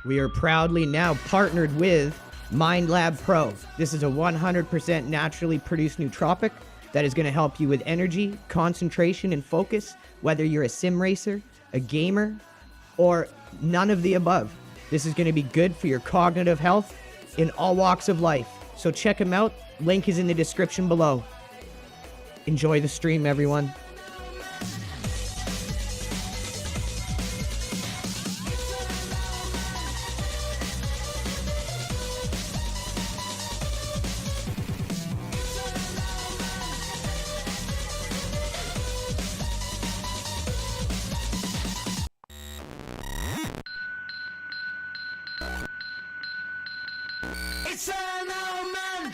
We are proudly now partnered with MindLab Pro. This is a 100% naturally produced nootropic that is going to help you with energy, concentration, and focus, whether you're a sim racer, a gamer, or none of the above. This is going to be good for your cognitive health in all walks of life. So check them out. Link is in the description below. Enjoy the stream, everyone. It's an old man.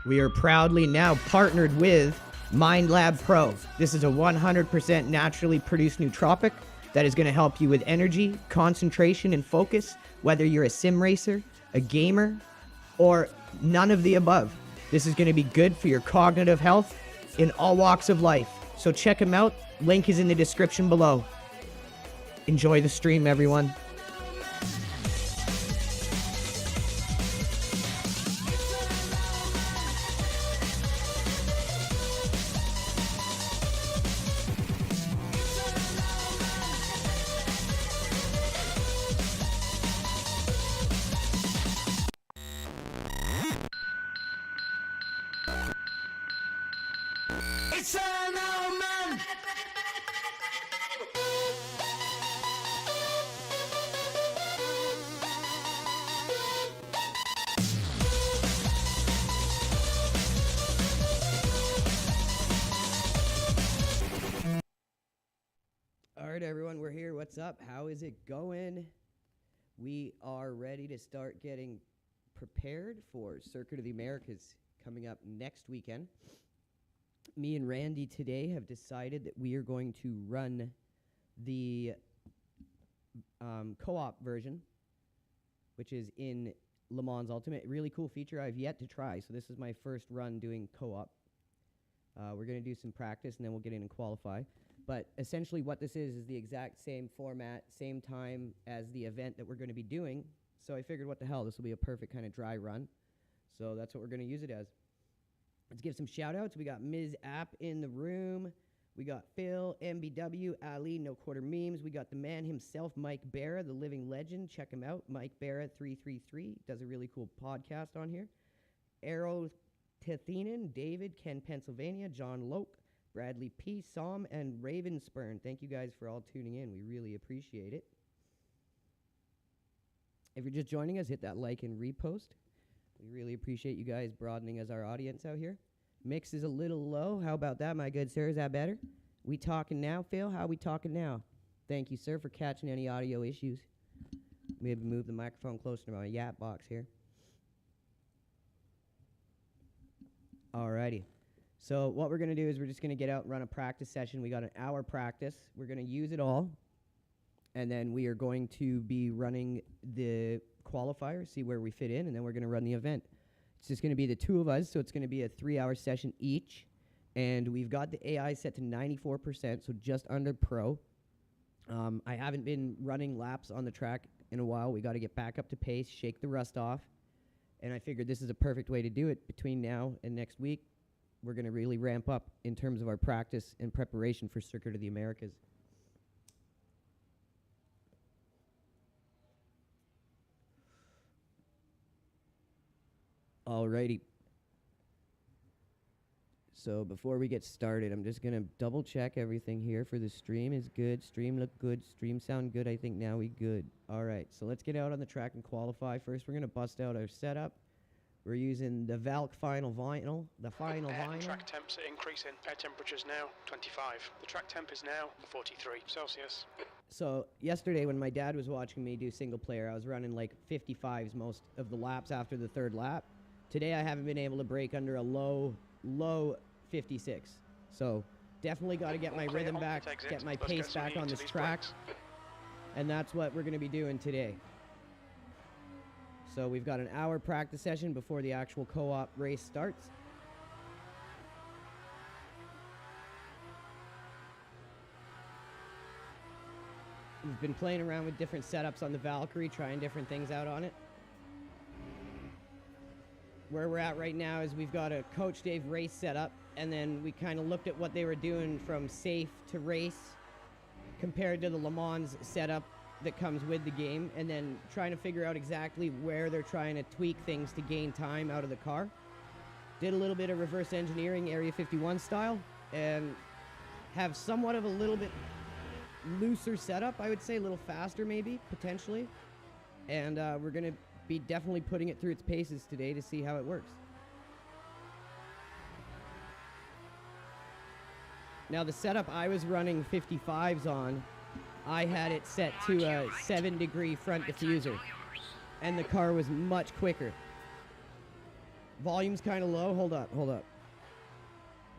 We are proudly now partnered with MindLab Pro. This is a 100% naturally produced nootropic that is going to help you with energy, concentration, and focus, whether you're a sim racer, a gamer, or none of the above. This is going to be good for your cognitive health in all walks of life. So check them out. Link is in the description below. Enjoy the stream, everyone. It's an old man. All right, everyone, we're here. What's up? How is it going? We are ready to start getting prepared for Circuit of the Americas coming up next weekend. Me and Randy today have decided that we are going to run the co-op version, which is in Le Mans Ultimate. Really cool feature I've yet to try. So this is my first run doing co-op. We're going to do some practice, and then we'll get in and qualify. But essentially what this is the exact same format, same time as the event that we're going to be doing. So I figured, what the hell, this will be a perfect kind of dry run. So that's what we're going to use it as. Let's give some shout-outs. We got Ms. App in the room. We got Phil, MBW, Ali, No Quarter Memes. We got the man himself, Mike Barra, the living legend. Check him out. Mike Barra 333 does a really cool podcast on here. Arrow Tethinen, David, Ken, Pennsylvania, John Loke, Bradley P, Som, and Ravenspurn. Thank you guys for all tuning in. We really appreciate it. If you're just joining us, hit that like and repost. We really appreciate you guys broadening as our audience out here. Mix is a little low. How about that, my good sir? Is that better? We talking now, Phil? How we talking now? Thank you, sir, for catching any audio issues. Maybe move the microphone closer to my yap box here. Alrighty. So what we're going to do is we're just going to get out and run a practice session. We got an hour practice. We're going to use it all. And then we are going to be running the qualifier, see where we fit in, and then we're going to run the event. It's just going to be the two of us, so it's going to be a 3-hour session each. And we've got the AI set to 94%, so just under pro. I haven't been running laps on the track in a while. We got to get back up to pace, shake the rust off. And I figured this is a perfect way to do it. Between now and next week, we're going to really ramp up in terms of our practice and preparation for Circuit of the Americas. Alrighty. So before we get started, I'm just going to double check everything here for the stream is good. Stream look good. Stream sound good. I think now we good. All right. So let's get out on the track and qualify. First, we're going to bust out our setup. We're using the Valk final vinyl. The final vinyl. Track temps are increasing. Air temperature's now 25. The track temp is now 43 Celsius. So yesterday when my dad was watching me do single player, I was running like 55s most of the laps after the third lap. Today I haven't been able to break under a low 56. So definitely got to get my rhythm back, get my pace back on this track. And that's what we're going to be doing today. So we've got an hour practice session before the actual co-op race starts. We've been playing around with different setups on the Valkyrie, trying different things out on it. Where we're at right now is we've got a Coach Dave race setup, and then we kind of looked at what they were doing from safe to race compared to the Le Mans setup that comes with the game, and then trying to figure out exactly where they're trying to tweak things to gain time out of the car. Did a little bit of reverse engineering, Area 51 style, and have somewhat of a little bit looser setup, I would say, a little faster maybe, potentially. And we're going to be definitely putting it through its paces today to see how it works. Now the setup I was running 55s on, I had it set to a 7-degree front diffuser, and the car was much quicker. Volume's kind of low. Hold up.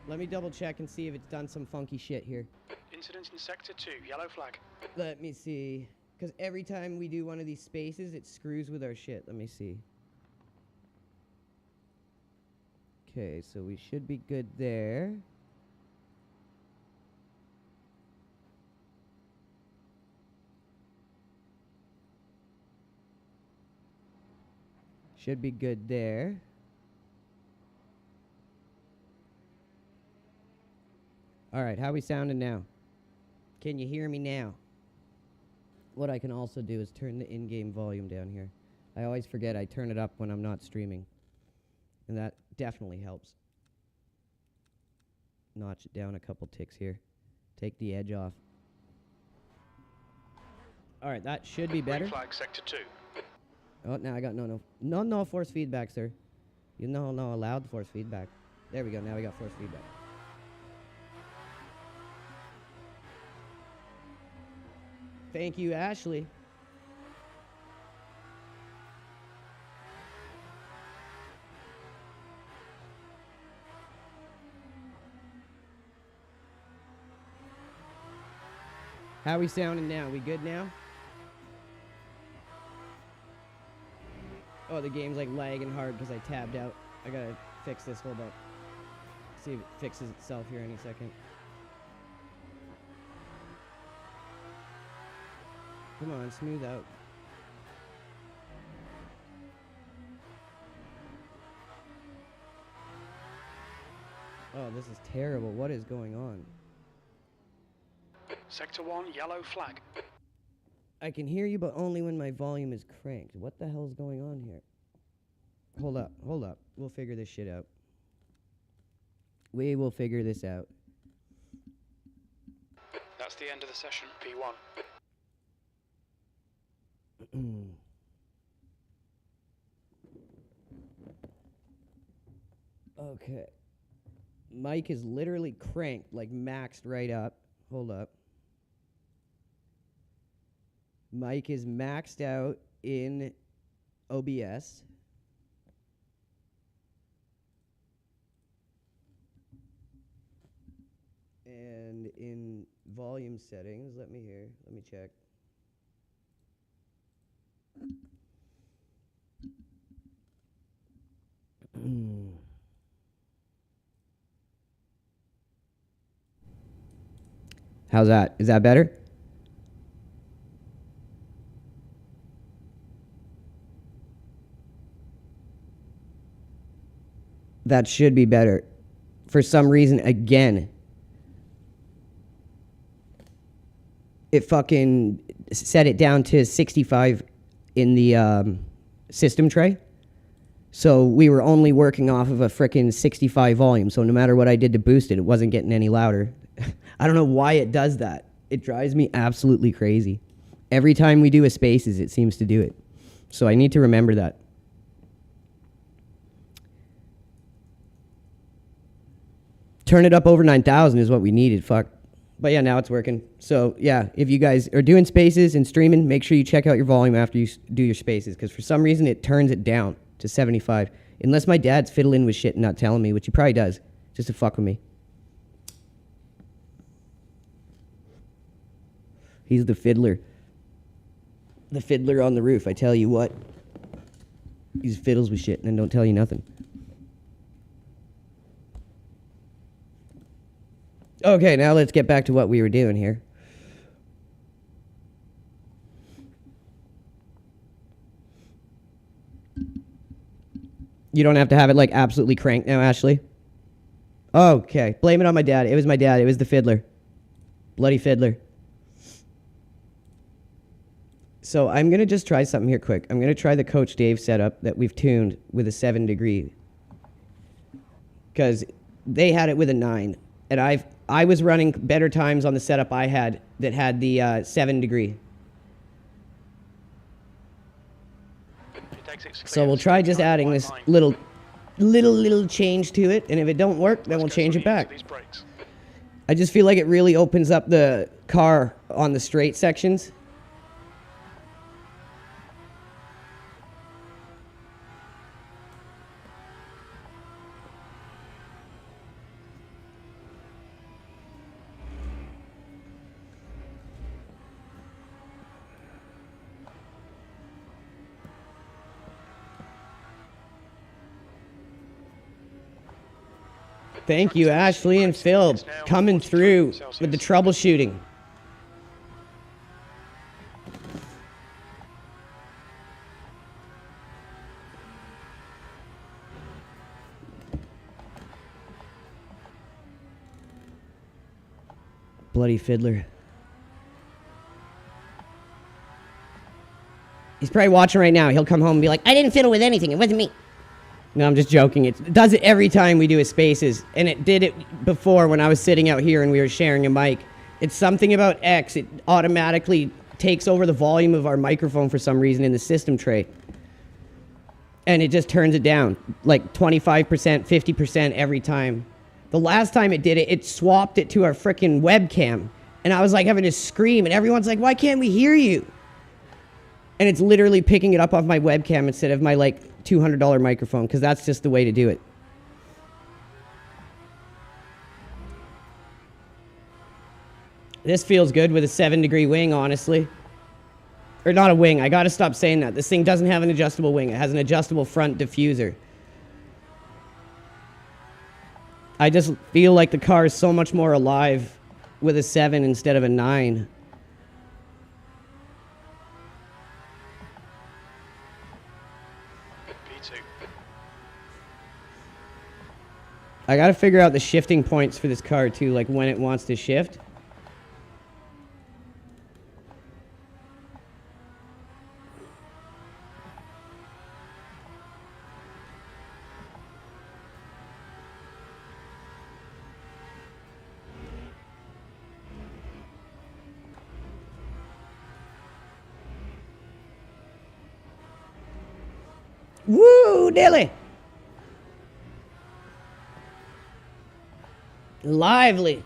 Let me double check and see if it's done some funky shit here. Incident in Sector 2, yellow flag. Let me see. Because every time we do one of these spaces, it screws with our shit. Let me see. Okay, so we should be good there. Should be good there. All right, how we sounding now? Can you hear me now? What I can also do is turn the in-game volume down here. I always forget I turn it up when I'm not streaming. And that definitely helps. Notch it down a couple ticks here. Take the edge off. All right, that should be better. Green flag Sector 2. Oh, now I got no force feedback, sir. You know, no allowed force feedback. There we go. Now we got force feedback. Thank you, Ashley. How we sounding now? We good now? Oh, the game's like lagging hard because I tabbed out. I gotta fix this. Hold up. See if it fixes itself here any second. Come on, smooth out. Oh, this is terrible. What is going on? Sector 1, yellow flag. I can hear you, but only when my volume is cranked. What the hell is going on here? Hold up. We'll figure this shit out. We will figure this out. That's the end of the session, P1. Okay. Mic is literally cranked, like maxed right up. Hold up. Mic is maxed out in OBS. in volume settings. Let me check. How's that? Is that better? That should be better. For some reason, again, it fucking set it down to 65 in the system tray. So we were only working off of a frickin' 65 volume. So no matter what I did to boost it, it wasn't getting any louder. I don't know why it does that. It drives me absolutely crazy. Every time we do a Spaces, it seems to do it. So I need to remember that. Turn it up over 9,000 is what we needed. Fuck. But yeah, now it's working. So yeah, if you guys are doing Spaces and streaming, make sure you check out your volume after you do your Spaces, because for some reason it turns it down to 75. Unless my dad's fiddling with shit and not telling me, which he probably does, just to fuck with me. He's the fiddler. The fiddler on the roof, I tell you what. He just fiddles with shit and then don't tell you nothing. Okay, now let's get back to what we were doing here. You don't have to have it like absolutely cranked now, Ashley. Okay, blame it on my dad. It was my dad. It was the fiddler. Bloody fiddler. So I'm going to just try something here quick. I'm going to try the Coach Dave setup that we've tuned with a 7 degree. Because they had it with a 9. And I was running better times on the setup I had that had the 7 degree. So we'll try just adding this little change to it. And if it don't work, then we'll change it back. I just feel like it really opens up the car on the straight sections. Thank you, Ashley and Phil, coming through with the troubleshooting. Bloody fiddler. He's probably watching right now. He'll come home and be like, I didn't fiddle with anything. It wasn't me. No, I'm just joking. It does it every time we do a Spaces, and it did it before when I was sitting out here and we were sharing a mic. It's something about X. It automatically takes over the volume of our microphone for some reason in the system tray. And it just turns it down, like 25%, 50% every time. The last time it did it, it swapped it to our frickin' webcam. And I was like having to scream, and everyone's like, why can't we hear you? And it's literally picking it up off my webcam instead of my like $200 microphone, because that's just the way to do it. This feels good with a 7 degree wing, honestly. Or not a wing, I gotta stop saying that. This thing doesn't have an adjustable wing. It has an adjustable front diffuser. I just feel like the car is so much more alive with a 7 instead of a 9. I gotta figure out the shifting points for this car too, like when it wants to shift. Woo, Dilly! Lively.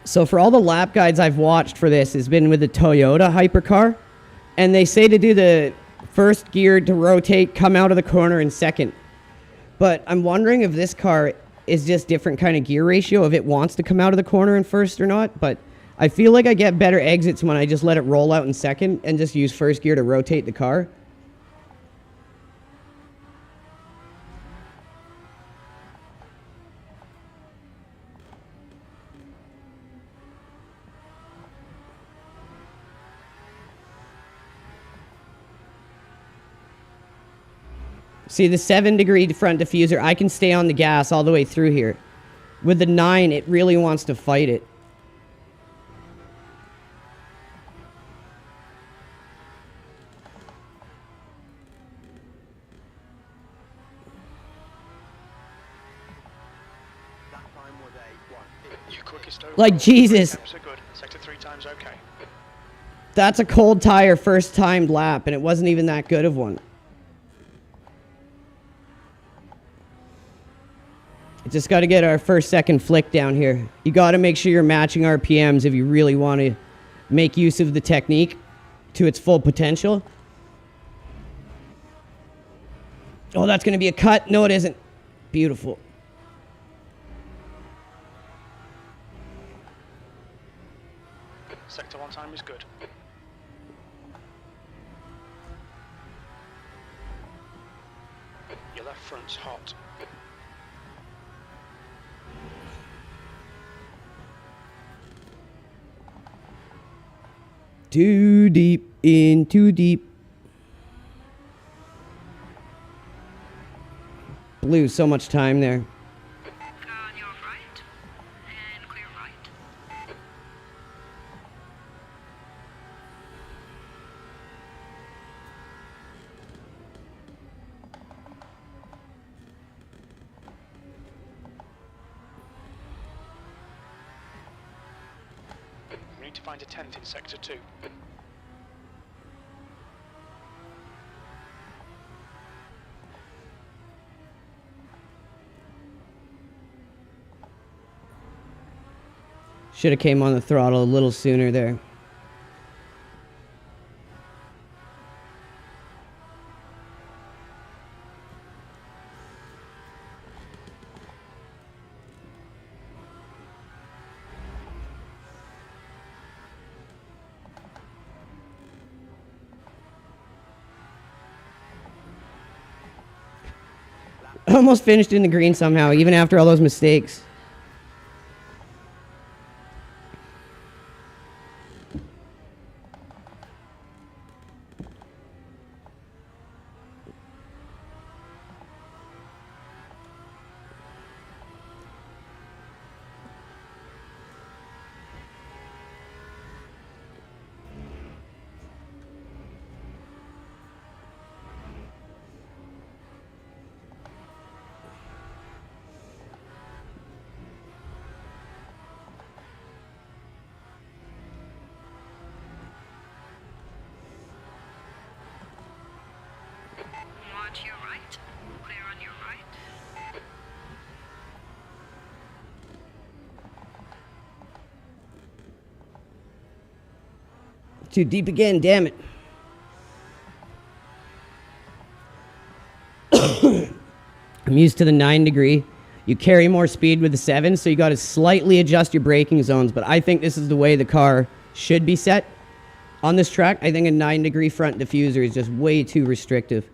So for all the lap guides I've watched for this has been with the Toyota hypercar, and they say to do the first gear to rotate, come out of the corner in second. But I'm wondering if this car is just different kind of gear ratio, if it wants to come out of the corner in first or not. But I feel like I get better exits when I just let it roll out in second and just use first gear to rotate the car. See, the 7-degree front diffuser, I can stay on the gas all the way through here. With the 9, it really wants to fight it. Like, Jesus. Sector 3 times okay. That's a cold tire first timed lap, and it wasn't even that good of one. Just got to get our first second flick down here. You got to make sure you're matching RPMs if you really want to make use of the technique to its full potential. Oh, that's going to be a cut. No, it isn't. Beautiful. Sector 1 time is good. Your left front's hot. Too deep, in too deep. Blew so much time there. On your right, and clear right. We need to find a 10th in sector 2. Should have came on the throttle a little sooner there. Almost finished in the green somehow, even after all those mistakes. Watch your right, clear on your right. Too deep again, damn it. I'm used to the 9-degree. You carry more speed with the 7, so you got to slightly adjust your braking zones, but I think this is the way the car should be set. On this track, I think a 9-degree front diffuser is just way too restrictive.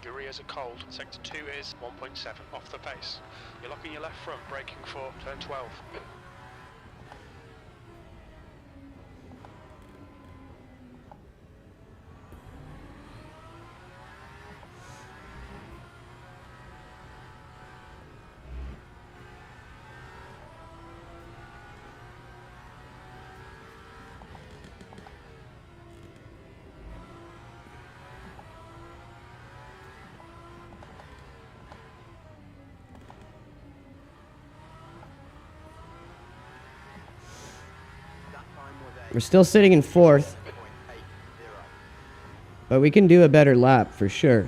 Your rears are cold. Sector 2 is 1.7 off the pace. You're locking your left front, braking for turn 12. We're still sitting in 4th, but we can do a better lap for sure.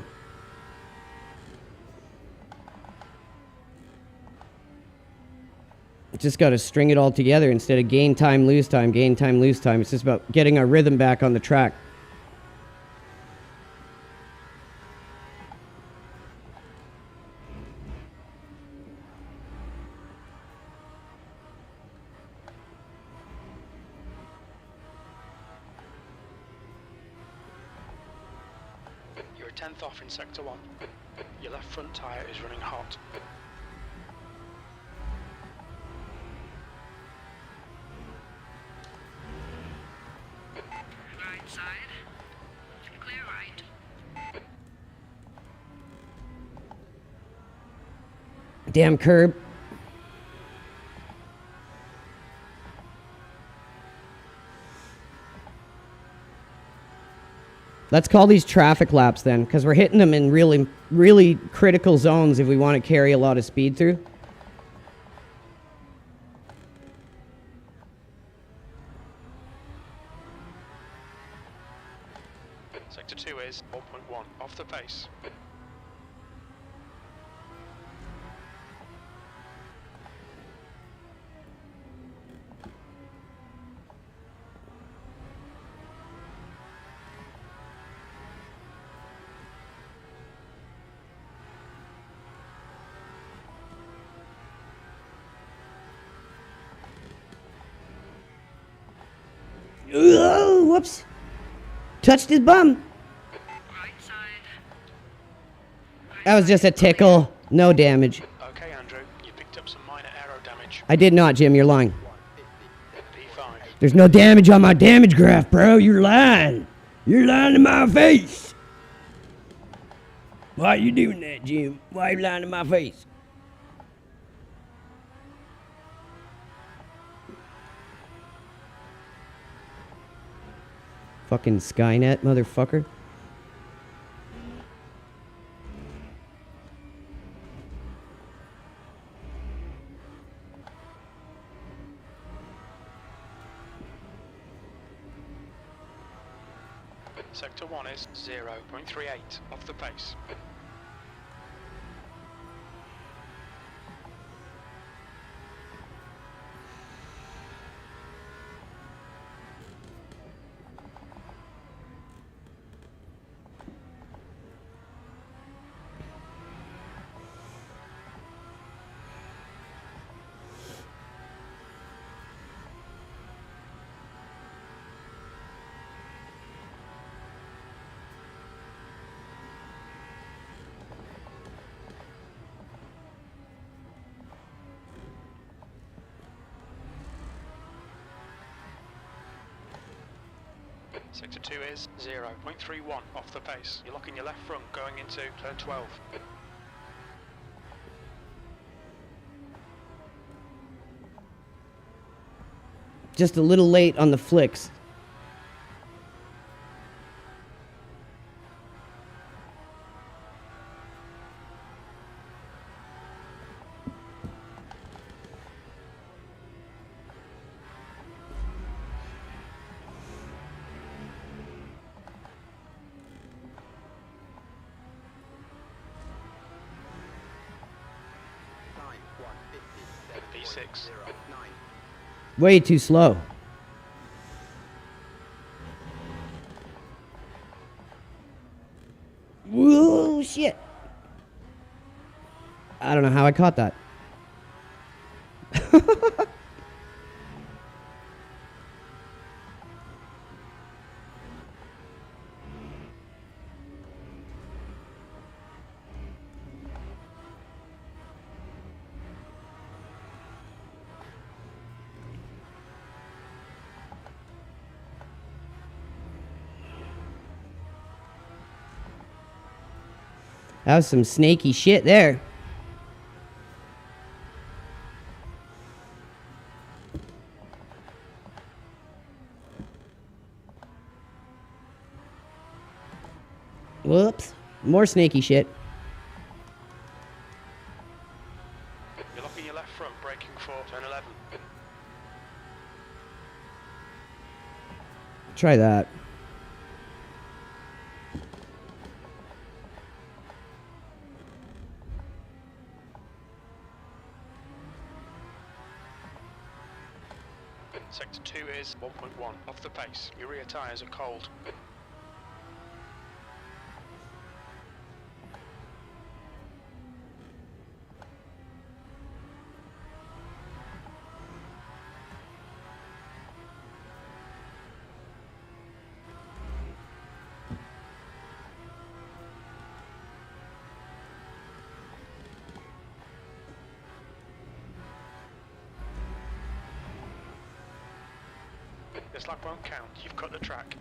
Just got to string it all together instead of gain time, lose time, gain time, lose time. It's just about getting our rhythm back on the track. You're a tenth off in sector 1. Your left front tyre is running hot. Right side. Clear right. Damn curb. Let's call these traffic laps then, because we're hitting them in really, really critical zones if we want to carry a lot of speed through. Sector 2 is 4.1 off the pace. Oh, whoops. Touched his bum. Right side. That was just a tickle. No damage. Okay, Andrew, you picked up some minor aero damage. I did not, Jim. You're lying. P5. There's no damage on my damage graph, bro. You're lying. You're lying to my face. Why you doing that, Jim? Why you lying to my face? Fucking Skynet, motherfucker. Sector 1 is 0.38 off the pace. Sector 2 is 0.31 off the pace. You're locking your left front going into turn 12. Just a little late on the flicks. P6. Way too slow. Whoa, shit. I don't know how I caught that. That was some snaky shit there. Whoops. More snaky shit. You're locking your left front, braking for turn 11. Try that. 1 off the pace. Your rear tyres are cold. This lap won't count. You've cut the track.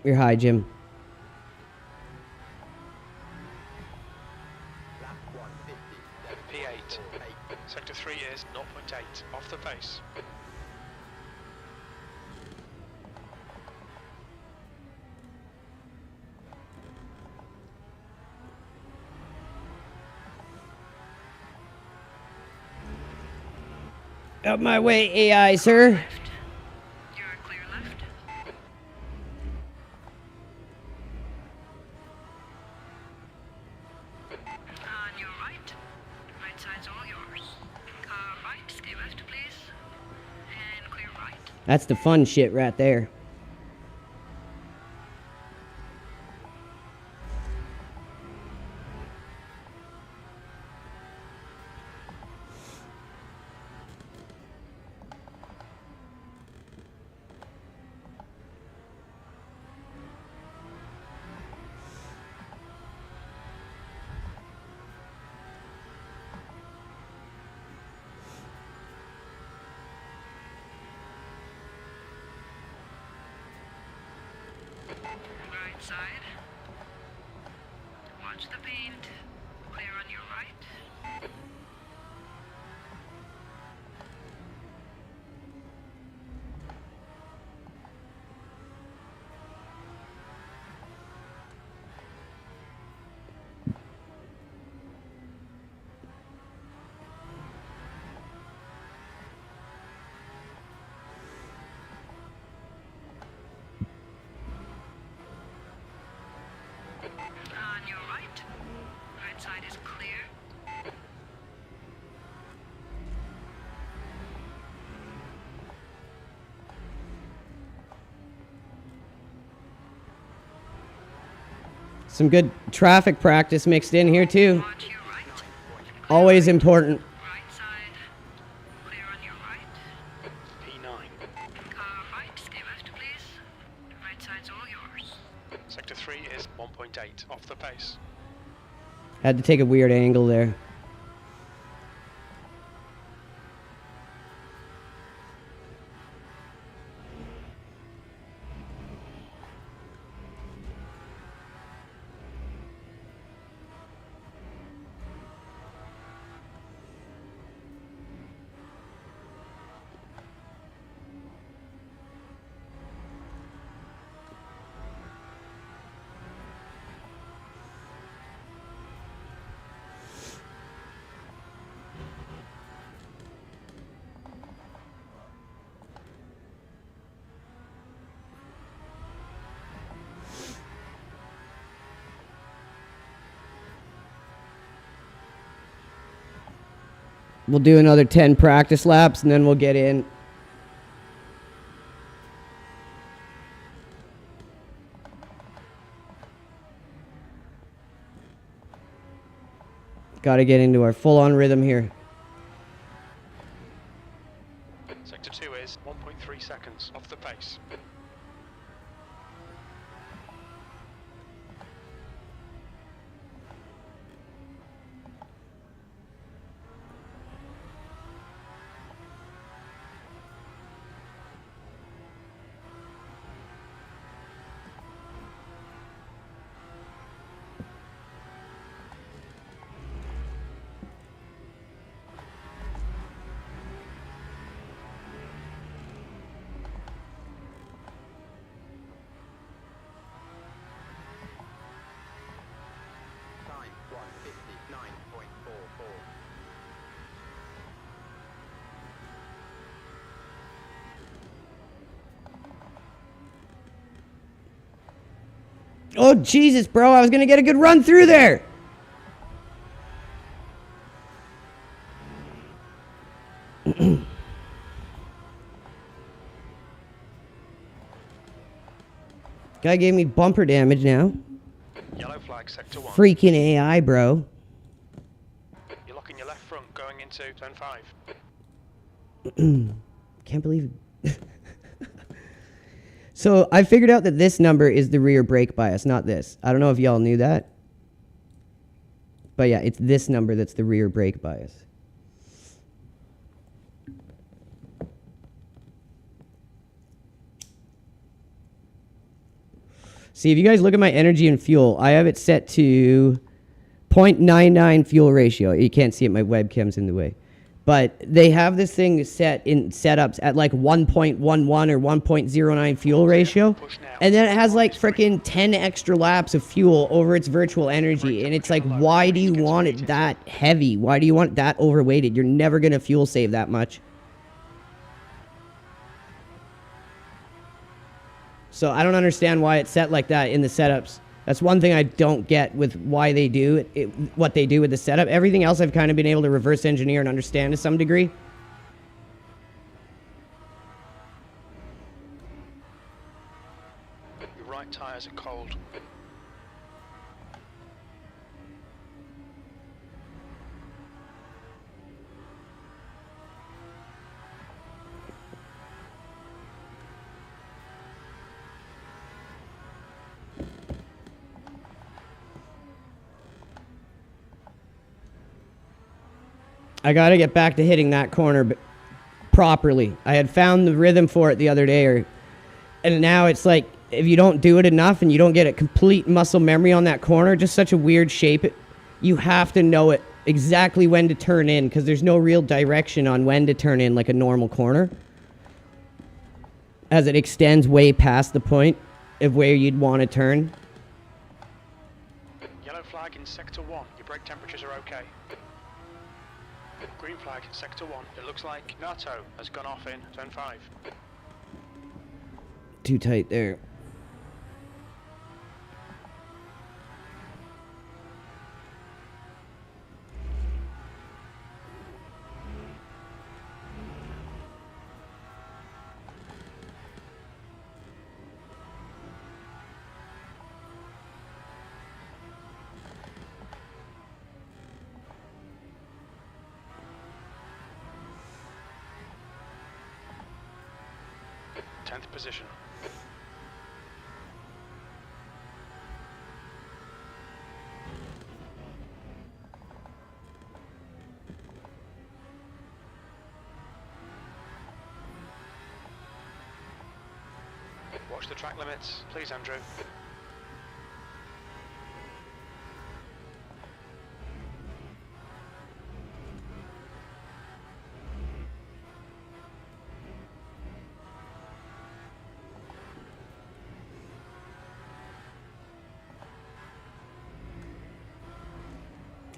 You're high, Jim. P8. Sector 3 is 0.8 off the pace. Out my way, AI, sir. Left. You're clear left. On your right. Right side's all yours. Car right, stay left, please. And clear right. That's the fun shit right there. Right side. Watch the paint. Clear on your right. On your right. Right side is clear. Some good traffic practice mixed in here too. Watch your right. Always important. Right side. Clear on your right. P9. Car right, stay left, please. Right side's all yours. Sector 3 is 1.8 off the pace. Had to take a weird angle there. We'll do another 10 practice laps and then we'll get in. Got to get into our full-on rhythm here. Sector 2 is 1.3 seconds off the pace. Time 1:59.44. Oh, Jesus, bro. I was going to get a good run through there. Guy gave me bumper damage now. Yellow flag, sector 1. Freaking AI, bro. You're locking your left front going into zone 5. Can't believe it. So I figured out that this number is the rear brake bias, not this. I don't know if y'all knew that. But yeah, it's this number that's the rear brake bias. See, if you guys look at my energy and fuel, I have it set to 0.99 fuel ratio. You can't see it, my webcam's in the way. But they have this thing set in setups at like 1.11 or 1.09 fuel ratio. And then it has like freaking 10 extra laps of fuel over its virtual energy. And it's like, why do you want it that heavy? Why do you want it that overweighted? You're never going to fuel save that much. So I don't understand why it's set like that in the setups. That's one thing I don't get with why they do it, what they do with the setup. Everything else I've kind of been able to reverse engineer and understand to some degree. Your right tyres are cold. I got to get back to hitting that corner properly. I had found the rhythm for it the other day, and now it's like if you don't do it enough and you don't get a complete muscle memory on that corner, just such a weird shape, you have to know it exactly when to turn in because there's no real direction on when to turn in like a normal corner as it extends way past the point of where you'd want to turn. Yellow flag in sector 1. Your brake temperatures are okay. Green flag, sector 1. It looks like NATO has gone off in zone 5. Too tight there. Position. Watch the track limits, please, Andrew.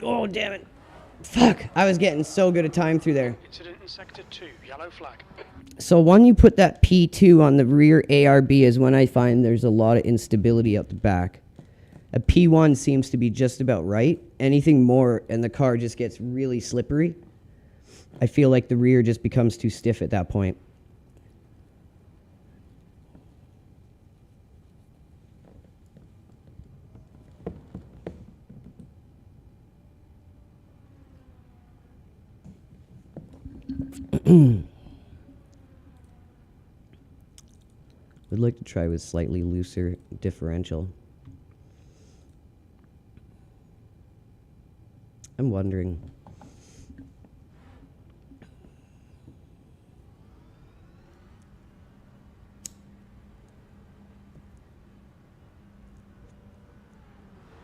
Oh, damn it. Fuck. I was getting so good a time through there. Incident in sector 2, yellow flag. So when you put that P2 on the rear ARB is when I find there's a lot of instability out the back. A P1 seems to be just about right. Anything more and the car just gets really slippery. I feel like the rear just becomes too stiff at that point. Would like to try with slightly looser differential. I'm wondering.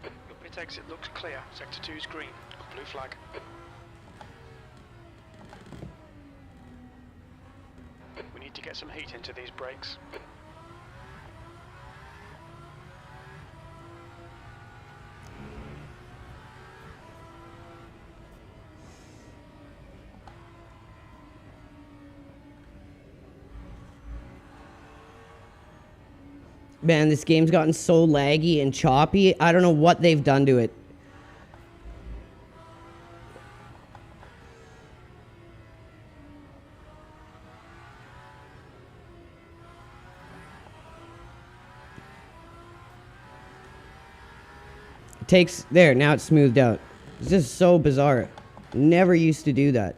Your pit exit looks clear. Sector 2 is green. Blue flag. We need to get some heat into these brakes. Man, this game's gotten so laggy and choppy. I don't know what they've done to it. It takes, there, now it's smoothed out. It's just so bizarre. Never used to do that.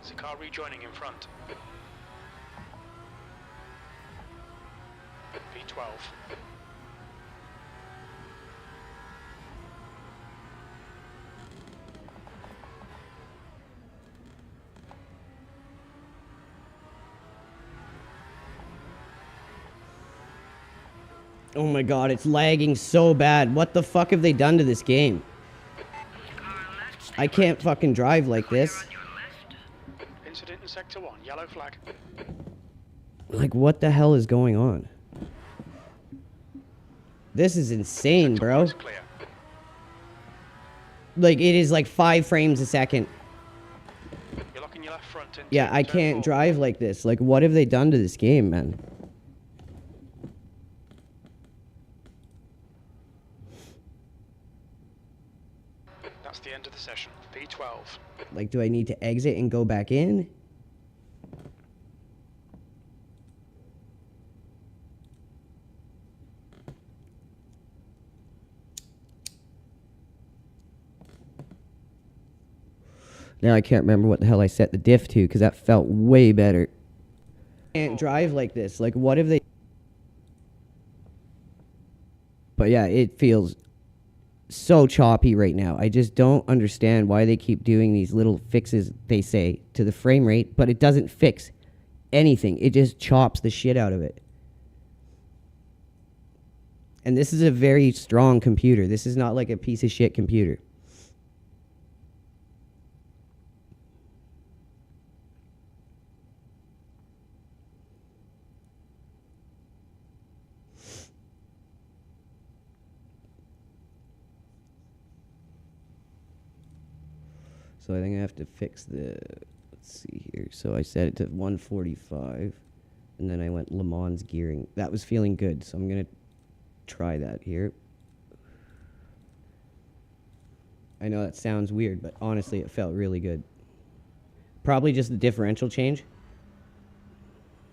There's a car rejoining in front. V12. Oh my god, it's lagging so bad. What the fuck have they done to this game? I can't fucking drive like this. Incident in Sector 1, yellow flag. Like, what the hell is going on? This is insane, Sector bro. 1 is clear. Like, it is like 5 frames a second. You're locking your left front into Yeah, I turn can't 4. drive like this. Like, what have they done to this game, man? That's the end of the session. V12. Like, do I need to exit and go back in? Now I can't remember what the hell I set the diff to because that felt way better. Can't drive like this. Like, what have they... But yeah, it feels so choppy right now. I just don't understand why they keep doing these little fixes, they say, to the frame rate, but it doesn't fix anything. It just chops the shit out of it. And this is a very strong computer. This is not like a piece of shit computer. So I think I have to fix the, let's see here. So I set it to 145, and then I went Le Mans gearing. That was feeling good, so I'm going to try that here. I know that sounds weird, but honestly, it felt really good. Probably just the differential change.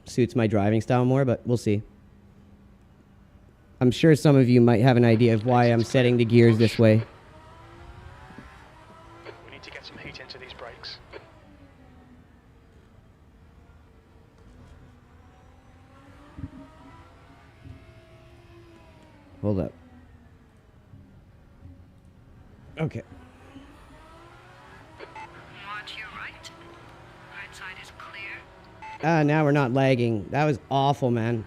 Suits my driving style more, but we'll see. I'm sure some of you might have an idea of why I'm setting the gears this way. We need to get some heat into these brakes. Hold up. Okay. Watch your right. Right side is clear. Ah, now we're not lagging. That was awful, man.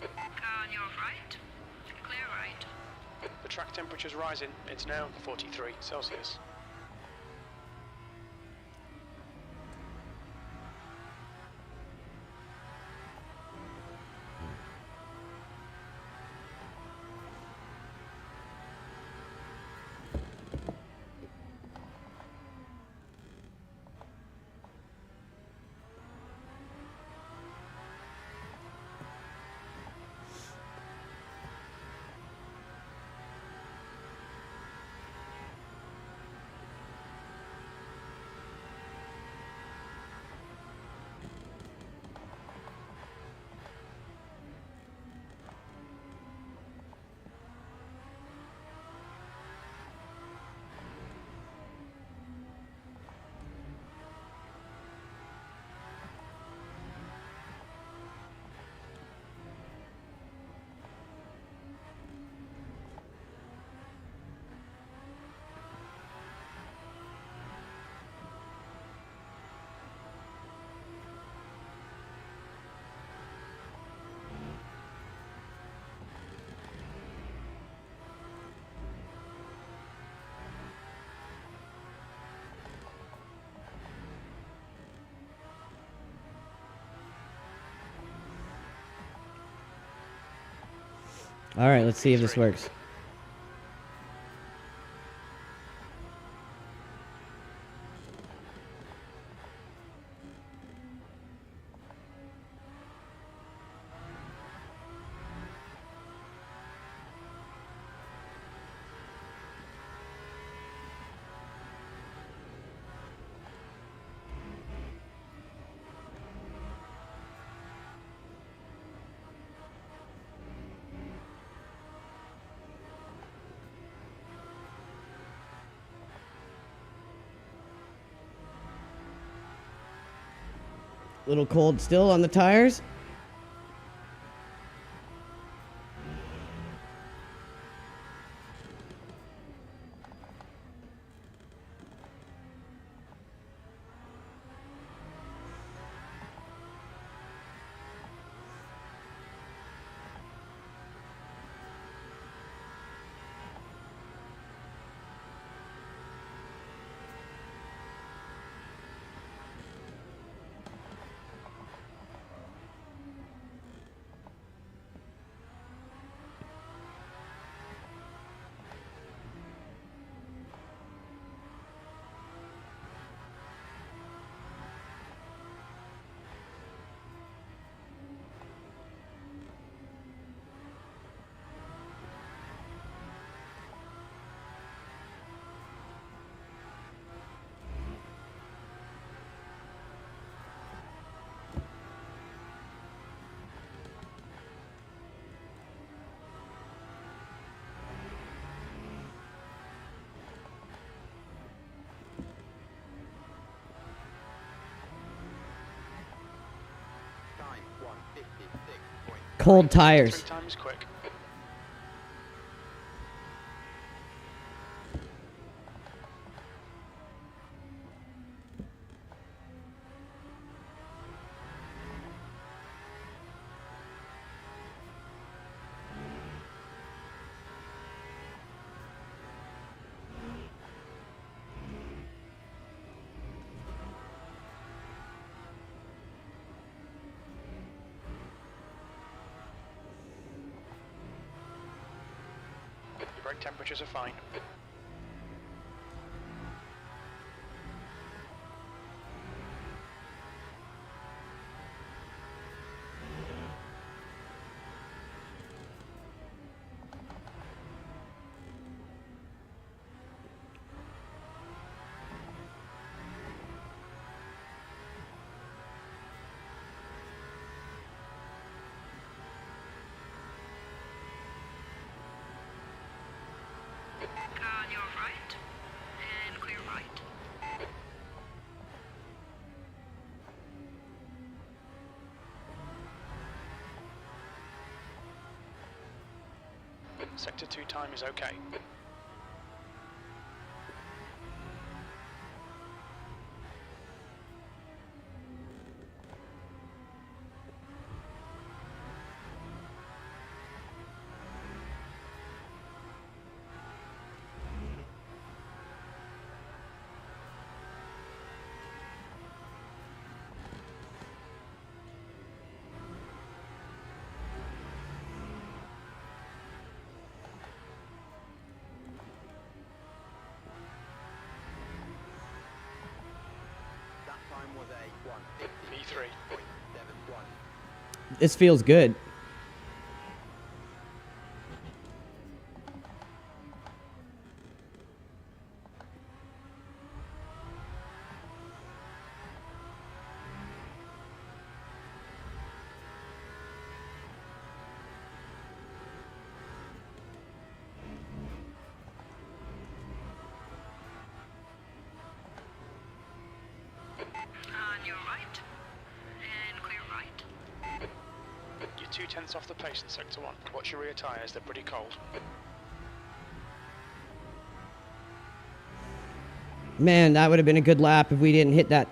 Car on your right. Clear right. The track temperature's rising. It's now 43 Celsius. All right, let's see if this V3. works. Little cold still on the tires. Cold tires. 3 times quick. Your brake temperatures are fine. Car on your right, and clear right. Sector 2 time is okay. V3. This feels good. On your right, and clear right. You're 2/10 off the pace in Sector 1. Watch your rear tyres, they're pretty cold. Man, that would have been a good lap if we didn't hit that.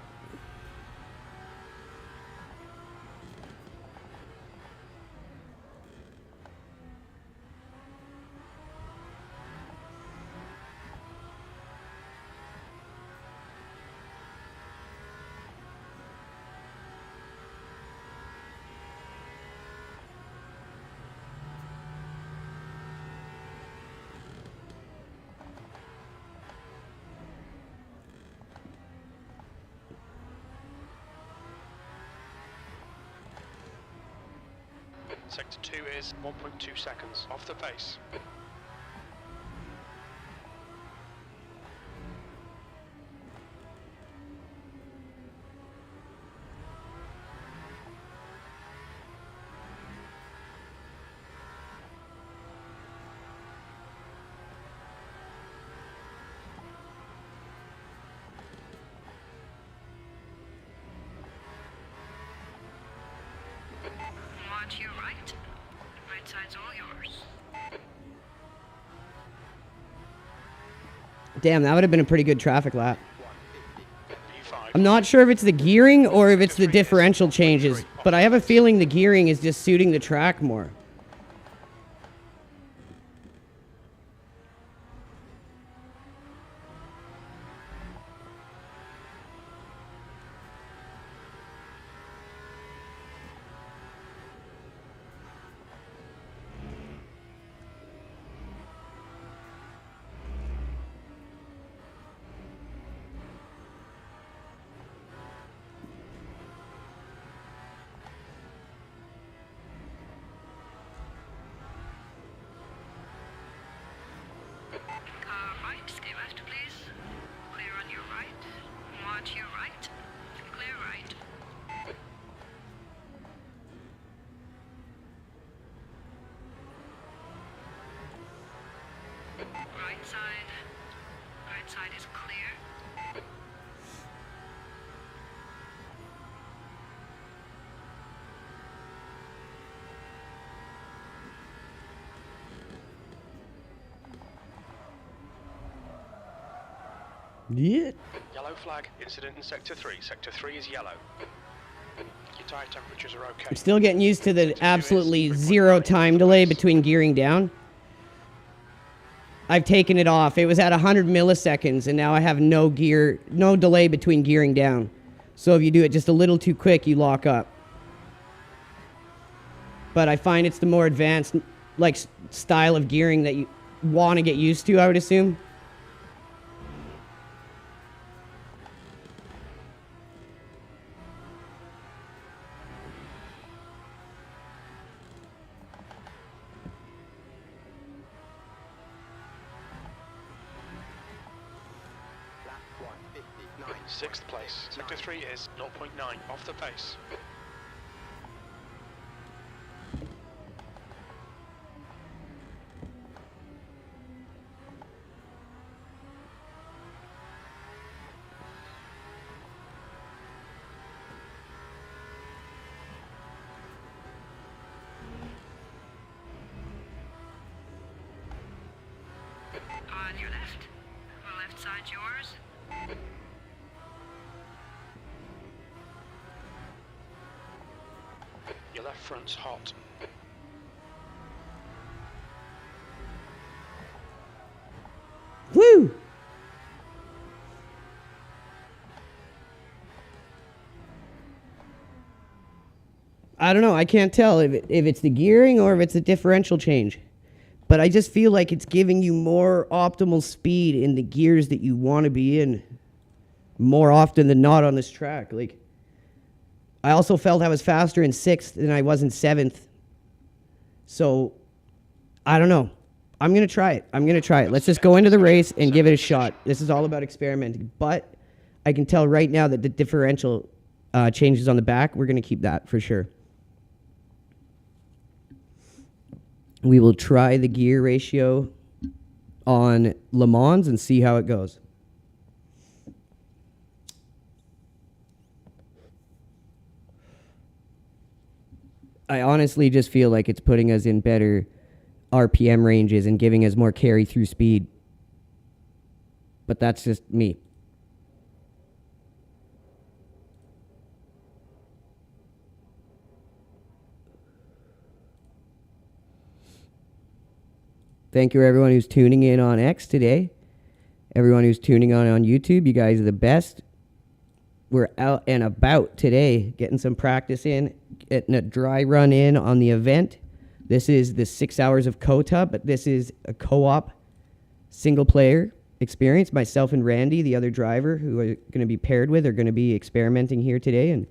Sector 2 is 1.2 seconds off the pace. Watch your right. Right side's all yours. Damn, that would have been a pretty good traffic lap. V5. I'm not sure if it's the gearing or if it's the differential changes, but I have a feeling the gearing is just suiting the track more. Car right, stay left, please. Clear on your right. Watch your right. Clear right. Right side. Right side is clear. Yeah. Yellow flag, incident in Sector 3. Sector 3 is yellow. Your tyre temperatures are okay. I'm still getting used to the absolutely zero time delay between gearing down. I've taken it off. It was at 100 milliseconds, and now I have no delay between gearing down. So if you do it just a little too quick, you lock up. But I find it's the more advanced, like, style of gearing that you want to get used to, I would assume. Sixth place. Sector 3 is 0.9 off the pace. On your left. The left side's yours. Your left front's hot. Woo! I don't know. I can't tell if it's the gearing or if it's a differential change. But I just feel like it's giving you more optimal speed in the gears that you want to be in more often than not on this track. Like, I also felt I was faster in 6th than I was in 7th. So, I don't know. I'm going to try it. Let's just go into the race and give it a shot. This is all about experimenting. But I can tell right now that the differential changes on the back, we're going to keep that for sure. We will try the gear ratio on Le Mans and see how it goes. I honestly just feel like it's putting us in better RPM ranges and giving us more carry through speed. But that's just me. Thank you, everyone who's tuning in on X today. Everyone who's tuning on YouTube, you guys are the best. We're out and about today, getting some practice in, getting a dry run in on the event. This is the 6 hours of COTA, but this is a co-op single-player experience. Myself and Randy, the other driver, who are going to be paired with, are going to be experimenting here today and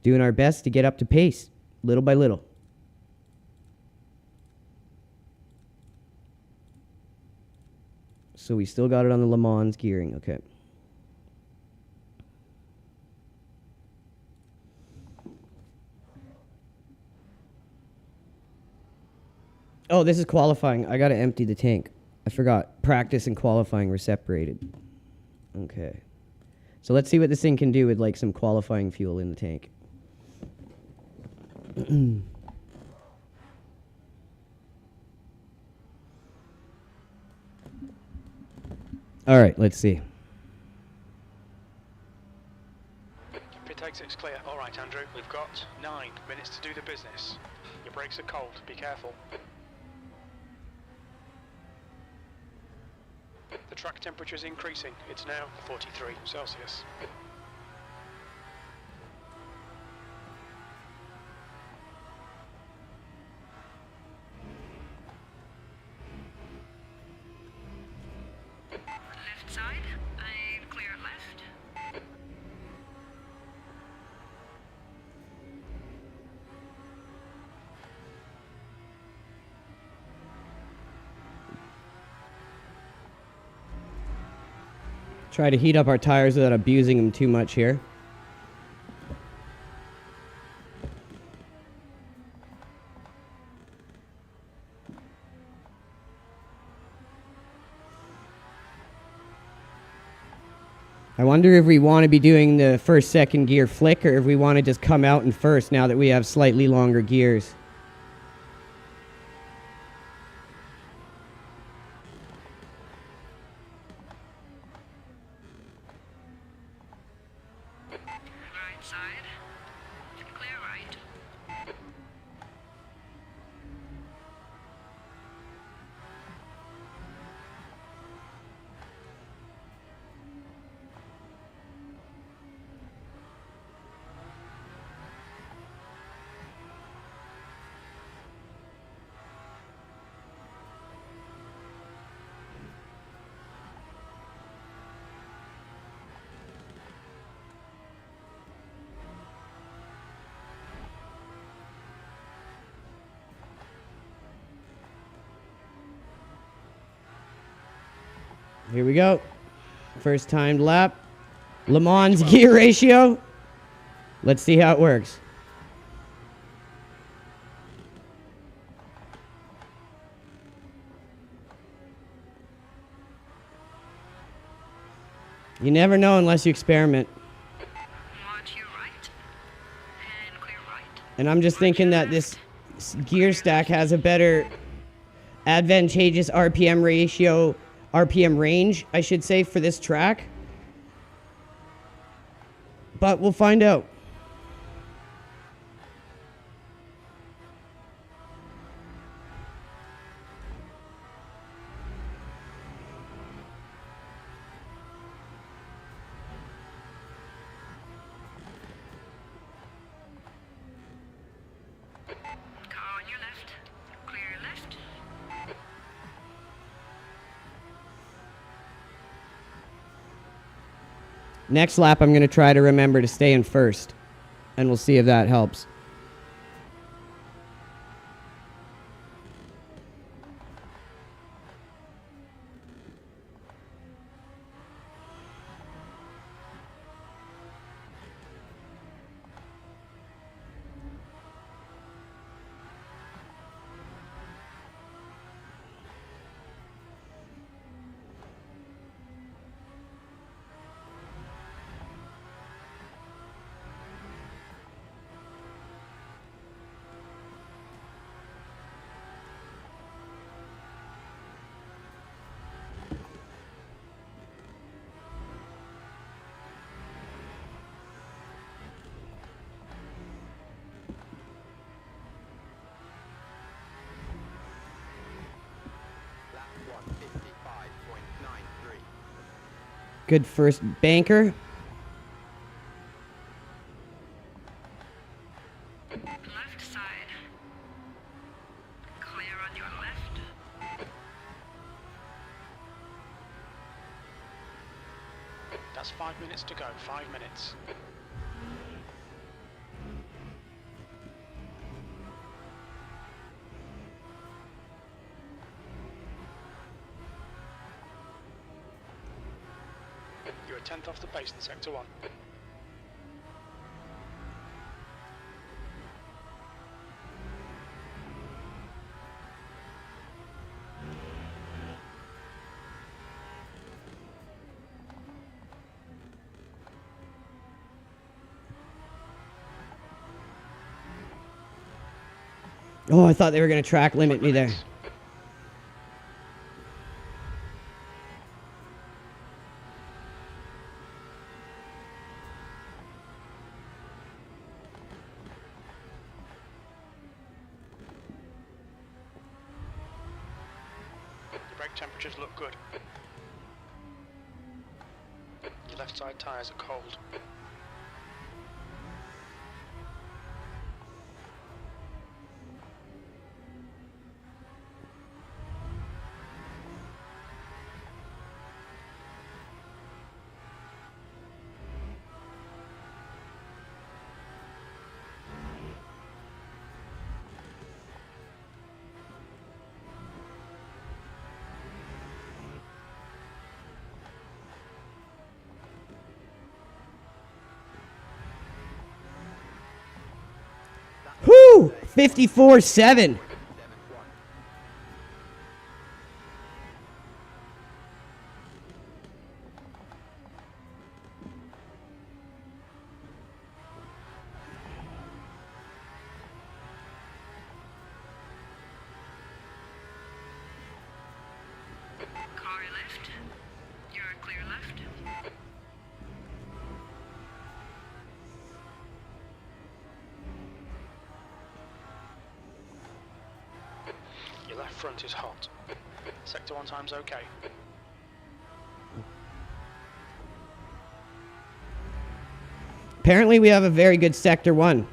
doing our best to get up to pace, little by little. So we still got it on the Le Mans gearing. Okay. Oh, this is qualifying. I got to empty the tank. I forgot. Practice and qualifying were separated. Okay. So let's see what this thing can do with like some qualifying fuel in the tank. All right, let's see. Pit exit's clear. All right, Andrew. We've got 9 minutes to do the business. Your brakes are cold. Be careful. The track temperature is increasing. It's now 43 Celsius. Left side, and clear left. Try to heat up our tires without abusing them too much here. I wonder if we want to be doing the first, second gear flick, or if we want to just come out in first now that we have slightly longer gears. Right side, clear right. Here we go. First timed lap. Le Mans gear ratio. Let's see how it works. You never know unless you experiment. Watch your right, and clear right. And I'm just thinking that this gear stack has a better advantageous RPM ratio, RPM range, I should say, for this track. But we'll find out. Car on your left, clear left. Next lap, I'm going to try to remember to stay in first. And we'll see if that helps. Good first banker. Left side, clear on your left. That's 5 minutes to go. 5 minutes. 10th off the pace in sector 1. Oh, I thought they were going to track limit me there. Your brake temperatures look good. Your left side tyres are cold. Whoo! 54.7. Car left. You're clear left. Your left front is hot. Sector 1 time's okay. Apparently we have a very good sector 1.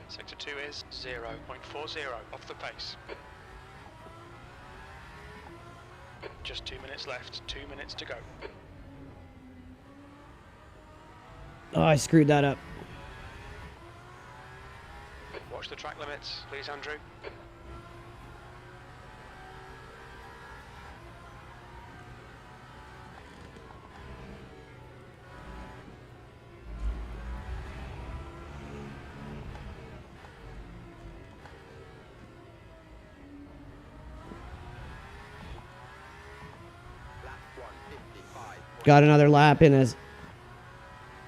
Sector 2 is 0.40 off the pace. Just 2 minutes left, 2 minutes to go. Oh, I screwed that up. Watch the track limits, please, Andrew. Got another lap in us.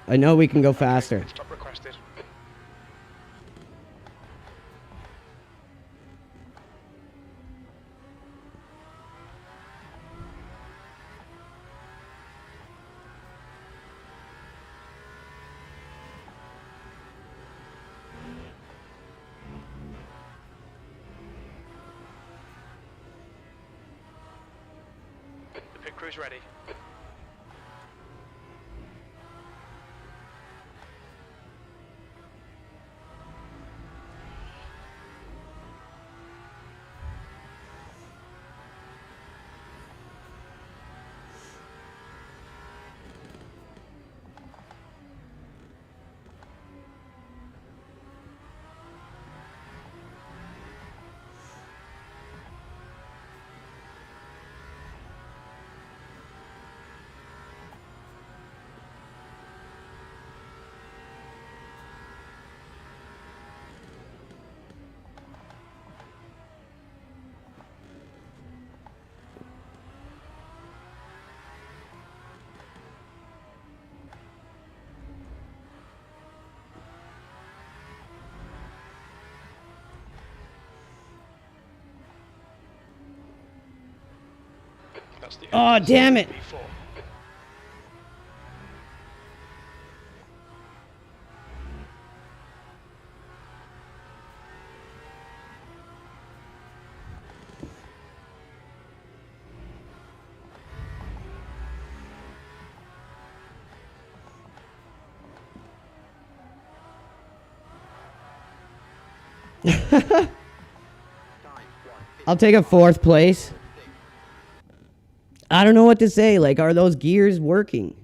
I know we can go faster. Stop requested. The pit crew's ready. That's the Oh, damn it. SRP-PRO. I'll take a 4th place. I don't know what to say. Like, are those gears working?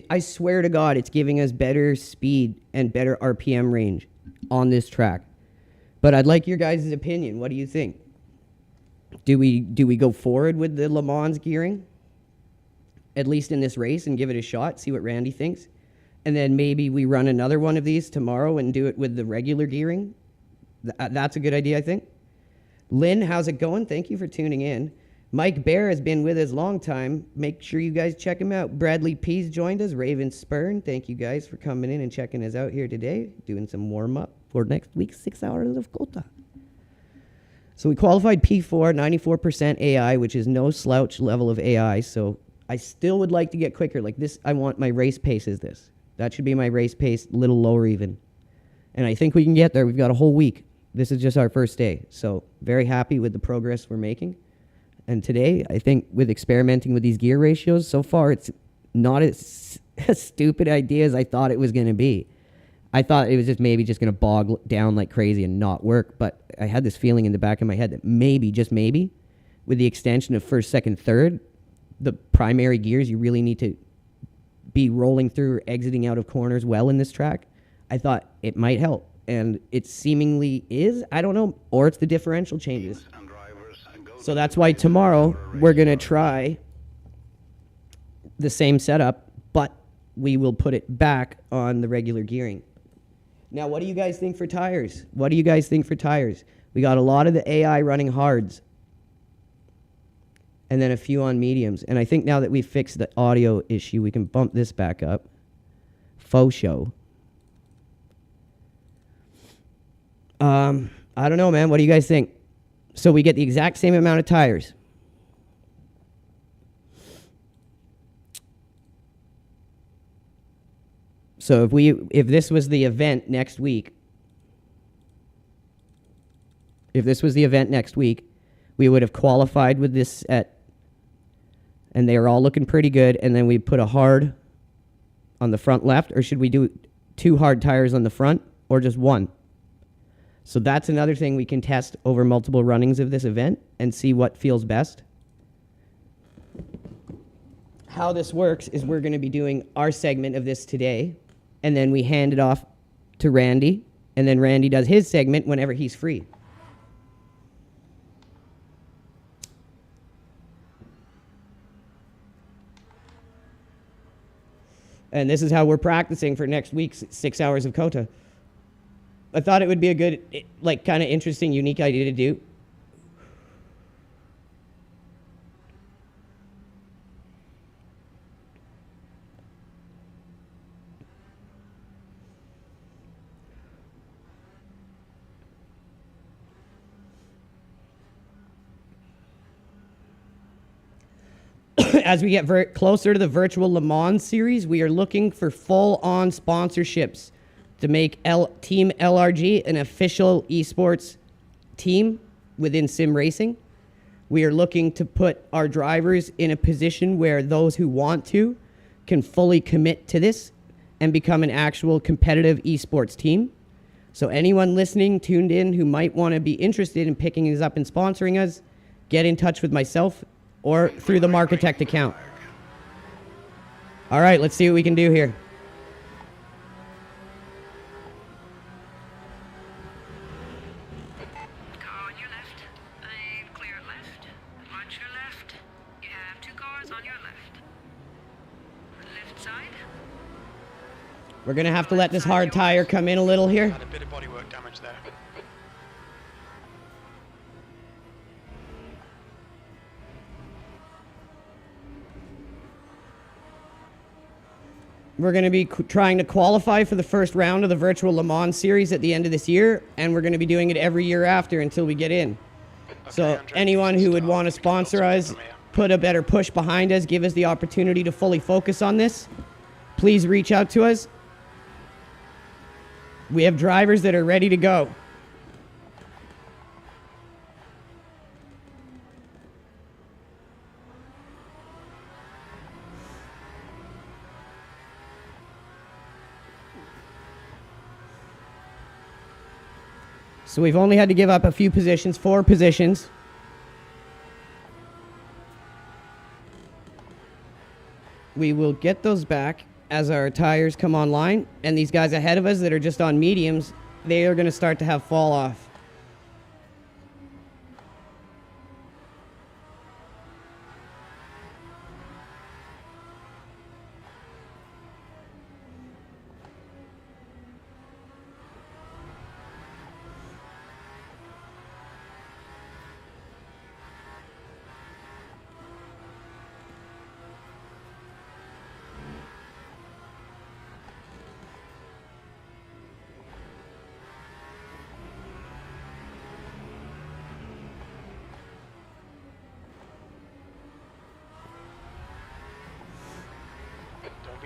I swear to God, it's giving us better speed and better RPM range on this track. But I'd like your guys' opinion. What do you think? Do we go forward with the Le Mans gearing, at least in this race, and give it a shot, see what Randy thinks? And then maybe we run another one of these tomorrow and do it with the regular gearing? That's a good idea, I think. Lynn, how's it going? Thank you for tuning in. Mike Bear has been with us a long time. Make sure you guys check him out. Bradley Pease joined us. Raven Spurn, thank you guys for coming in and checking us out here today. Doing some warm-up for next week's 6 hours of COTA. So we qualified P4, 94% AI, which is no slouch level of AI. So I still would like to get quicker. Like this, I want my race pace is this. That should be my race pace, a little lower even. And I think we can get there. We've got a whole week. This is just our first day. So very happy with the progress we're making. And today, I think with experimenting with these gear ratios, so far it's not as stupid idea as I thought it was going to be. I thought it was just maybe just going to bog down like crazy and not work. But I had this feeling in the back of my head that maybe, just maybe, with the extension of 1st, 2nd, 3rd, the primary gears you really need to be rolling through or exiting out of corners well in this track. I thought it might help. And it seemingly is. I don't know. Or it's the differential changes. So that's why tomorrow we're going to try the same setup, but we will put it back on the regular gearing. Now, what do you guys think for tires? What do you guys think for tires? We got a lot of the AI running hards and then a few on mediums. And I think now that we've fixed the audio issue, we can bump this back up. Faux show. I don't know, man. What do you guys think? So we get the exact same amount of tires. So if this was the event next week, we would have qualified with this set, and they are all looking pretty good, and then we put a hard on the front left, or should we do 2 hard tires on the front, or just 1? So that's another thing we can test over multiple runnings of this event and see what feels best. How this works is we're going to be doing our segment of this today, and then we hand it off to Randy, and then Randy does his segment whenever he's free. And this is how we're practicing for next week's 6 hours of COTA. I thought it would be a good, like, kind of interesting, unique idea to do. As we get closer to the virtual Le Mans series, we are looking for full-on sponsorships to make Team LRG an official esports team within sim racing. We are looking to put our drivers in a position where those who want to can fully commit to this and become an actual competitive esports team. So anyone listening, tuned in, who might want to be interested in picking us up and sponsoring us, get in touch with myself or through the Marketect account. All right, let's see what we can do here. Car on your left. I'm clear left. Watch your left. You have 2 cars on your left. Left side. We're going to have to let this hard tire come in a little here. Had a bit of bodywork damage there. We're going to be trying to qualify for the first round of the virtual Le Mans series at the end of this year, and we're going to be doing it every year after until we get in. So Andrew, anyone who would want to sponsor us, put a better push behind us, give us the opportunity to fully focus on this, please reach out to us. We have drivers that are ready to go. So we've only had to give up a few positions, 4 positions. We will get those back as our tires come online, and these guys ahead of us that are just on mediums, they are going to start to have fall off.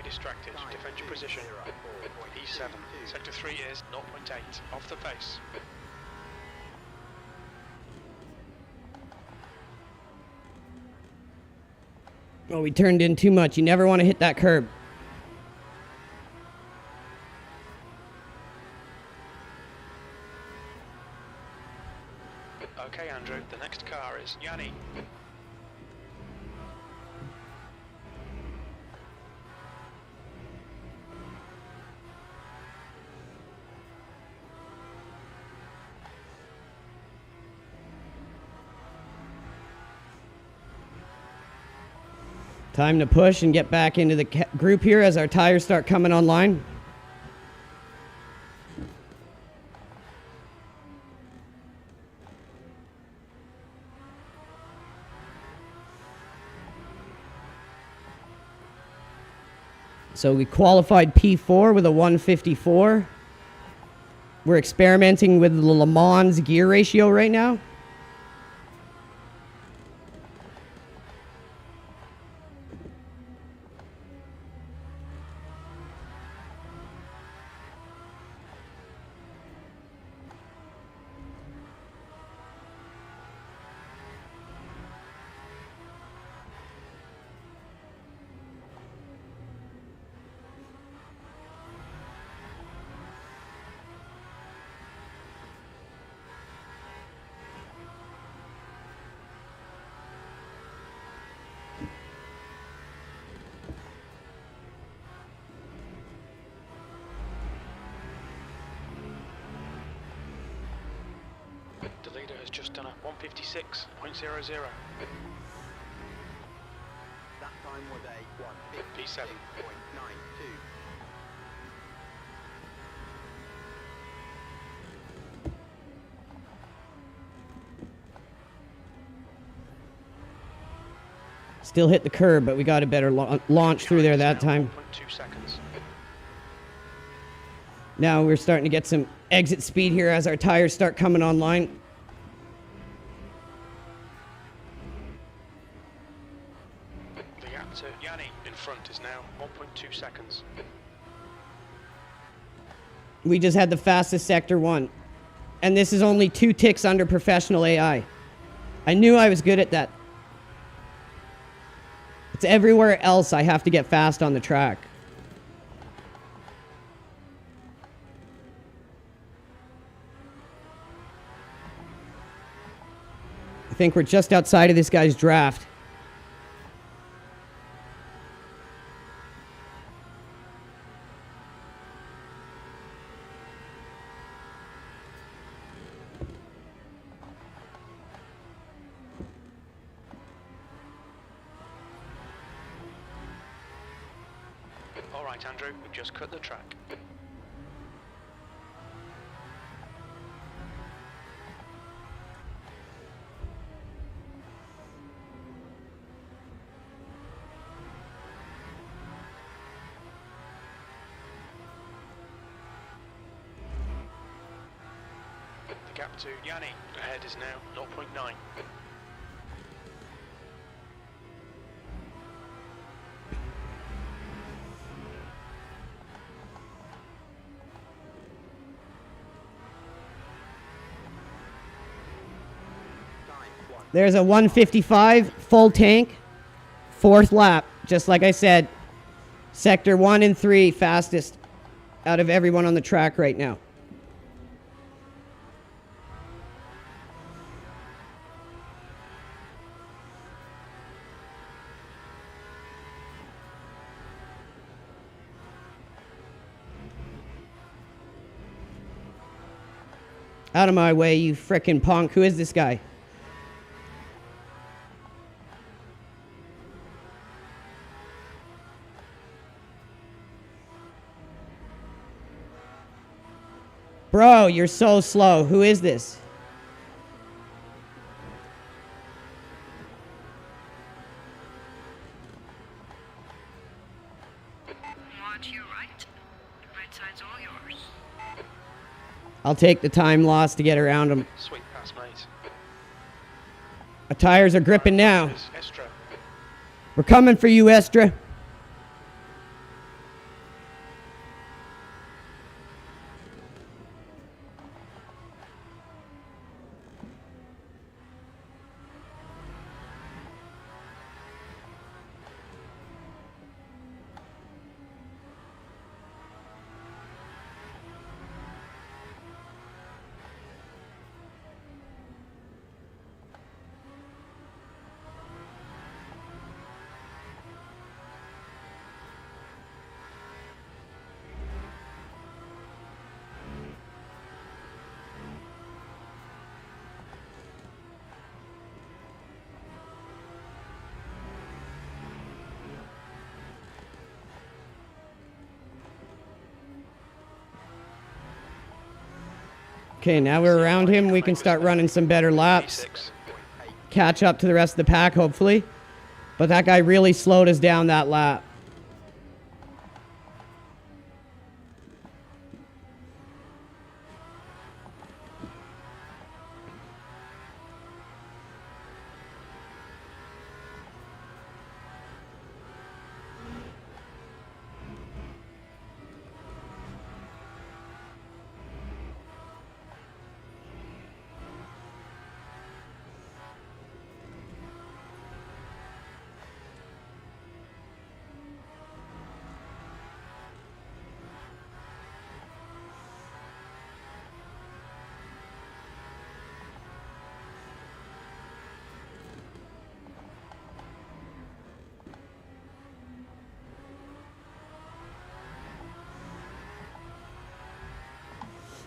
Distracted. Defend your position. E7. Sector 3 is 0.8. Off the pace. Oh, we turned in too much. You never want to hit that curb. Okay, Andrew. The next car is Yanni. Time to push and get back into the group here as our tires start coming online. So we qualified P4 with a 154. We're experimenting with the Le Mans gear ratio right now. The leader has just done a 156.00. That time was a P7. 156.92. Still hit the curb, but we got a better launch through there that time. 1.2 seconds. Now we're starting to get some exit speed here as our tires start coming online. The gap to Yanni in front is now 1.2 seconds. We just had the fastest sector 1. And this is only 2 ticks under professional AI. I knew I was good at that. It's everywhere else I have to get fast on the track. I think we're just outside of this guy's draft. All right, Andrew, we've just cut the track. The gap to Yanni ahead is now 0.9. There's a 155 full tank, 4th lap, just like I said. Sector 1 and 3 fastest out of everyone on the track right now. Out of my way, you frickin' punk. Who is this guy? Bro, you're so slow. Who is this? Watch your right. Right side's all yours. I'll take the time loss to get around him. Sweet pass, mate. Our tires are gripping now. Estra. We're coming for you, Estra. Okay, now we're around him. We can start running some better laps. Catch up to the rest of the pack, hopefully. But that guy really slowed us down that lap.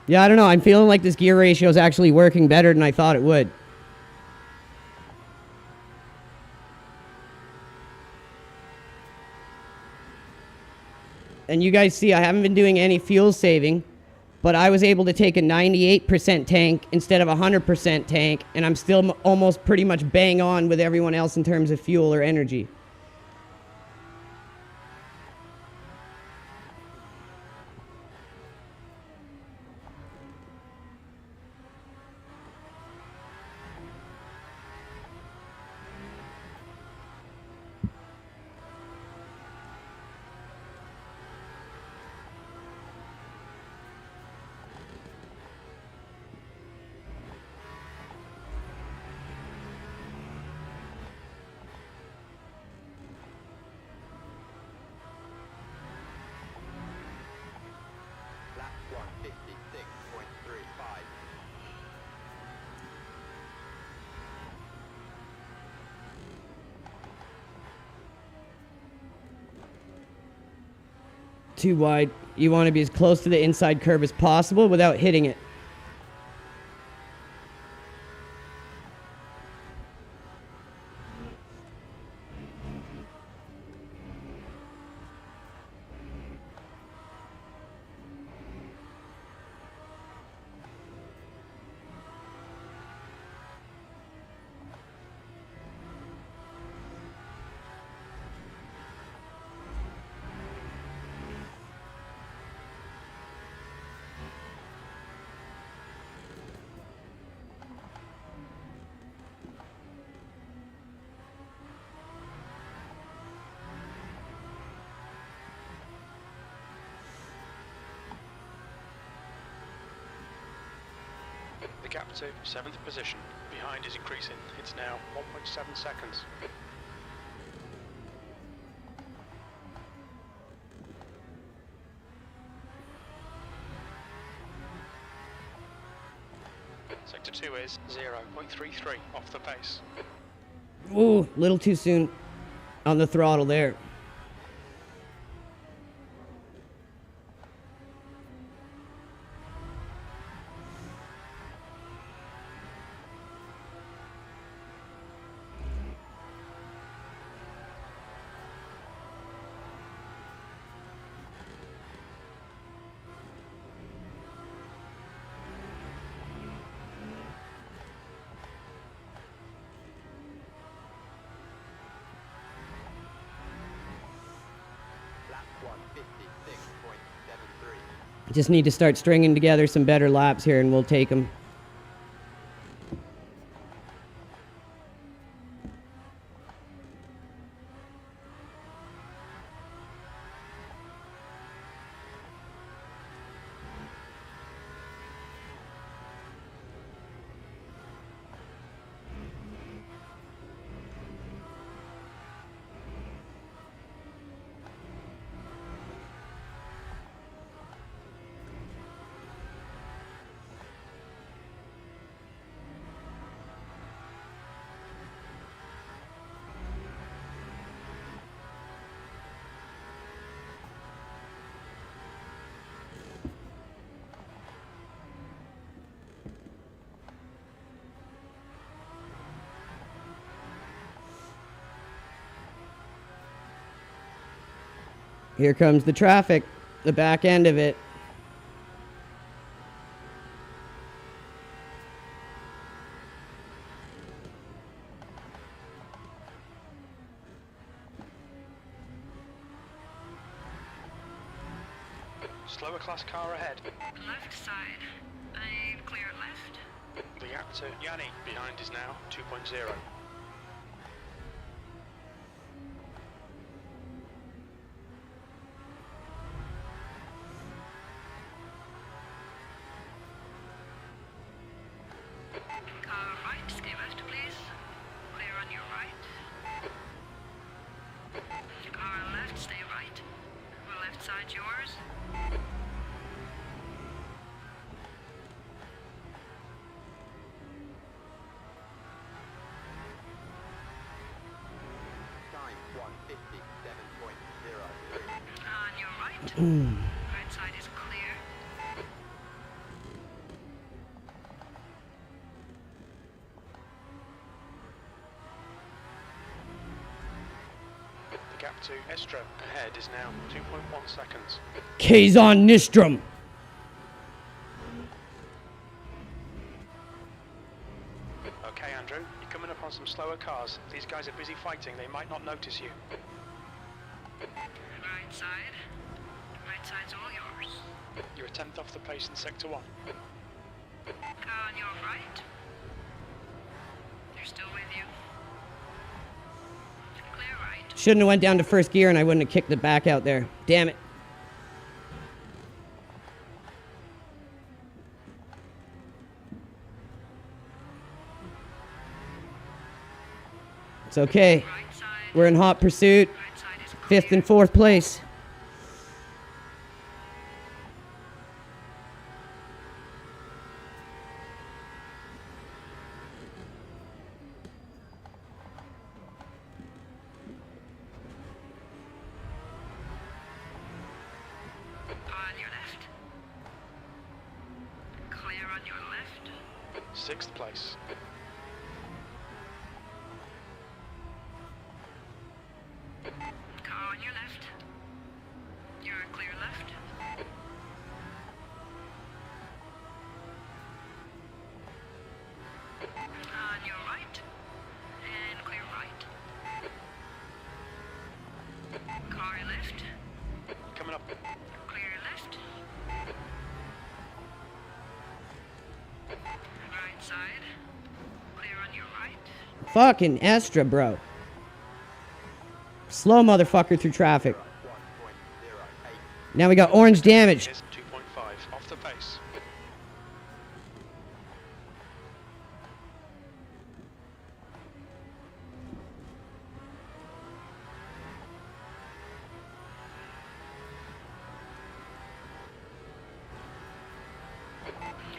Yeah, I don't know. I'm feeling like this gear ratio is actually working better than I thought it would. And you guys see, I haven't been doing any fuel saving, but I was able to take a 98% tank instead of a 100% tank, and I'm still almost pretty much bang on with everyone else in terms of fuel or energy. Lap 156.35. Too wide. You want to be as close to the inside curve as possible without hitting it. The gap to 7th position. Behind is increasing. It's now 1.7 seconds. Sector 2 is 0.33 off the pace. Ooh, little too soon on the throttle there. Just need to start stringing together some better laps here and we'll take them. Here comes the traffic, the back end of it. Slower class car ahead. Left side. I'm clear left. The gap to Yanni behind is now 2.0. Car right, stay left, please. Clear on your right. Car left, stay right. The left side's yours. Time 1:57.03. On your right. Right side is clear. The gap to Estra ahead is now 2.1 seconds. K's on Nistrum. Okay, Andrew, you're coming up on some slower cars. These guys are busy fighting. They might not notice you. Right side. Right side's all yours. You're a tenth off the pace in Sector 1. Car on your right. They're still with you. Clear right. Shouldn't have went down to first gear and I wouldn't have kicked it back out there. Damn it. It's okay. Right side. We're in hot pursuit. Right side is clear. 5th and 4th place. On your left. Clear on your left. 6th place. Car on your left. You're clear left. On your right. And clear right. Car left. Coming up. Clear left. Right side. Clear on your right. Fucking Estra, bro. Slow motherfucker through traffic. 1.08. Now we got orange damage. Is 2.5 off the pace.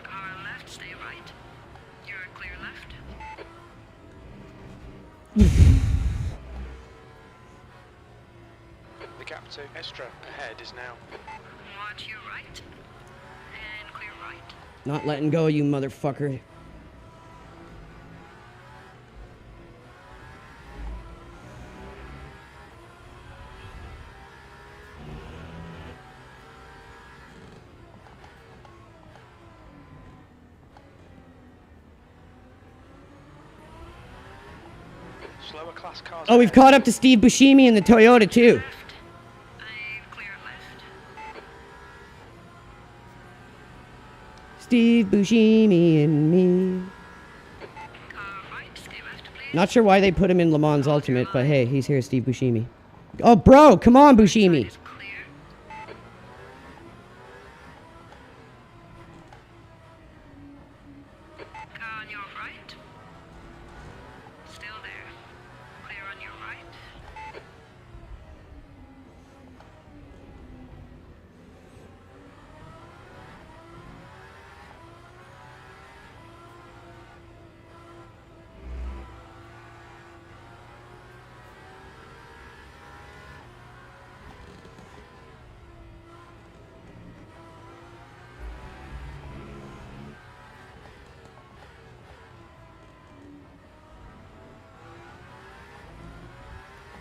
Car left, stay right. You're clear left. The gap to Estra ahead is now. Watch your right. And clear right. Not letting go, you motherfucker. Slower class cars. Oh, we've ahead. caught up to Steve Buscemi in the Toyota, too. Left. I'm clear left. Steve Buscemi and me. Car right, stay left, please. Not sure why they put him in Le Mans Ultimate, but hey, he's here, Steve Buscemi. Oh, bro, come on, Buscemi. Is clear. Car on your right. Still there. Clear on your right.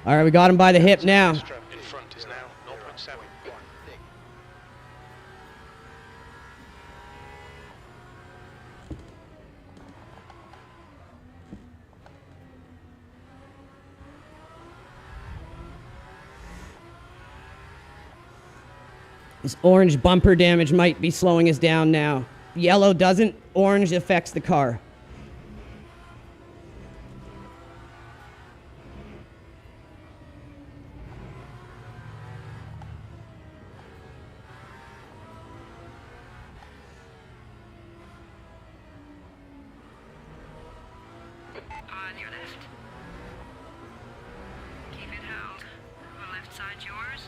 All right, we got him by the hip now. Extra in front is now 0.7. 1.16. This orange bumper damage might be slowing us down now. Yellow doesn't, orange affects the car. On your left. Keep it held. The left side's yours.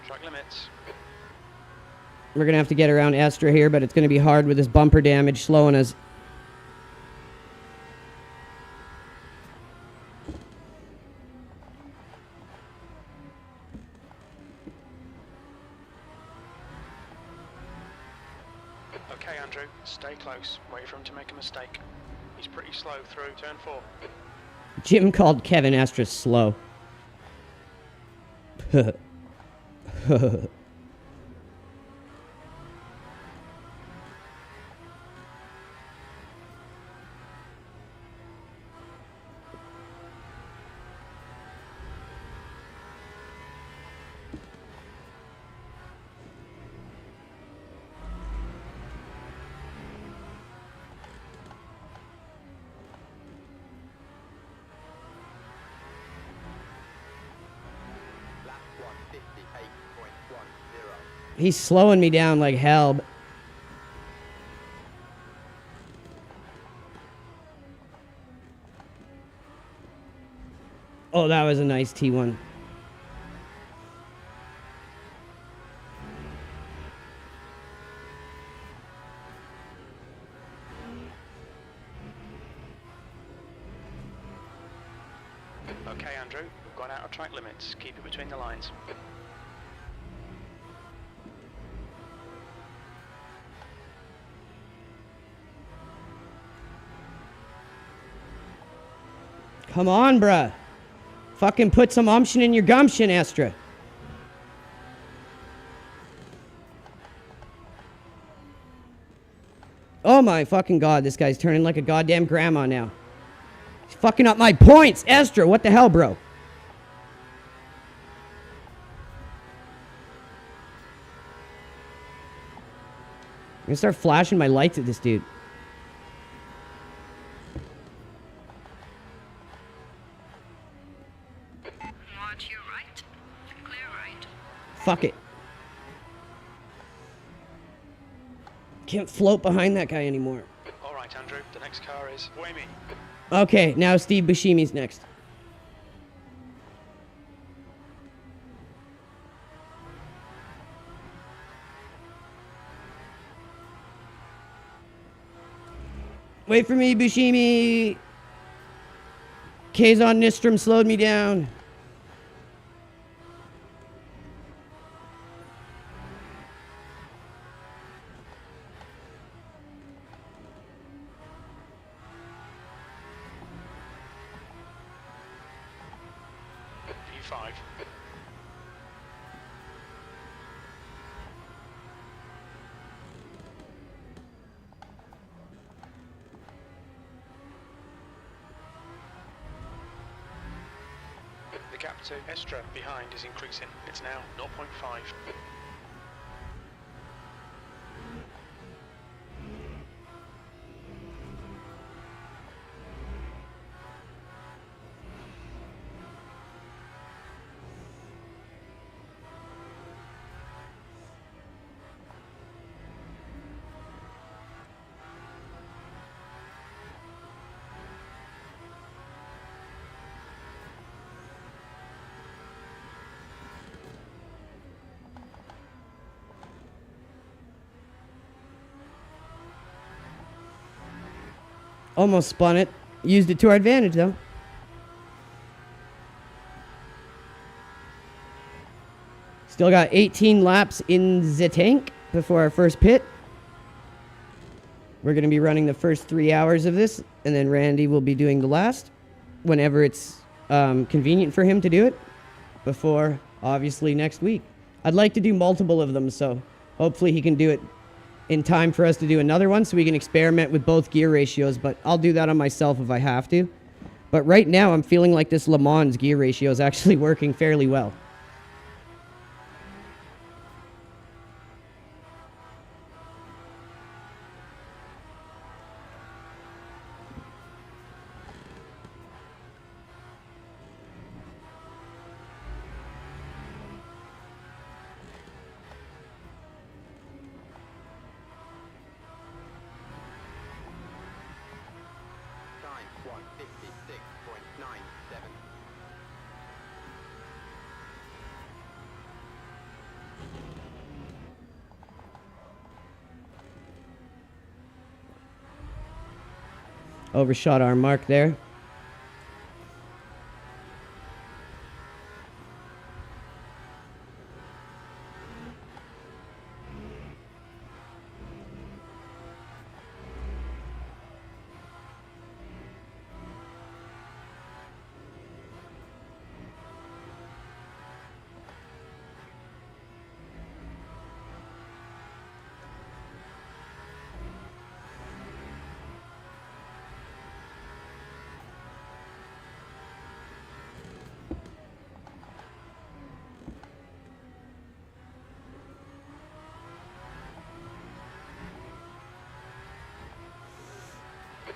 Track limits. We're going to have to get around Estra here, but it's going to be hard with this bumper damage slowing us. Okay, Andrew, stay close. Wait for him to make a mistake. He's pretty slow through turn 4. Jim called Kevin Estra slow. Lap 158.10. He's slowing me down like hell. Oh, that was a nice T1. Okay, Andrew, we've gone out of track limits. Keep it between the lines. Come on, bruh. Fucking put some umption in your gumption, Estra. Oh my fucking god, this guy's turning like a goddamn grandma now. He's fucking up my points, Estra. What the hell, bro? I'm gonna start flashing my lights at this dude. Watch your right. Clear right. Fuck it. Can't float behind that guy anymore. All right, Andrew, the next car is Whammy. Okay, now Steve Buscemi's next. Wait for me, Buscemi. Kazon Nistrom slowed me down. P5. gap to Estra behind is increasing. It's now 0.5. Almost spun it. Used it to our advantage, though. Still got 18 laps in the tank before our first pit. We're going to be running the first 3 hours of this, and then Randy will be doing the last whenever it's convenient for him to do it before, obviously, next week. I'd like to do multiple of them, so hopefully he can do it in time for us to do another one so we can experiment with both gear ratios, but I'll do that on myself if I have to. But right now, I'm feeling like this Le Mans gear ratio is actually working fairly well. Time 156.97. Overshot our mark there.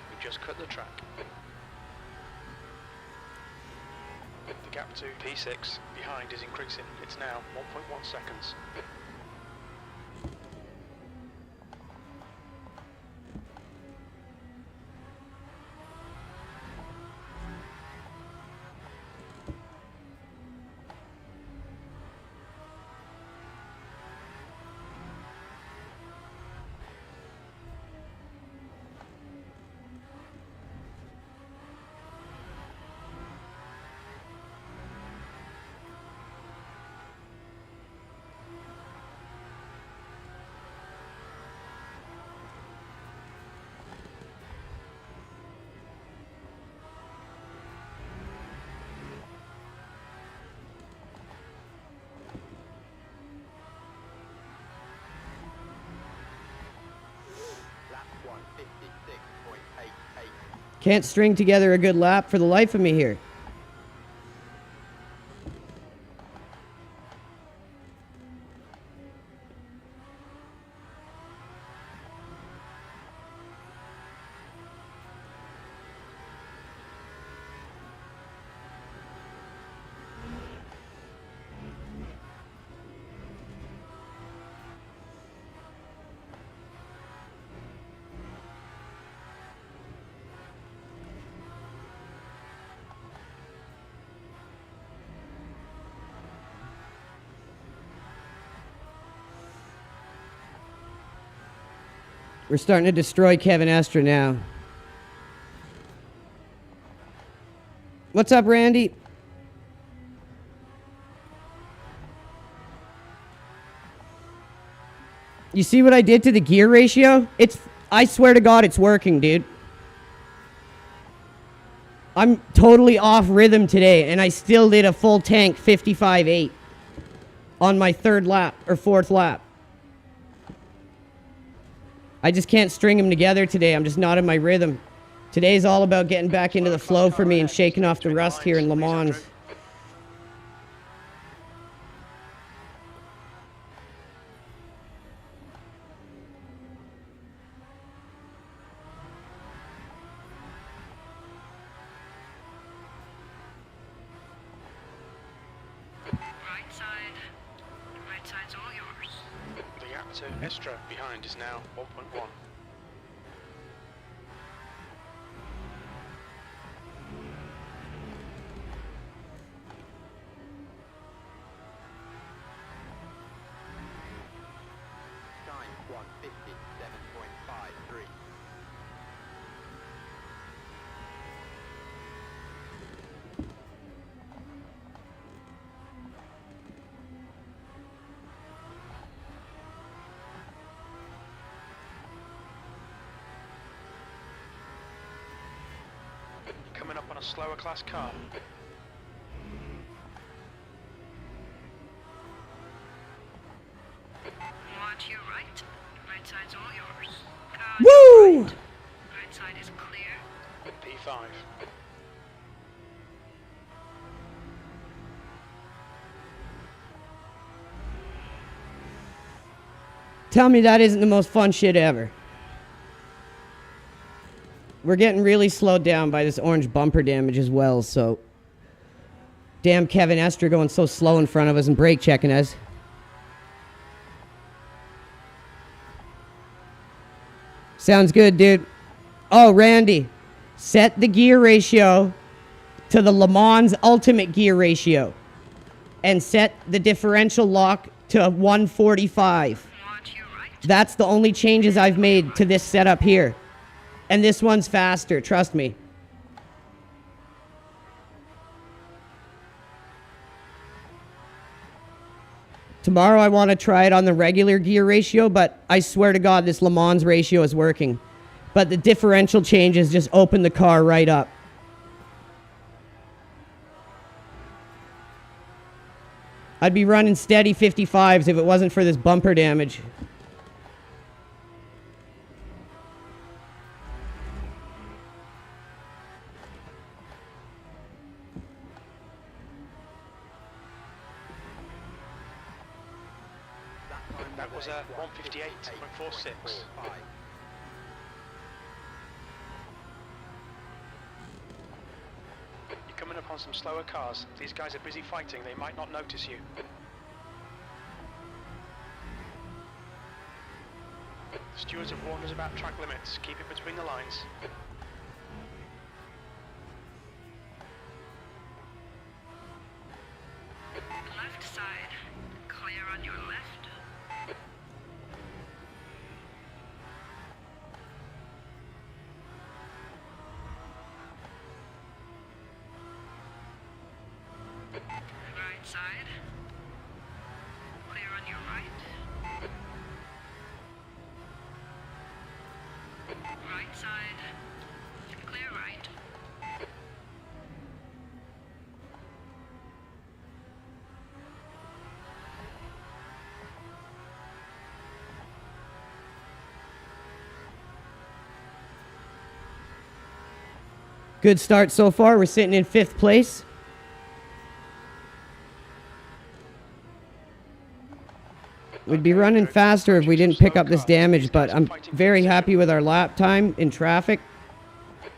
We've just cut the track. The gap to P6 behind is increasing. It's now 1.1 seconds. Lap 156.88. Can't string together a good lap for the life of me here. We're starting to destroy Kevin Estra now. What's up, Randy? You see what I did to the gear ratio? I swear to God, it's working, dude. I'm totally off rhythm today, and I still did a full tank 55.8 on my third lap, or fourth lap. I just can't string them together today. I'm just not in my rhythm. Today's all about getting back into the flow for me and shaking off the rust here in Le Mans. Right side's all yours. The gap to Estra behind is now 1.1. Time 1:57.53. Coming up on a slower class car. Watch your right. Right side's all yours. Car Woo! right. Right side is clear. P5. Tell me that isn't the most fun shit ever. We're getting really slowed down by this orange bumper damage as well, so... Damn Kevin Estre going so slow in front of us and brake checking us. Sounds good, dude. Oh, Randy. Set the gear ratio to the Le Mans Ultimate gear ratio. And set the differential lock to 145. Watch your right. That's the only changes I've made to this setup here. And this one's faster, trust me. Tomorrow I want to try it on the regular gear ratio, but I swear to God this Le Mans ratio is working. But the differential changes just open the car right up. I'd be running steady 55s if it wasn't for this bumper damage. That was a 158.46. You're coming up on some slower cars. These guys are busy fighting. They might not notice you. The stewards have warned us about track limits. Keep it between the lines. Left side. Clear on your left. Right side. Clear on your right. Right side. Clear right. Good start so far. We're sitting in 5th place. We'd be running faster if we didn't pick up this damage, but I'm very happy with our lap time in traffic.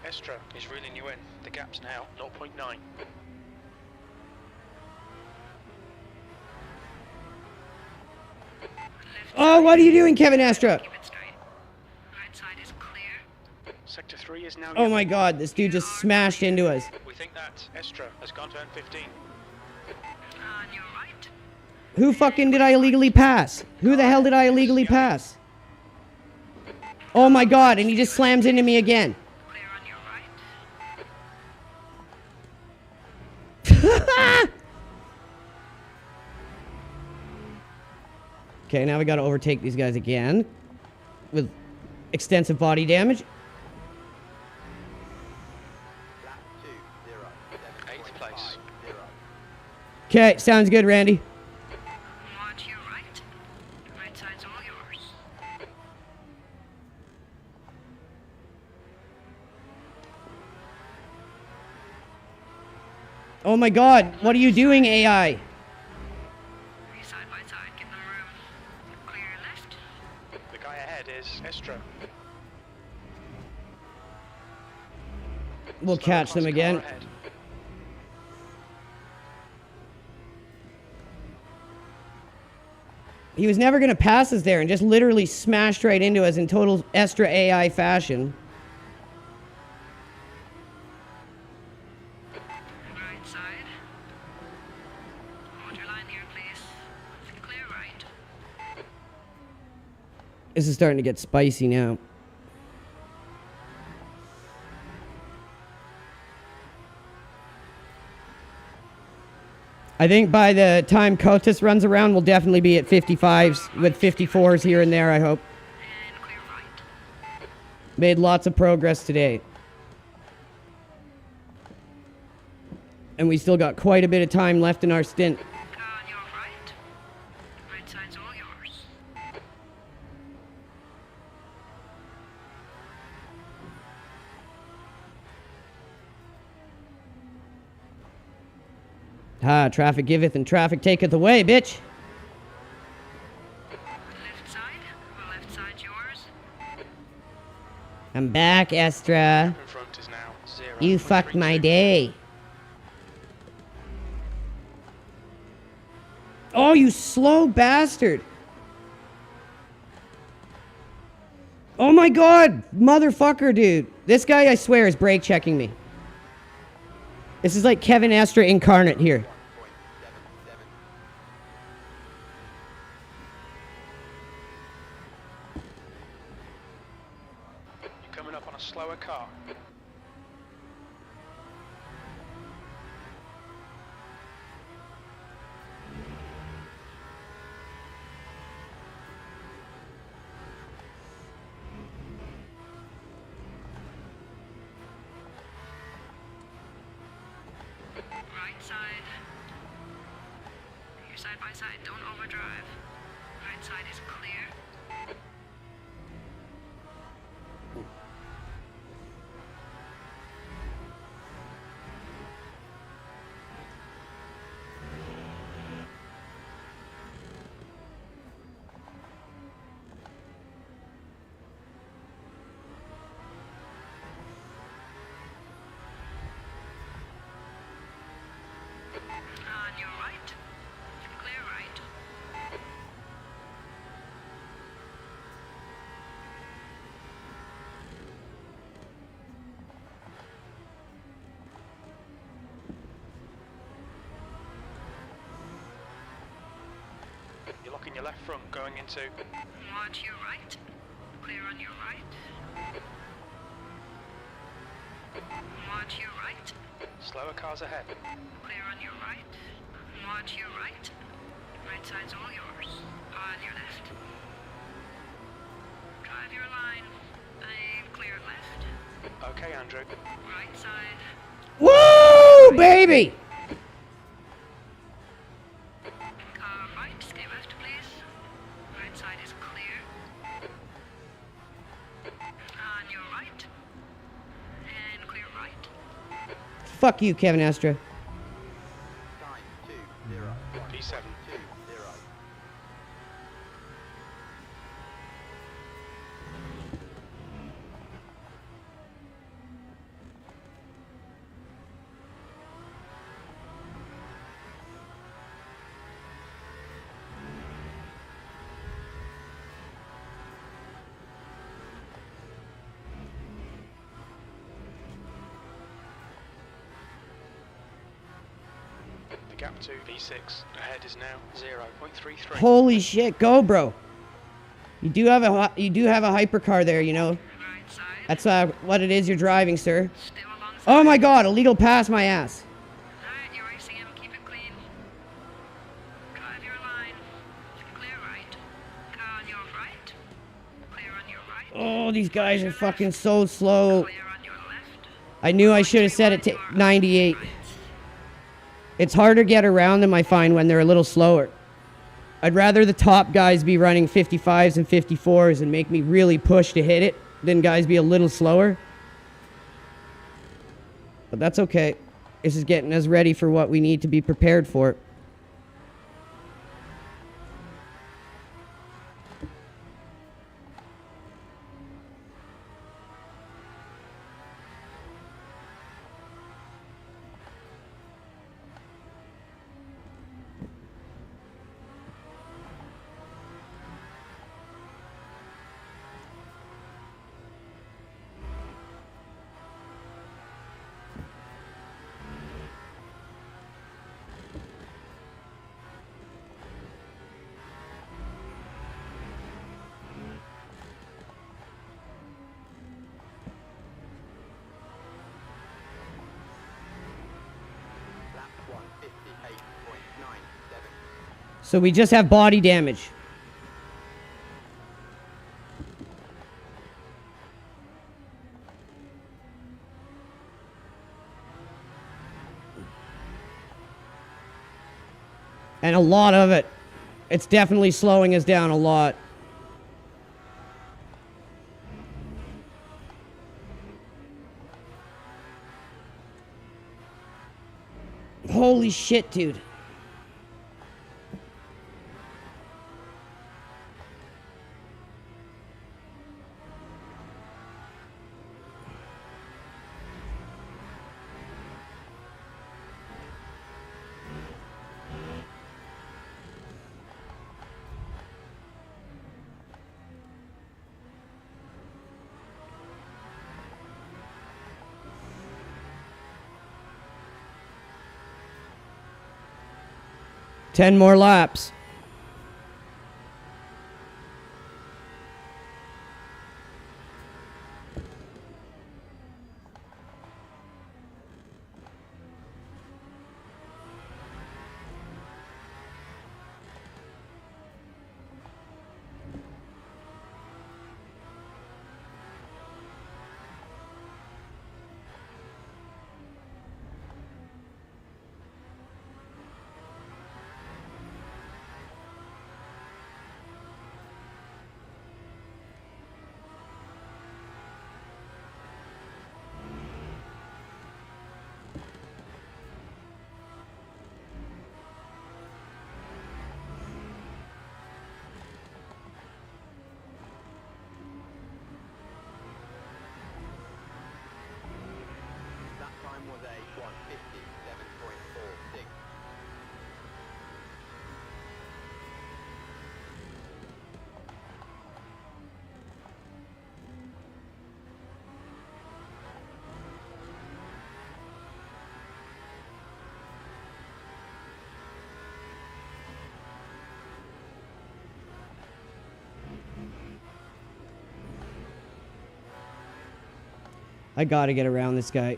Estra is reeling you in. The gap's now 0.9. Oh, what are you doing, Kevin Astra? Keep it straight. Right side is clear. Sector 3 is now... Oh my God, this dude just smashed into us. We think that Estra has gone to N15. On your right. Who fucking did I illegally pass? Who the hell did I illegally pass? Oh my God, and he just slams into me again. Clear on your right. Okay, now we gotta overtake these guys again with extensive body damage. Lap 2:07.50. 8th place. Okay, sounds good, Randy. Watch your right. Right side's all yours. Oh my God, what are you doing, AI? Three side by side, give them room. Clear left. The guy ahead is Estra. We'll catch them again. He was never going to pass us there and just literally smashed right into us in total Estra AI fashion. Right side. Hold your line here, please. Clear right. This is starting to get spicy now. I think by the time COTAS runs around, we'll definitely be at 55s with 54s here and there, I hope. And clear right. Made lots of progress today. And we still got quite a bit of time left in our stint. Car on your right. Right side's all yours. Ah, traffic giveth and traffic taketh away, bitch. Left side. Left side's yours. I'm back, Estra. In front is now 0. You fucked my day. Oh, you slow bastard. Oh my god, motherfucker, dude. This guy, I swear, is brake checking me. This is like Kevin Estra incarnate here. 1.77. You're coming up on a slower car. Right side. You're side by side. Don't overdrive. Right side is clear. On your right. Clear right. You're locking your left front going into. Watch your right. Clear on your right. Watch your right. Slower cars ahead. Clear on your right. Watch your right. Right side's all yours. On your left. Drive your line. I'm clear left. Okay, Andrew. Right side. Woo, baby! Car right. Stay left, please. Right side is clear. On your right. And clear right. Fuck you, Kevin Estra. Sign 2, 0. P7. 2, 0. The gap to V6 ahead is now 0.33. Holy shit, go, bro. You do have a hypercar there, you know. Right side. That's what it is you're driving, sir. Still alongside. Oh my god, illegal pass my ass. Alright, you're racing him. Keep it clean. Drive your line. Clear right. Car on your right. Clear on your right. Oh, these guys are fucking so slow. Clear on your left. I knew I should have set it to 98. It's harder to get around them, I find, when they're a little slower. I'd rather the top guys be running 55s and 54s and make me really push to hit it than guys be a little slower. But that's okay. This is getting us ready for what we need to be prepared for. 58.97. So we just have body damage. And a lot of it. It's definitely slowing us down a lot. Holy shit, dude. Ten more laps. That time was a 157.46. I gotta get around this guy.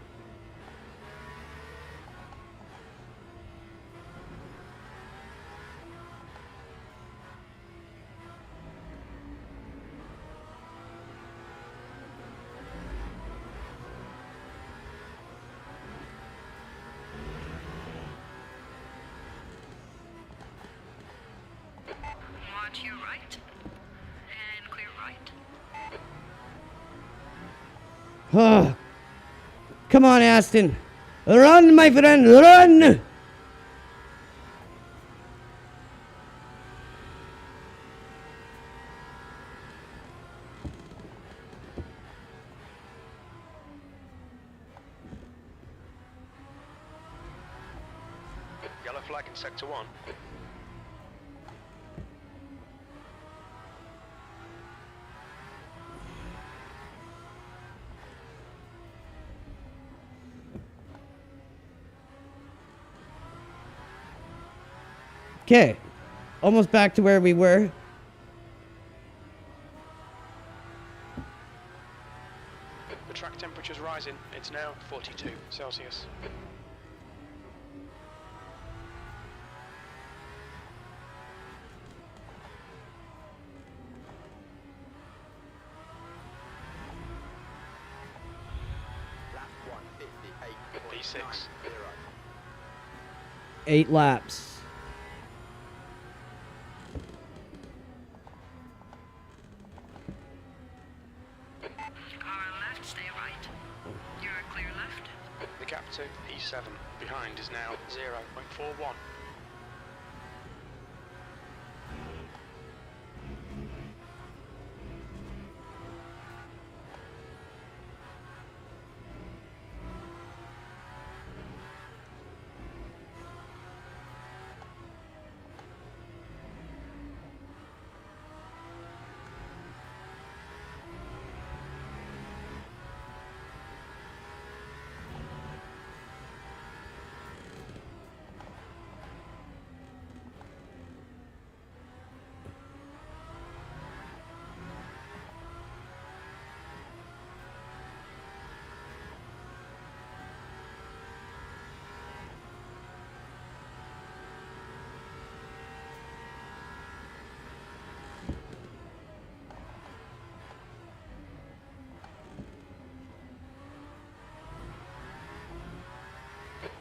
Watch your right. And clear right. Come on, Aston. Run, my friend, run! Yellow flag in sector 1. Okay. Almost back to where we were. The track temperature's rising. It's now 42 Celsius. Lap 158.90. V6. 8 laps. Car left, stay right. You're clear left. The gap to E7 behind is now 0.41.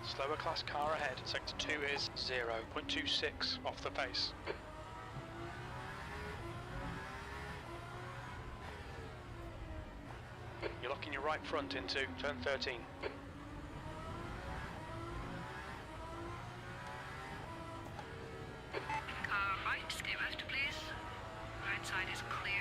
Slower class car ahead. Sector 2 is 0.26 off the pace. You're locking your right front into turn 13. Car right, stay left please. Right side is clear.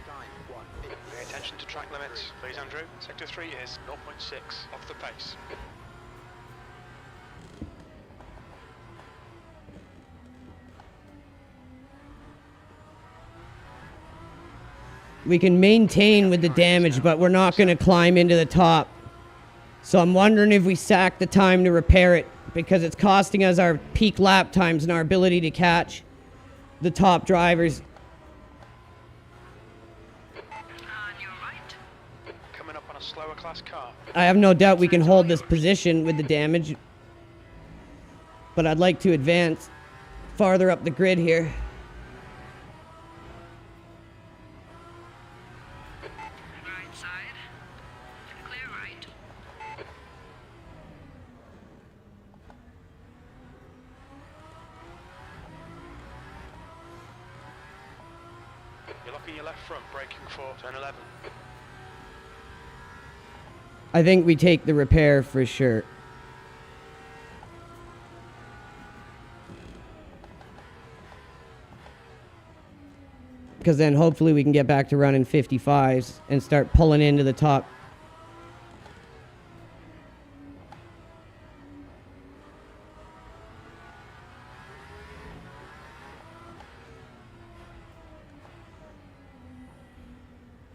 Time 150. Pay attention to track limits, please Andrew. Sector 3 is 0.6 off the pace. We can maintain with the damage, but we're not going to climb into the top. So I'm wondering if we sack the time to repair it, because it's costing us our peak lap times and our ability to catch the top drivers. On your right. Coming up on a slower class car. I have no doubt we can hold this position with the damage, but I'd like to advance farther up the grid here. Right side. Clear right. You're locking your left front, braking for turn 11. I think we take the repair for sure. Because then hopefully we can get back to running 55s and start pulling into the top.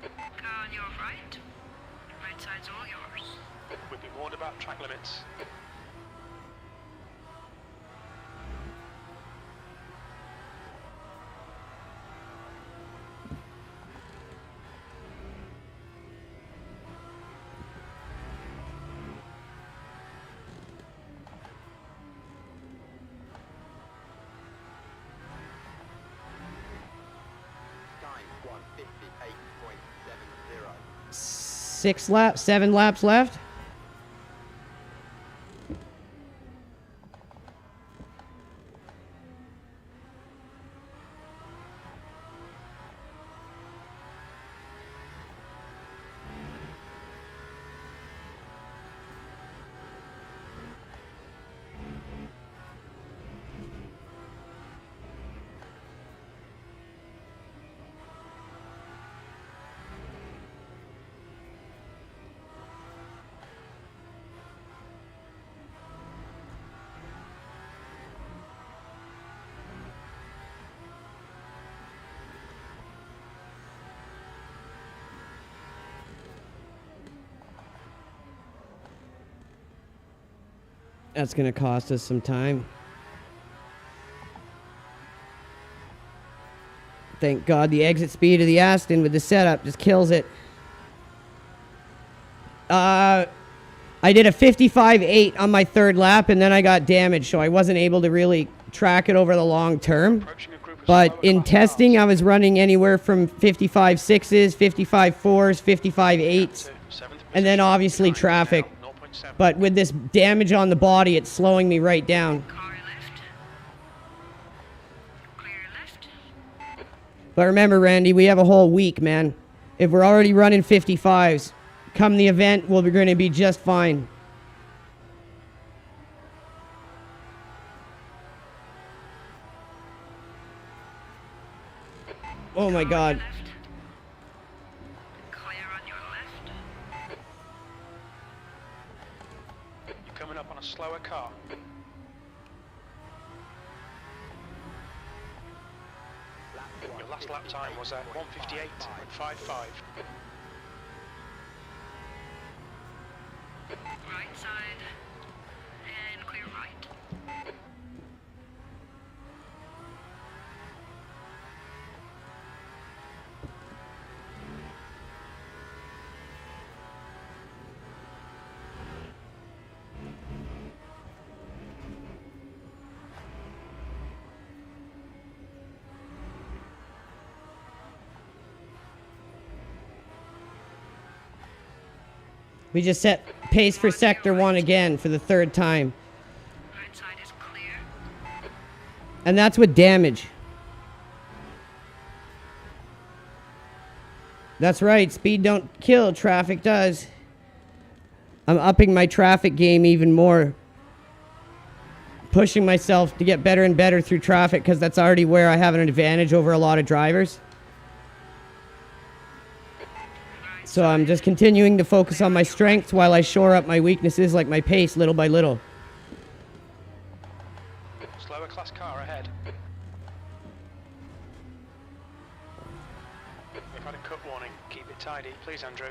Car on your right. Right side's all yours. We've been warned about track limits. Time 158.70. 7 laps left. That's going to cost us some time. Thank God the exit speed of the Aston with the setup just kills it. I did a 55.8 on my third lap, and then I got damaged, so I wasn't able to really track it over the long term. Approaching a group of But slower in class testing, cars. I was running anywhere from 55.6s, 55.4s, 55.8s, Seventh and then position, obviously behind traffic. now, 0.7. But with this damage on the body, it's slowing me right down. Car left. Clear left. But remember, Randy, we have a whole week, man. If we're already running 55s, come the event, we're going to be just fine. Oh my God. Left. Clear on your left. You're coming up on a slower car. Your last lap time was at 158.55. Right side. And clear right. We just set pace for sector 1 again for the 3rd time. Right side is clear. And that's with damage. That's right, speed don't kill, traffic does. I'm upping my traffic game even more. Pushing myself to get better and better through traffic because that's already where I have an advantage over a lot of drivers. So I'm just continuing to focus on my strengths while I shore up my weaknesses like my pace little by little. Slower class car ahead. We've had a cut warning. Keep it tidy, please, Andrew.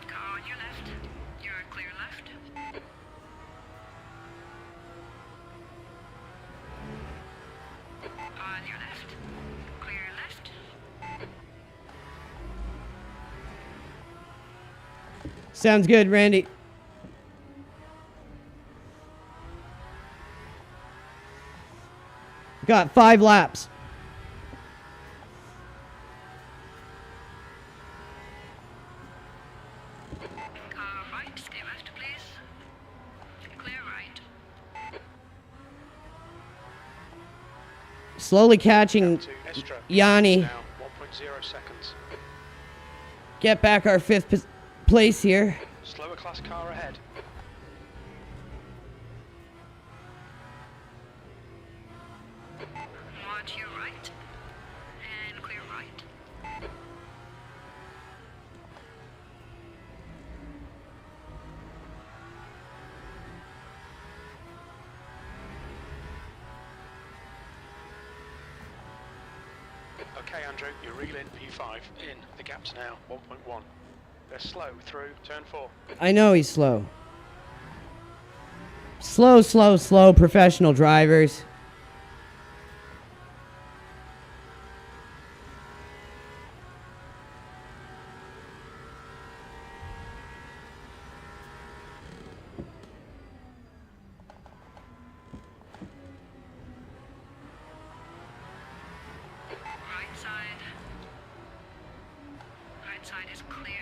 Car on your left. You're clear left. On your left. Clear left. Sounds good, Randy. Got 5 laps. Car right. Stay left, please. Clear right. Slowly catching To Estra. Yanni. Now 1.0 seconds. Get back our 5th place here. Slower class car ahead. Watch your right. And clear right. Okay, Andrew, you reel in P5. In. The gap's now 1.1. They're slow through turn 4. I know he's slow. Slow, slow, slow professional drivers. Right side. Right side is clear.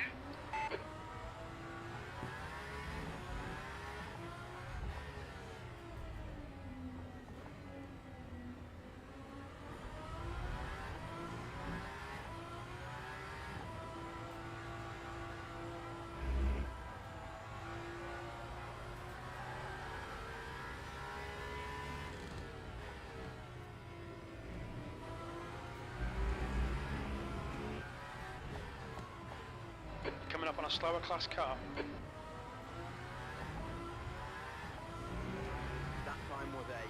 Coming up on a slower class car. That time was a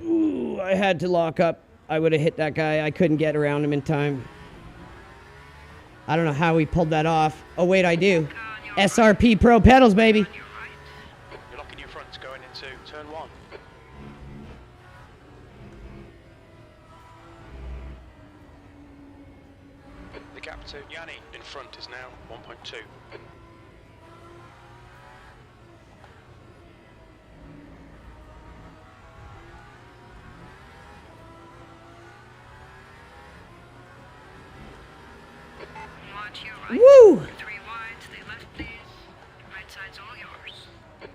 1:57.20. Ooh, I had to lock up. I would have hit that guy. I couldn't get around him in time. I don't know how we pulled that off. Oh, wait, I do. SRP-PRO pedals, baby. On your right. You're locking your fronts going into turn 1. The gap to Yanni in front is now 1.2. Watch your right. Woo! 3 wide. Stay left, please. Right side's all yours.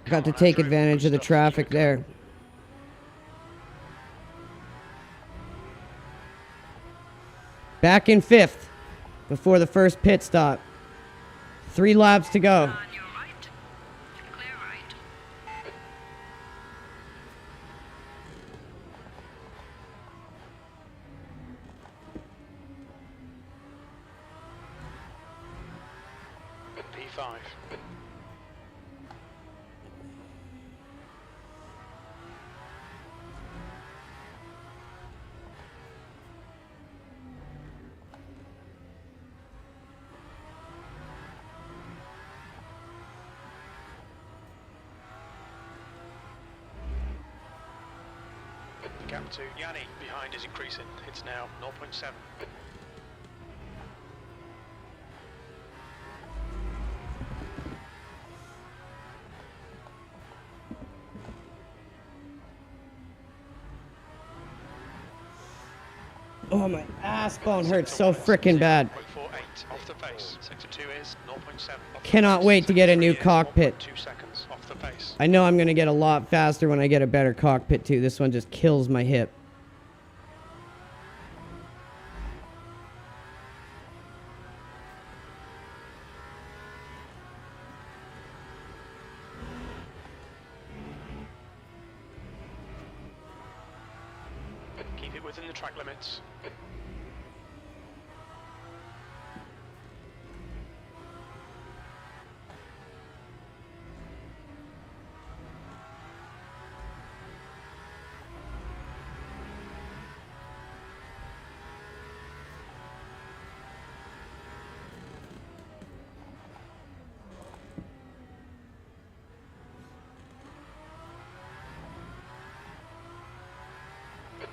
Got to take advantage of the traffic there. Back in 5th before the first pit stop. 3 laps to go. On your right. Clear right. P5. Gap to Yanni behind is increasing. It's now 0.7. Oh, my ass bone hurts so freaking bad. 0.48 off the pace. Sector 2 is 0.7. Cannot wait to get a new cockpit. 2 seconds off the pace. I know I'm going to get a lot faster when I get a better cockpit too. This one just kills my hip. Keep it within the track limits.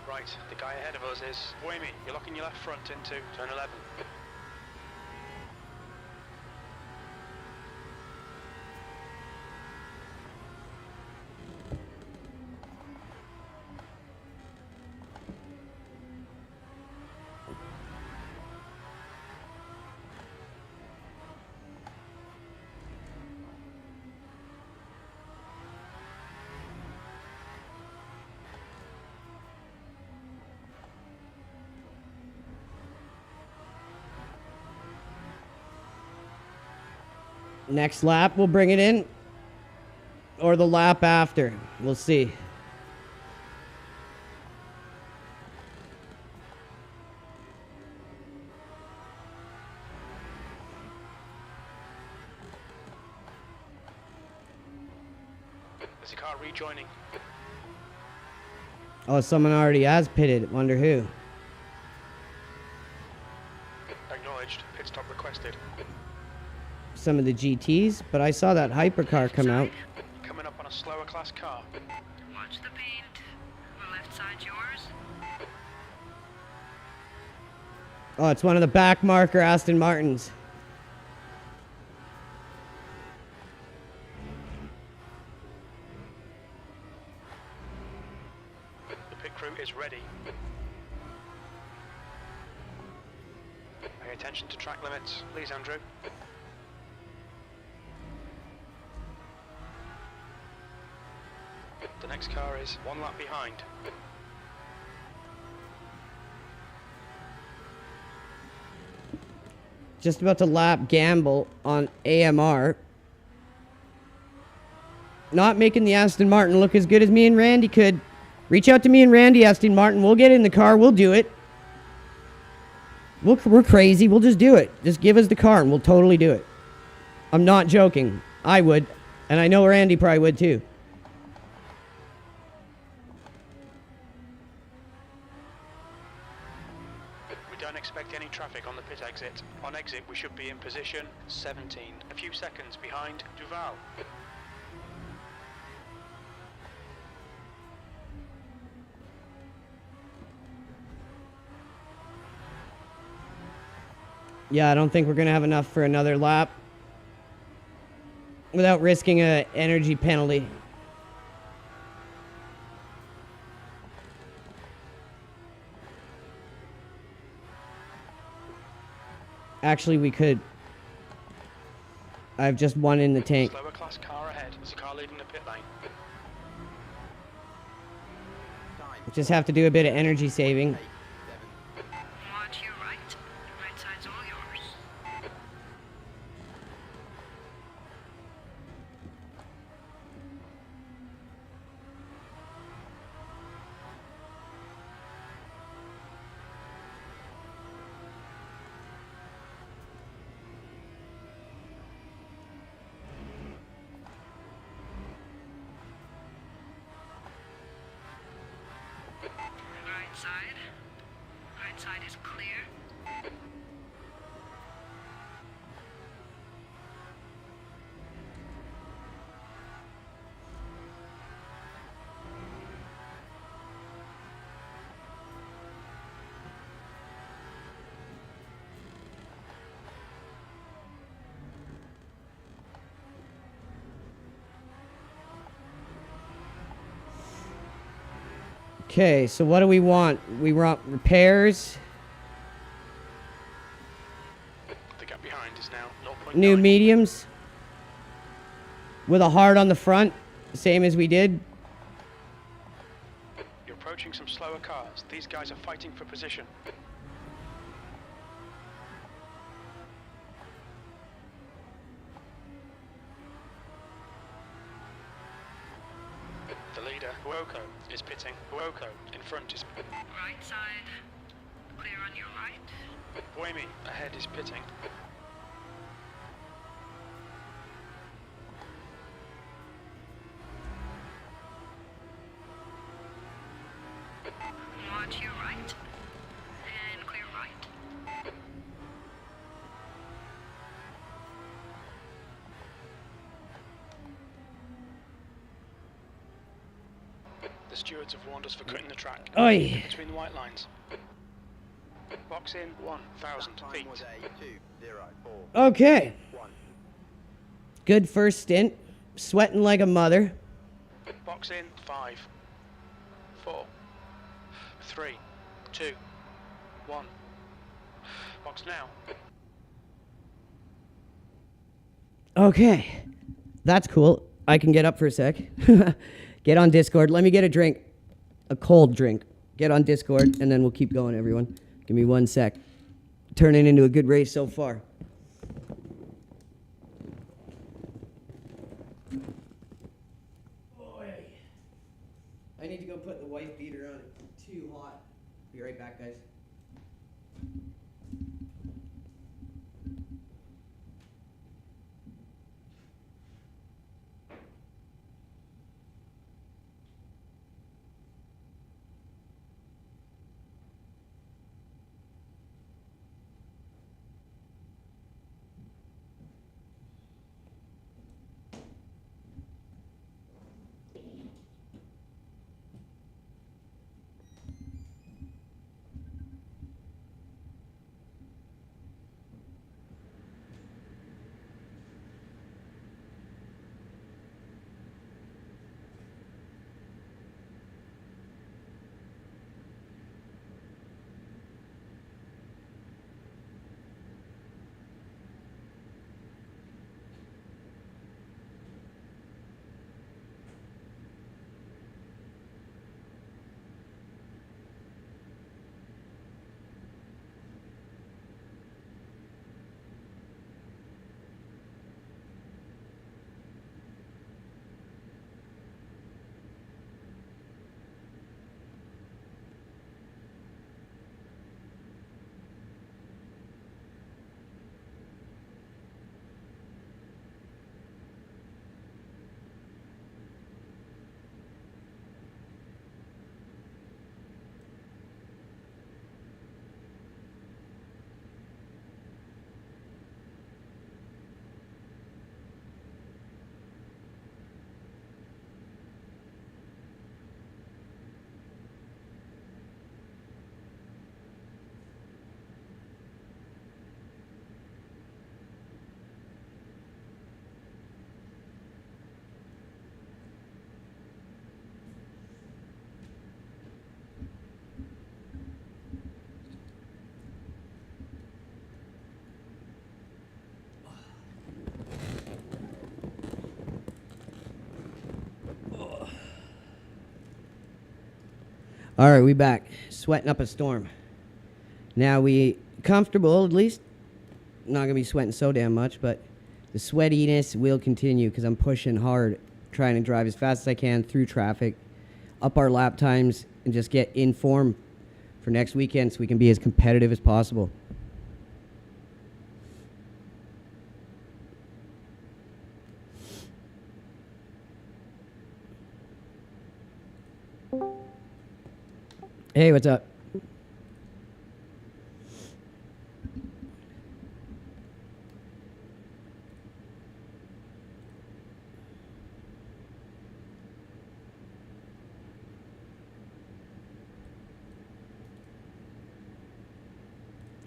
Right, the guy ahead of us is Boemi. You're locking your left front into turn 11. Next lap, we'll bring it in. Or the lap after. We'll see. There's a car rejoining. Oh, someone already has pitted. Wonder who. Acknowledged. Pit stop requested. Some of the GTs, but I saw that hypercar come out. Coming up on a slower class car. Watch the paint. The left side's yours. Oh, it's one of the back marker Aston Martins. The pit crew is ready. Pay attention to track limits, please, Andrew. The next car is 1 lap behind. Just about to lap Gamble on AMR. Not making the Aston Martin look as good as me and Randy could. Reach out to me and Randy, Aston Martin. We'll get in the car. We'll do it. We're crazy. We'll just do it. Just give us the car and we'll totally do it. I'm not joking. I would. And I know Randy probably would too. We don't expect any traffic on the pit exit. On exit, we should be in position 17. A few seconds behind Duval. Yeah, I don't think we're going to have enough for another lap without risking an energy penalty. Actually, we could. I have just one in the tank. Slower class car ahead. There's a car leading the pit lane. Just have to do a bit of energy saving. Watch your right. Right side's all yours. Right side. Right side is clear. Okay, so what do we want? We want repairs. The gap behind is now 0.9. New mediums. With a hard on the front. Same as we did. You're approaching some slower cars. These guys are fighting for position. The leader, Huoko, is pitting. Huoko in front is... Right side. Clear on your right. Buemi ahead is pitting. More to your right. And clear right. The stewards have warned us for cutting the track. Oi. Between the white lines. Box in 1,000 That time feet. was a 2-0-4-1. Okay. Good first stint. Sweating like a mother. Box in 5, 4, 3, 2, 1. Box now. Okay. That's cool. I can get up for a sec. Get on Discord. Let me get a drink. A cold drink. Get on Discord, and then we'll keep going, everyone. Give me 1 sec. Turning into a good race so far. I need to go put the wife beater on. It's too hot. Be right back, guys. All right, we back. Sweating up a storm. Now we comfortable, at least. Not going to be sweating so damn much, but the sweatiness will continue because I'm pushing hard, trying to drive as fast as I can through traffic, up our lap times, and just get in form for next weekend so we can be as competitive as possible. Hey, what's up?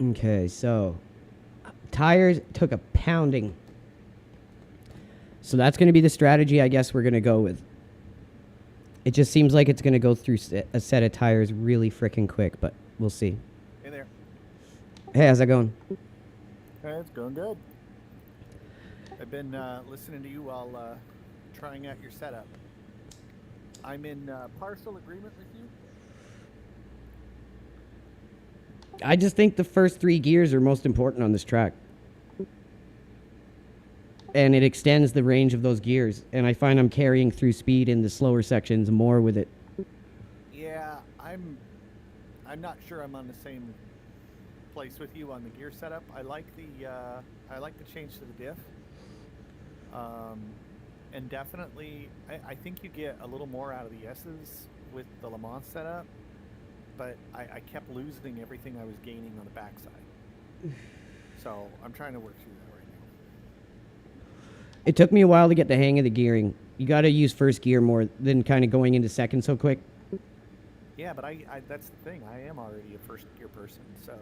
Okay, so tires took a pounding. So that's going to be the strategy I guess we're going to go with. It just seems like it's going to go through a set of tires really freaking quick, but we'll see. Hey there. Hey, how's that going? Hey, it's going good. I've been listening to you while trying out your setup. I'm in partial agreement with you. I just think the first 3 gears are most important on this track. And it extends the range of those gears. And I find I'm carrying through speed in the slower sections more with it. Yeah, I'm not sure I'm on the same place with you on the gear setup. I like the change to the diff. And definitely, I think you get a little more out of the S's with the Le Mans setup, but I kept losing everything I was gaining on the backside. So I'm trying to work through that right now. It took me a while to get the hang of the gearing. You got to use first gear more than kind of going into second so quick. Yeah, but I that's the thing. I am already a first gear person, so.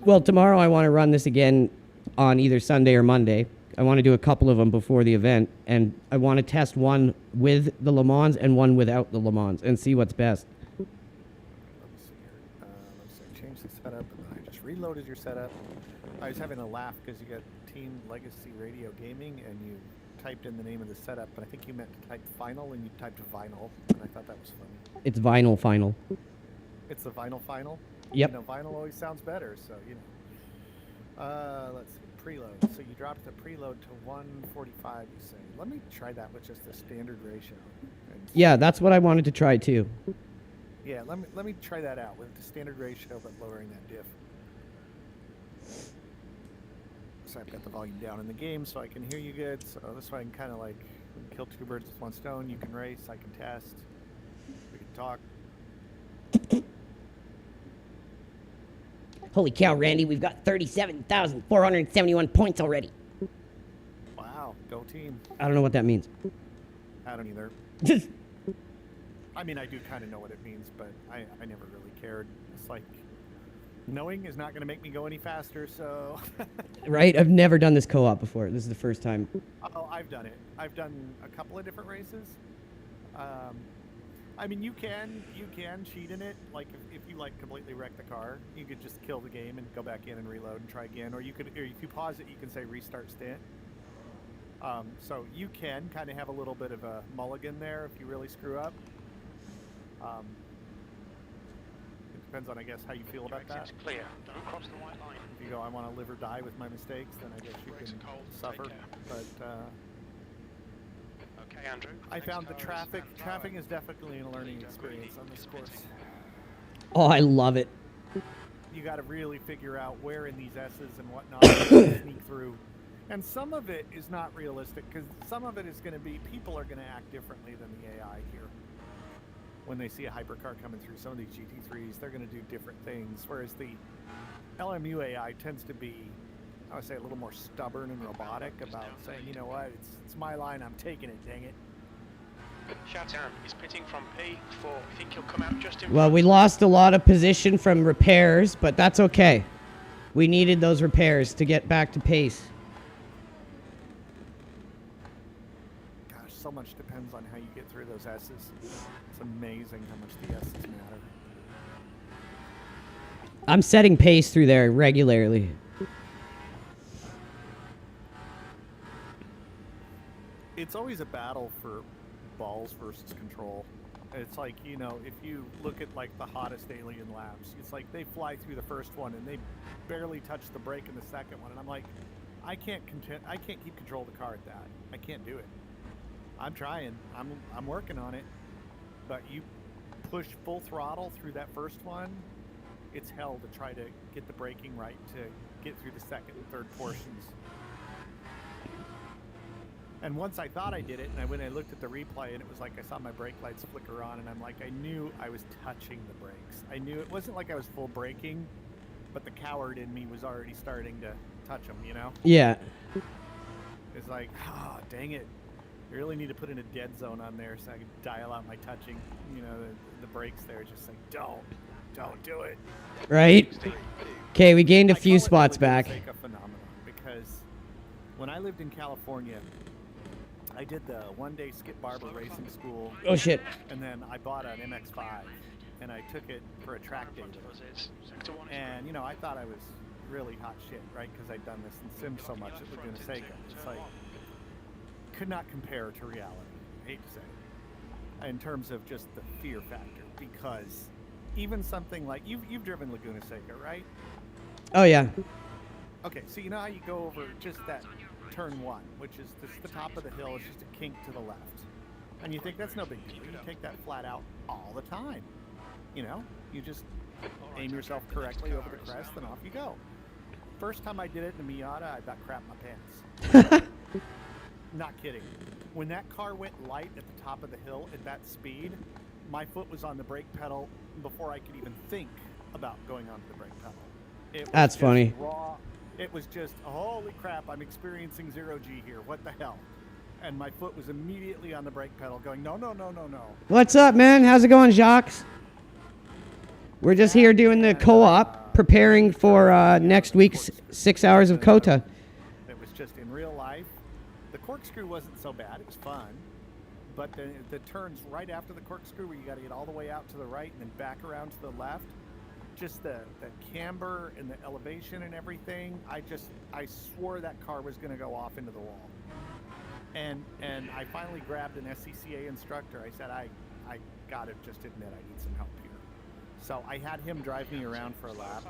Well, tomorrow I want to run this again on either Sunday or Monday. I want to do a couple of them before the event, and I want to test one with the Le Mans and one without the Le Mans and see what's best. Let me see here. Let's see. Change the setup, and then I just reloaded your setup. I was having a laugh because you got Team Legacy Radio Gaming, and you typed in the name of the setup, but I think you meant to type final, and you typed vinyl, and I thought that was funny. It's vinyl final. It's the vinyl final? Yep. You know, vinyl always sounds better, so, you know. Let's see. Preload. So you dropped the preload to 145, you say. Let me try that with just the standard ratio. Yeah, that's what I wanted to try too. Yeah, let me try that out with the standard ratio, but lowering that diff. So I've got the volume down in the game so I can hear you good. So this way I can kind of like kill 2 birds with 1 stone. You can race, I can test, we can talk. Holy cow, Randy, we've got 37,471 points already. Wow, go team. I don't know what that means. I don't either. I mean, I do kind of know what it means, but I never really cared. It's like, knowing is not going to make me go any faster, so... Right? I've never done this co-op before. This is the first time. Oh, I've done it. I've done a couple of different races. I mean, you can cheat in it. Like, if you, like, completely wreck the car, you could just kill the game and go back in and reload and try again. Or if you pause it, you can say restart stint. So you can kind of have a little bit of a mulligan there if you really screw up. It depends on, I guess, how you feel about that. It's clear. Don't cross the white line. If you go, I want to live or die with my mistakes, then I guess you can suffer. But Okay, Andrew. I found the traffic is definitely a learning experience on this course. Oh, I love it. You got to really figure out where in these S's and whatnot you sneak through. And some of it is not realistic because some of it is going to be, people are going to act differently than the AI here. When they see a hypercar coming through some of these GT3s, they're going to do different things. Whereas the LMU AI tends to be, I would say, a little more stubborn and robotic about saying, you know what, it's my line, I'm taking it, dang it. Shatan is pitting from P4. I think he'll come out just in Well, front. we lost a lot of position from repairs, but that's okay. We needed those repairs to get back to pace. Gosh, so much depends on how you get through those S's. It's amazing how much the S's matter. I'm setting pace through there regularly. It's always a battle for balls versus control. It's like, you know, if you look at like the hottest alien labs, it's like they fly through the first one and they barely touch the brake in the second one, and I'm like, I can't keep control of the car at that. I can't do it. I'm trying. I'm working on it. But you push full throttle through that first one, it's hell to try to get the braking right to get through the second and third portions. And once I thought I did it, and when I looked at the replay, and it was like I saw my brake lights flicker on, and I'm like, I knew I was touching the brakes. I knew it wasn't like I was full braking, but the coward in me was already starting to touch them, you know? Yeah. It's like, oh, dang it. I really need to put in a dead zone on there so I can dial out my touching, you know, the brakes there. Just like, don't do it. Right? Okay, we gained a I few call it spots really back. a phenomenon because when I lived in California, I did the one-day Skip Barber racing school, Oh shit. and then I bought an MX-5, and I took it for a track day there. And, you know, I thought I was really hot shit, right? Because I'd done this in Sim so much at Laguna Seca. It's like, could not compare to reality, I hate to say it, in terms of just the fear factor. Because even something like, you've driven Laguna Seca, right? Oh yeah. Okay, so you know how you go over just that turn 1, which is the top of the hill, is just a kink to the left. And you think that's no big deal. You take that flat out all the time. You know, you just aim yourself correctly over the crest and off you go. First time I did it in a Miata, I about crapped my pants. Not kidding. When that car went light at the top of the hill at that speed, my foot was on the brake pedal before I could even think about going onto the brake pedal. It was That's just funny. Raw. It was just, holy crap, I'm experiencing 0G here. What the hell? And my foot was immediately on the brake pedal going, no, no, no, no, no. What's up, man? How's it going, Jacques? We're just here doing the co-op, preparing for next week's 6 hours of COTA. It was just in real life. The corkscrew wasn't so bad. It was fun. But the turns right after the corkscrew, where you got to get all the way out to the right and then back around to the left, just the camber and the elevation and everything, I swore that car was going to go off into the wall. And I finally grabbed an SCCA instructor. I said, I got to just admit I need some help here. So I had him drive me around for a lap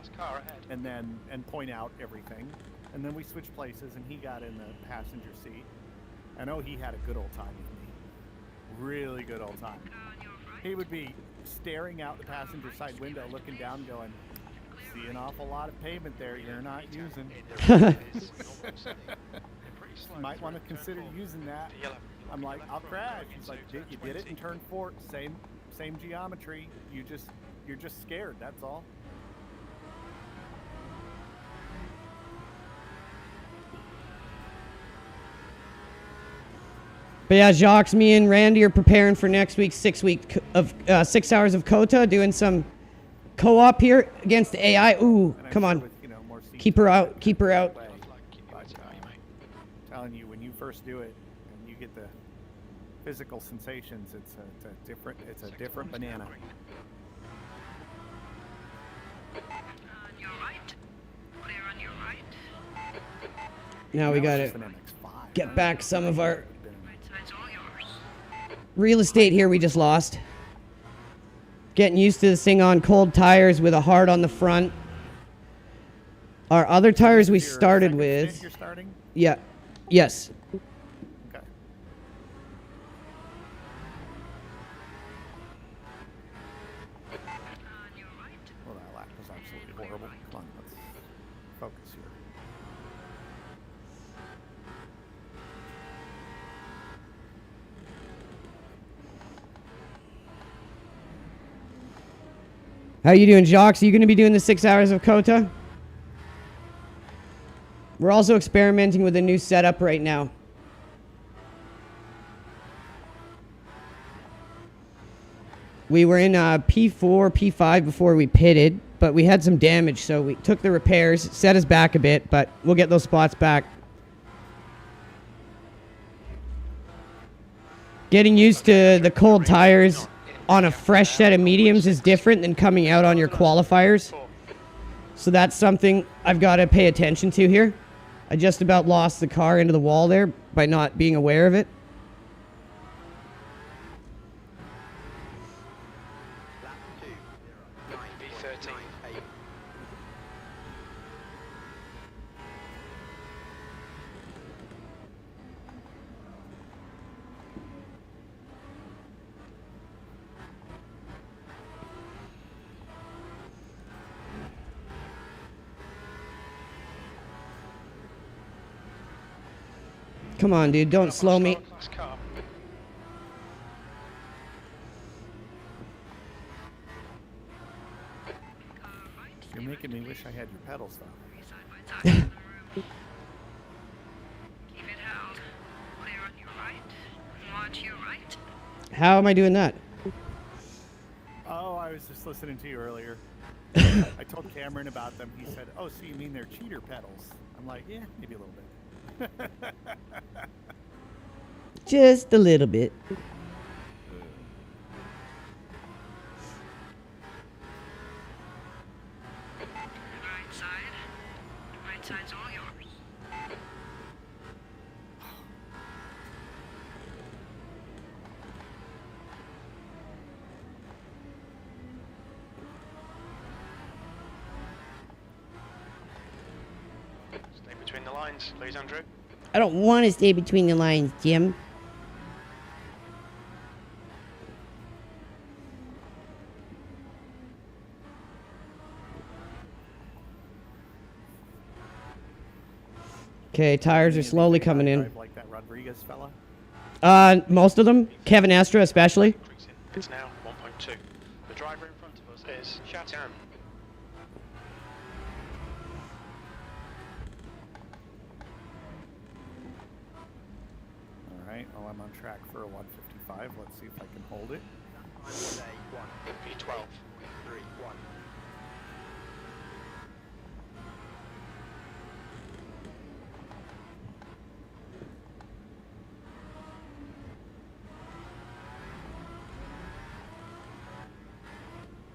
and point out everything. And then we switched places, and he got in the passenger seat. And oh, he had a good old time with me. Really good old time. He would be staring out the passenger side window, looking down, going, see an awful lot of pavement there you're not using. Might want to consider using that. I'm like, I'll crash. He's like, you did it in turn 4, same geometry. You're just scared, that's all. But yeah, Jacques, me and Randy are preparing for next week's 6 hours of COTA, doing some co-op here against the AI. Ooh, come on. With, Keep her out. Keep her out. Telling you, when you first do it and you get the physical sensations, it's a different banana. On your right. Clear on your right. Now we got It's to just an MX-5. get back some of our Right side's all yours. real estate here we just lost. Getting used to this thing on cold tires with a hard on the front. Our other tires we Your started second with. stint You're starting? Yeah. Yes. Okay. On your right. Well, that lap was absolutely horrible. Come on, let's focus here. How you doing, Jacques? Are you going to be doing the 6 hours of COTA? We're also experimenting with a new setup right now. We were in P4, P5 before we pitted, but we had some damage, so we took the repairs, set us back a bit, but we'll get those spots back. Getting used to the cold tires on a fresh set of mediums is different than coming out on your qualifiers. So that's something I've got to pay attention to here. I just about lost the car into the wall there by not being aware of it. Lap 2, 9, B13. 8. Come on, dude, don't slow me. Class car. You're making me wish I had your pedals, though. Side by side in the room. Keep it held. Clear on your right. Watch your right. How am I doing that? Oh, I was just listening to you earlier. I told Cameron about them. He said, oh, so you mean they're cheater pedals? I'm like, yeah, maybe a little bit. Just a little bit. Right side. Right side's all yours. Stay between the lines, please, Andrew. I don't want to stay between the lines, Jim. Okay, tires are slowly coming in. Drive like that Rodriguez fella. Most of them. Kevin Estra especially. Increasing. It's now 1.2. The driver in front of us is Shatan. All right, well, I'm on track for a 155. Let's see if I can hold it. Time was a 1, V12. 3, 1.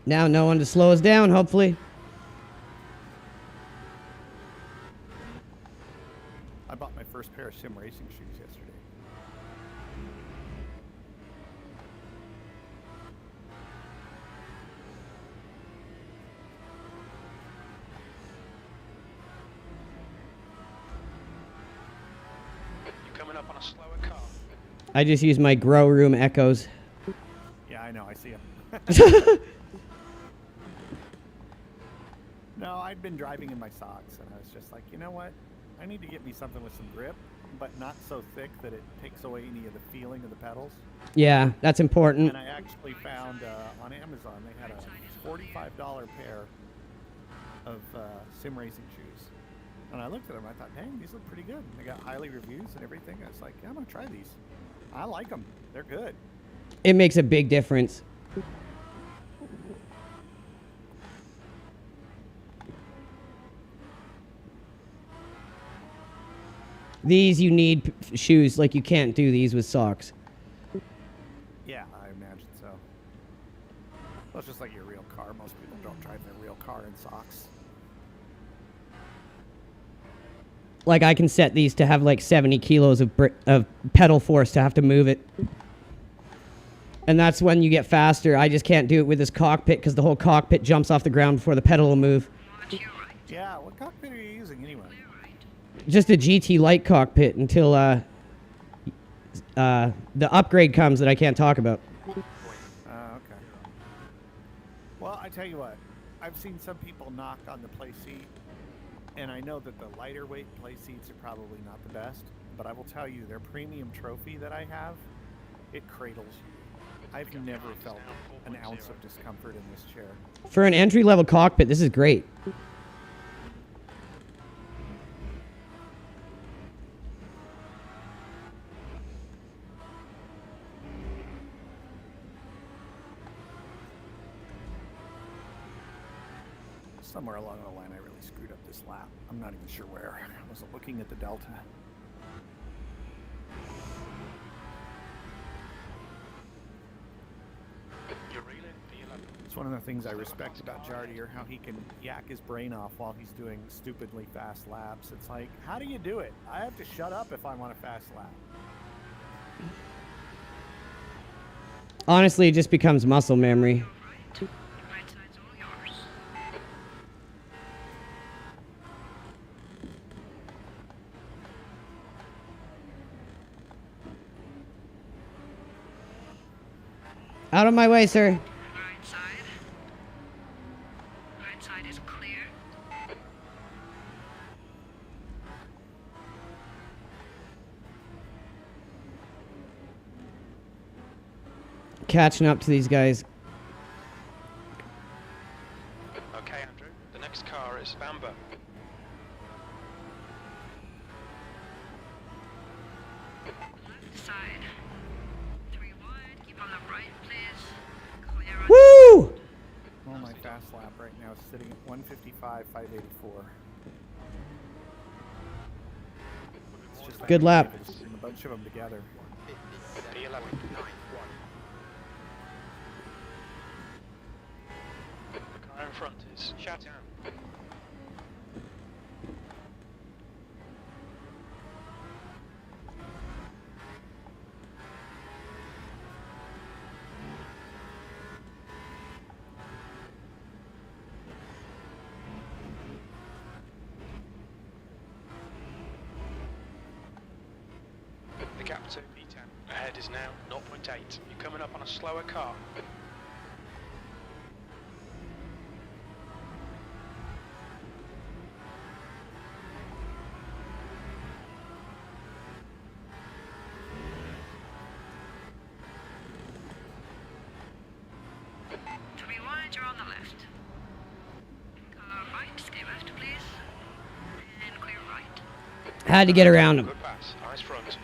Now no one to slow us down, hopefully. I bought my first pair of sim racing shoes yesterday. You're coming up on a slower car. I just use my grow room echoes. Yeah, I know. I see them. No, I'd been driving in my socks, and I was just like, you know what? I need to get me something with some grip, but not so thick that it takes away any of the feeling of the pedals. Yeah, that's important. And I actually found on Amazon they had a $45 pair of sim racing shoes. And I looked at them, I thought, dang, these look pretty good. They got highly reviews and everything. I was like, yeah, I'm gonna try these. I like them. They're good. It makes a big difference. These you need shoes, like you can't do these with socks. Yeah, I imagine so. Well, it's just like your real car. Most people don't drive their real car in socks. Like I can set these to have like 70 kilos of pedal force to have to move it. And that's when you get faster. I just can't do it with this cockpit because the whole cockpit jumps off the ground before the pedal will move. Over to your right. Yeah, what cockpit are you using anyway? Clear right. Just a GT light cockpit until the upgrade comes that I can't talk about. Okay. Well, I tell you what, I've seen some people knock on the play seat, and I know that the lighter weight play seats are probably not the best, but I will tell you, their premium trophy that I have, it cradles you. I've never felt an ounce of discomfort in this chair. For an entry-level cockpit, this is great. Somewhere along the line, I really screwed up this lap. I'm not even sure where. I wasn't looking at the delta. You're reeling V11. It's one of the things I respect about Jardier, how he can yak his brain off while he's doing stupidly fast laps. It's like, how do you do it? I have to shut up if I want a fast lap. Honestly, it just becomes muscle memory. Right. Right side's all yours. Out of my way, sir. Right side. Right side is clear. Catching up to these guys. Okay, Andrew. The next car is Bamber. Left side. 3 wide. Keep on the right, please. Clear on Woo! Well, my fast lap right now is sitting at 155.584. It's just like Good lap. Davis and a bunch of them together. P11. 9 1. The car in front is shut down. The gap to P10 ahead is now 0.8. You're coming up on a slower car. To be wide, you're on the left. Car right, stay left, please. And clear right. Had to get around him. Good pass. Eyes front.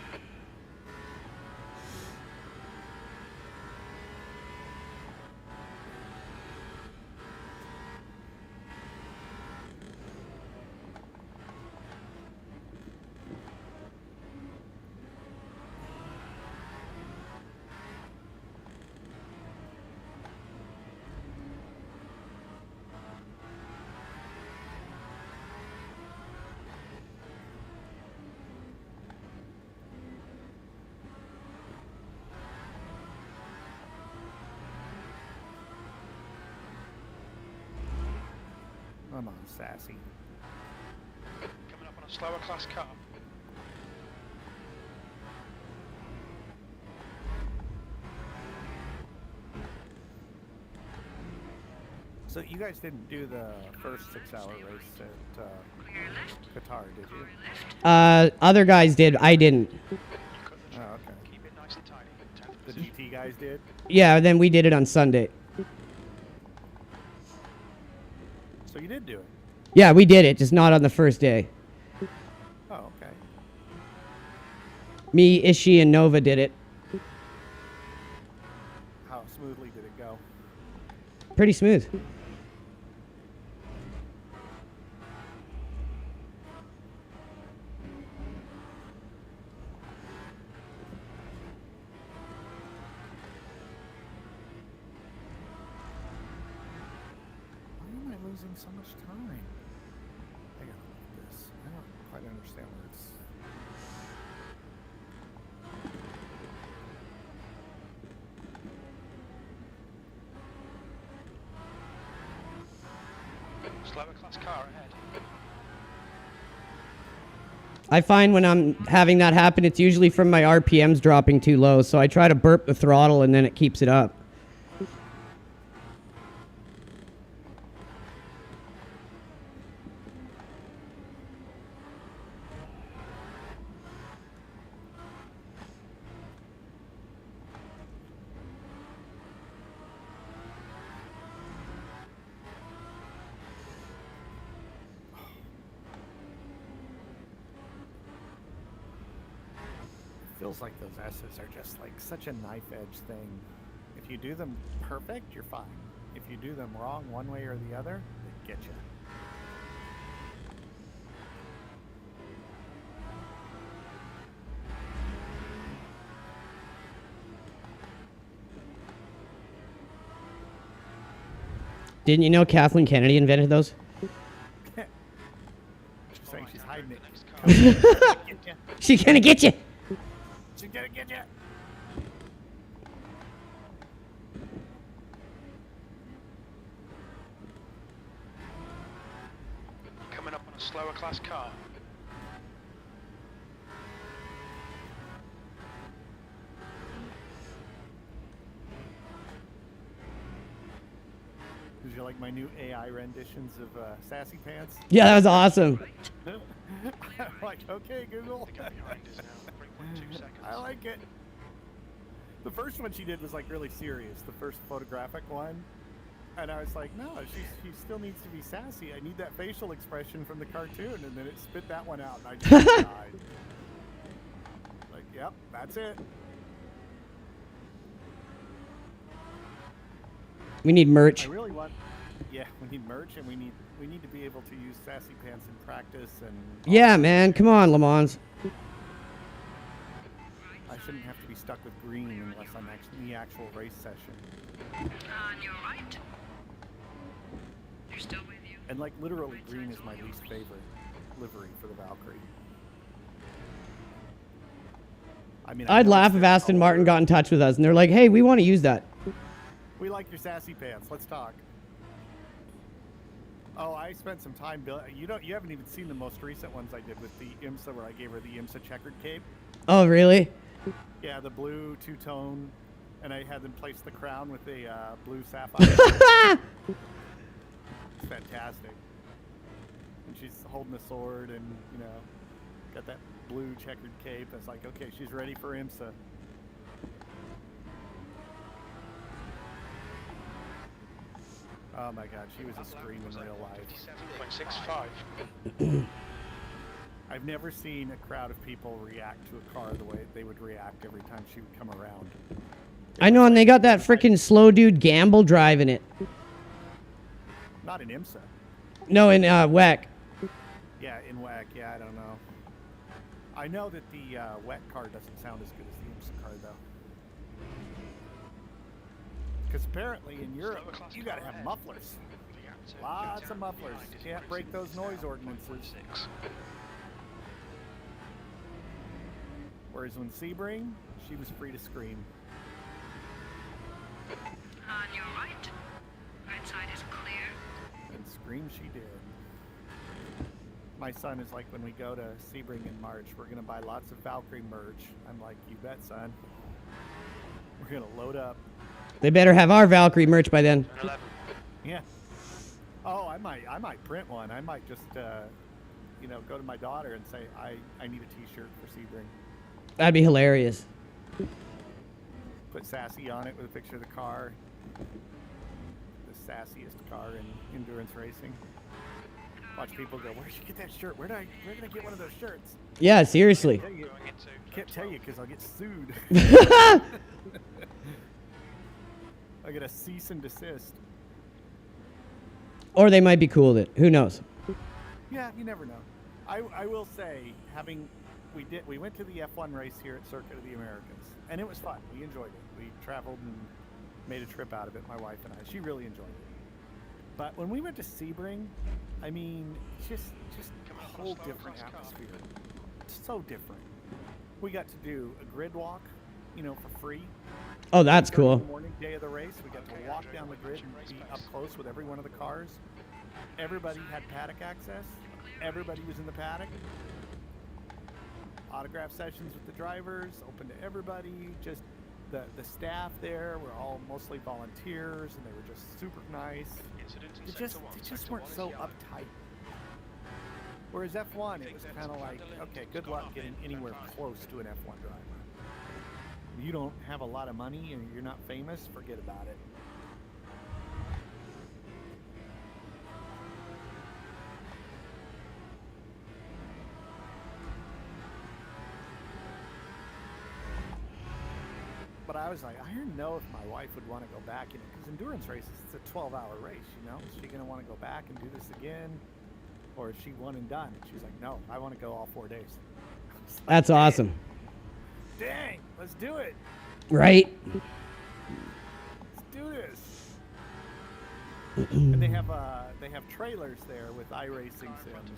Come on, Sassy. Coming up on a slower class car. So you guys didn't do the first 6-hour race at Clear left. Qatar, did you? Clear left. Other guys did. I didn't. You cut the Oh, track. okay. Keep it nice and tidy. 10th The position. GT guys did? Yeah, then we did it on Sunday. So you did do it? Yeah, we did it, just not on the first day. Oh, okay. Me, Ishi, and Nova did it. How smoothly did it go? Pretty smooth. Why am I losing so much time? I gotta look at this. I don't quite understand where it's... Slower class car ahead. I find when I'm having that happen, it's usually from my RPMs dropping too low, so I try to burp the throttle and then it keeps it up. Feels like those S's are just like such a knife edge thing. If you do them perfect, you're fine. If you do them wrong one way or the other, they get you. Didn't you know Kathleen Kennedy invented those? She's saying she's hiding it. Next car. Get ya. She's gonna get you. She's gonna get ya. Coming up on a slower class car. Did you like my new AI renditions of Sassy Pants? Yeah, that was awesome. I'm like, okay, Google. The gap behind is now 3.2 seconds. I like it. The first one she did was like really serious, the first photographic one. And I was like, no, she still needs to be sassy. I need that facial expression from the cartoon. And then it spit that one out, and I just died. Like, yep, that's it. We need merch. I really want. Yeah, we need merch, and we need to be able to use Sassy Pants in practice. And Yeah, man. Come on, Le Mans. I shouldn't have to be stuck with green unless I'm in the actual race session. On your right. They're still with you. And like literally green is my least favorite livery for the Valkyrie. I mean, I'd laugh if Aston Martin got in touch with us and they're like, hey, we want to use that. We like your sassy pants. Let's talk. Oh, I spent some time building. You haven't even seen the most recent ones I did with the IMSA, where I gave her the IMSA checkered cape. Oh, really? Yeah, the blue two-tone, and I had them place the crown with a blue sapphire. It's fantastic. And she's holding the sword, and got that blue checkered cape. It's like, okay, she's ready for IMSA. Oh my God, she was a scream in real life. 57.65. I've never seen a crowd of people react to a car the way they would react every time she would come around. I know, and they got that freaking slow dude Gamble driving it. Not in IMSA. No, in WEC. Yeah, in WEC, yeah, I don't know. I know that the WEC car doesn't sound as good as the IMSA car, though. Because apparently in Europe, you gotta have mufflers. Lots of mufflers. Can't break those noise ordinances. Whereas when Sebring, she was free to scream. On your right. Right side is clear. And scream she did. My son is like, when we go to Sebring in March, we're gonna buy lots of Valkyrie merch. I'm like, you bet, son. We're gonna load up. They better have our Valkyrie merch by then. 11. Yeah. Oh, I might print one. I might just, go to my daughter and say, I need a T-shirt for Sebring. That'd be hilarious. Put sassy on it with a picture of the car. The sassiest car in endurance racing. Watch people go, where'd you get that shirt? Where can I get one of those shirts? Yeah, seriously. Can't tell you because I'll get sued. I get a cease and desist. Or they might be cool with it. Who knows? Yeah, you never know. I will say, we went to the F1 race here at Circuit of the Americans, and it was fun. We enjoyed it. We traveled and made a trip out of it, my wife and I. She really enjoyed it. But when we went to Sebring, I mean, just a whole different atmosphere. It's so different. We got to do a grid walk, for free. Oh, that's cool. The morning day of the race, we got to walk down the grid and be up close with every one of the cars. Everybody had paddock access. Everybody was in the paddock. Autograph sessions with the drivers, open to everybody. Just the staff there were all mostly volunteers, and they were just super nice. They just weren't so uptight. Whereas F1, it was kind of like, okay, good luck getting anywhere close to an F1 driver. You don't have a lot of money and you're not famous, forget about it. But I was like, I don't know if my wife would want to go back, because endurance races, it's a 12-hour race, Is she going to want to go back and do this again? Or is she one and done? And she's like, no, I want to go all 4 days. Like, That's awesome. Dang, let's do it. Right? Let's do this. And they have trailers there with iRacing sims.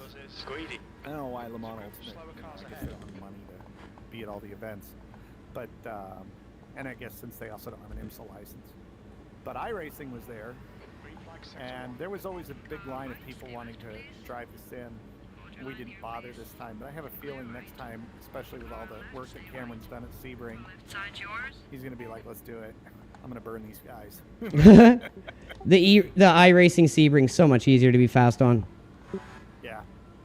Squeedy. I don't know why Le Mans Ultimate, I guess they don't have money to be at all the events. But, and I guess since they also don't have an IMSA license. But iRacing was there, and there was always a big line of people wanting to drive the sim. We didn't bother this time, but I have a feeling next time, especially with all the work that Cameron's done at Sebring, Side's yours. he's going to be like, let's do it. I'm going to burn these guys. The iRacing Sebring's so much easier to be fast on. Yeah.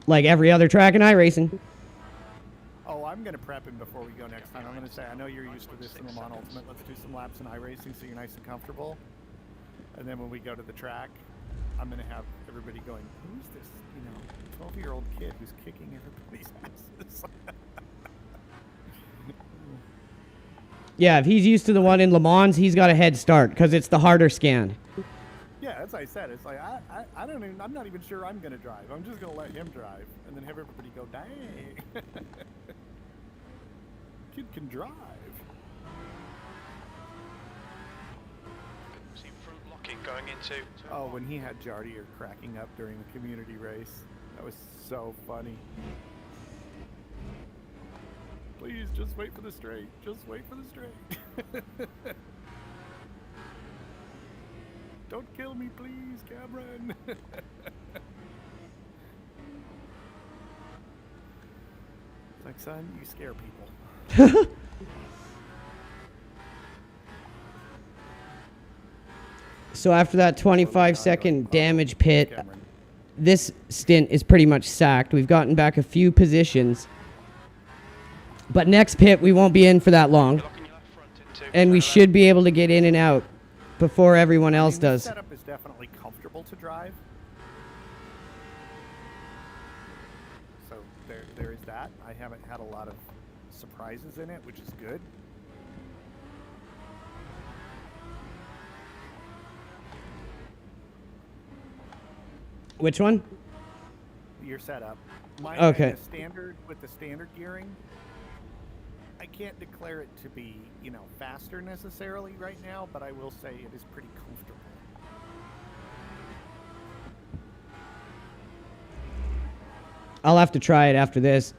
Like every other track in iRacing. Oh, I'm going to prep him before we go next time. I'm going to say, I know you're used to this in Le Mans Ultimate. Let's do some laps in iRacing so you're nice and comfortable. And then when we go to the track, I'm going to have everybody going, who's this, 12-year-old kid who's kicking everybody's asses? Yeah, if he's used to the one in Le Mans, he's got a head start because it's the harder scan. Yeah, as I said, it's like, I'm not even sure I'm going to drive. I'm just going to let him drive and then have everybody go, dang. kid can drive. See front locking going into. Oh, when he had Jardier cracking up during the community race. That was so funny. Please, just wait for the straight. Just wait for the straight. Don't kill me, please, Cameron. It's like, son, you scare people. So after that 25-second damage pit, Cameron. this stint is pretty much sacked. We've gotten back a few positions. But next pit, we won't be in for that long. You're locking your left front into. And we should be able to get in and out before everyone else This does. setup is definitely comfortable to drive. So there is that. I haven't had a lot of surprises in it, which is good. Which one? Your setup. Mine, Okay. With the standard gearing, I can't declare it to be, you know, faster necessarily right now, but I will say it is pretty comfortable. I'll have to try it after this.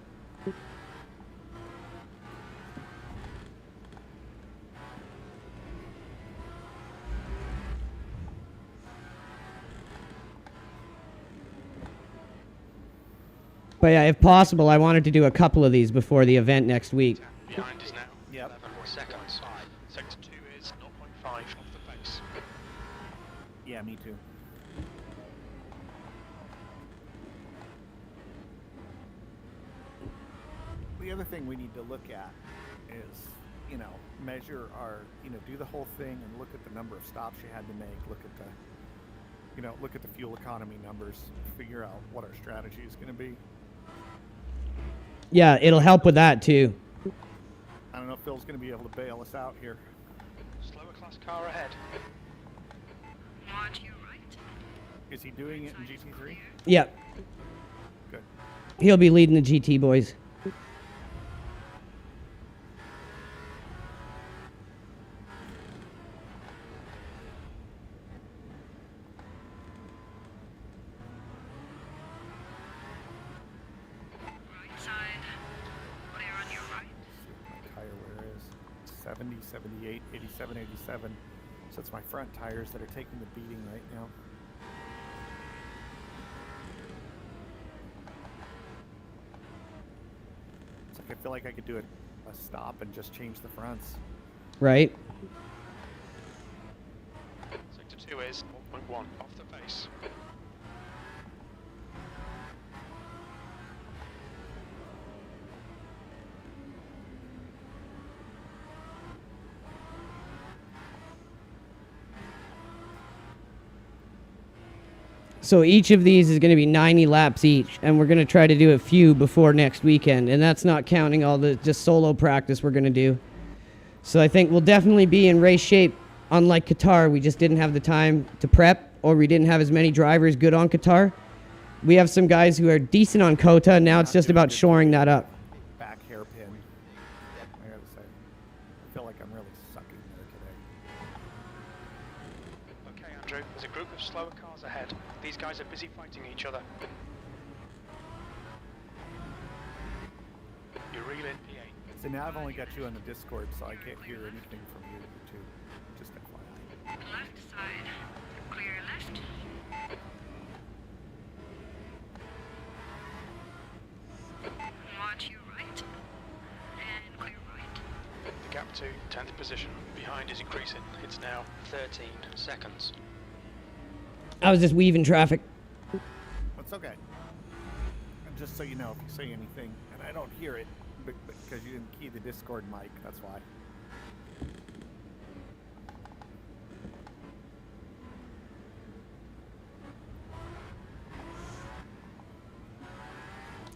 But yeah, if possible, I wanted to do a couple of these before the event next week. Behind is now. Yep. 11 seconds. Sector 2 is 0.5 off the pace. Yeah, me too. The other thing we need to look at is, you know, measure our, you know, do the whole thing and look at the number of stops you had to make, look at the, you know, look at the fuel economy numbers, figure out what our strategy is going to be. Yeah, it'll help with that too. I don't know if Phil's going to be able to bail us out here. Slower class car ahead. Watch your right. Is he doing it in GT3? Yep. Good. He'll be leading the GT boys. Right side. Clear on your right. My tire wear is 70, 78, 87, 87. So it's my front tires that are taking the beating right now. It's like I feel like I could do a stop and just change the fronts. Right? Sector 2 is 0.1 off the pace. So each of these is going to be 90 laps each, and we're going to try to do a few before next weekend, and that's not counting all the just solo practice we're going to do. So I think we'll definitely be in race shape. Unlike Qatar, we just didn't have the time to prep, or we didn't have as many drivers good on Qatar. We have some guys who are decent on COTA, and now it's just about shoring that up. Back hairpin. I gotta say, I feel like I'm really sucking there today. Okay, Andrew, there's a group of slower cars ahead. These guys are busy fighting each other. You're reeling P8. So now I've only got you on the Discord, so I can't hear anything from you two. Just FYI. Left side. Clear left. Watch your right. And clear right. The gap to 10th position behind is increasing. It's now 13 seconds. I was just weaving traffic. That's okay. And just so you know, if you say anything and I don't hear it, because you didn't key the Discord mic, that's why.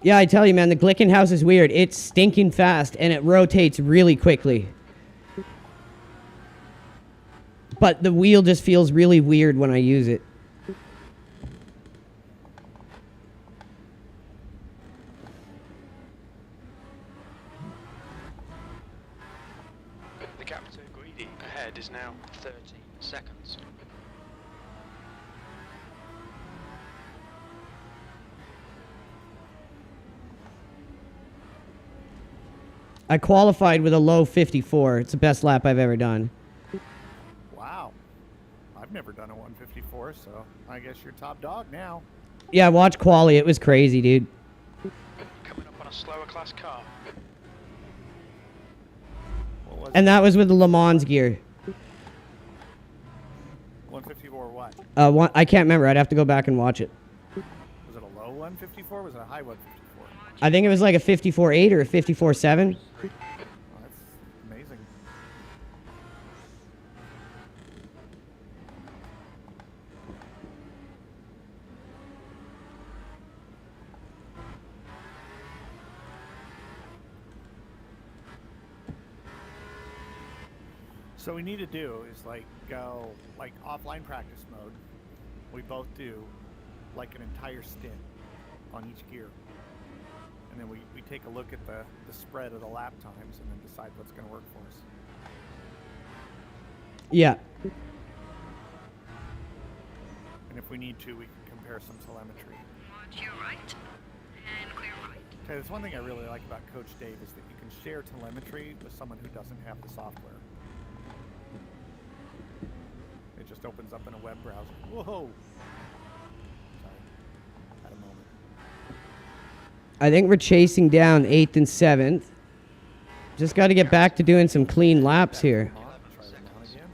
Yeah, I tell you, man, the Glickenhaus is weird. It's stinking fast, and it rotates really quickly. But the wheel just feels really weird when I use it. Speed ahead is now 30 seconds. I qualified with a low 54. It's the best lap I've ever done. Wow. I've never done a 154, so I guess you're top dog now. Yeah, watch quali. It was crazy, dude. Coming up on a slower class car. What was And that was with the Le Mans gear. 154 what? I can't remember. I'd have to go back and watch it. Was it a low 154 was it a high 154? I think it was like a 54.8 or a 54.7. Oh, that's amazing. So we need to do is like go like offline practice mode. We both do like an entire stint on each gear. And then we take a look at the spread of the lap times and then decide what's going to work for us. Yeah. And if we need to, we can compare some telemetry. Watch your right and clear right. Okay, there's one thing I really like about Coach Dave is that you can share telemetry with someone who doesn't have the software. It just opens up in a web browser. Whoa! Sorry. Had a moment. I think we're chasing down 8th and 7th. Just got to get back to doing some clean laps here. Try them on again.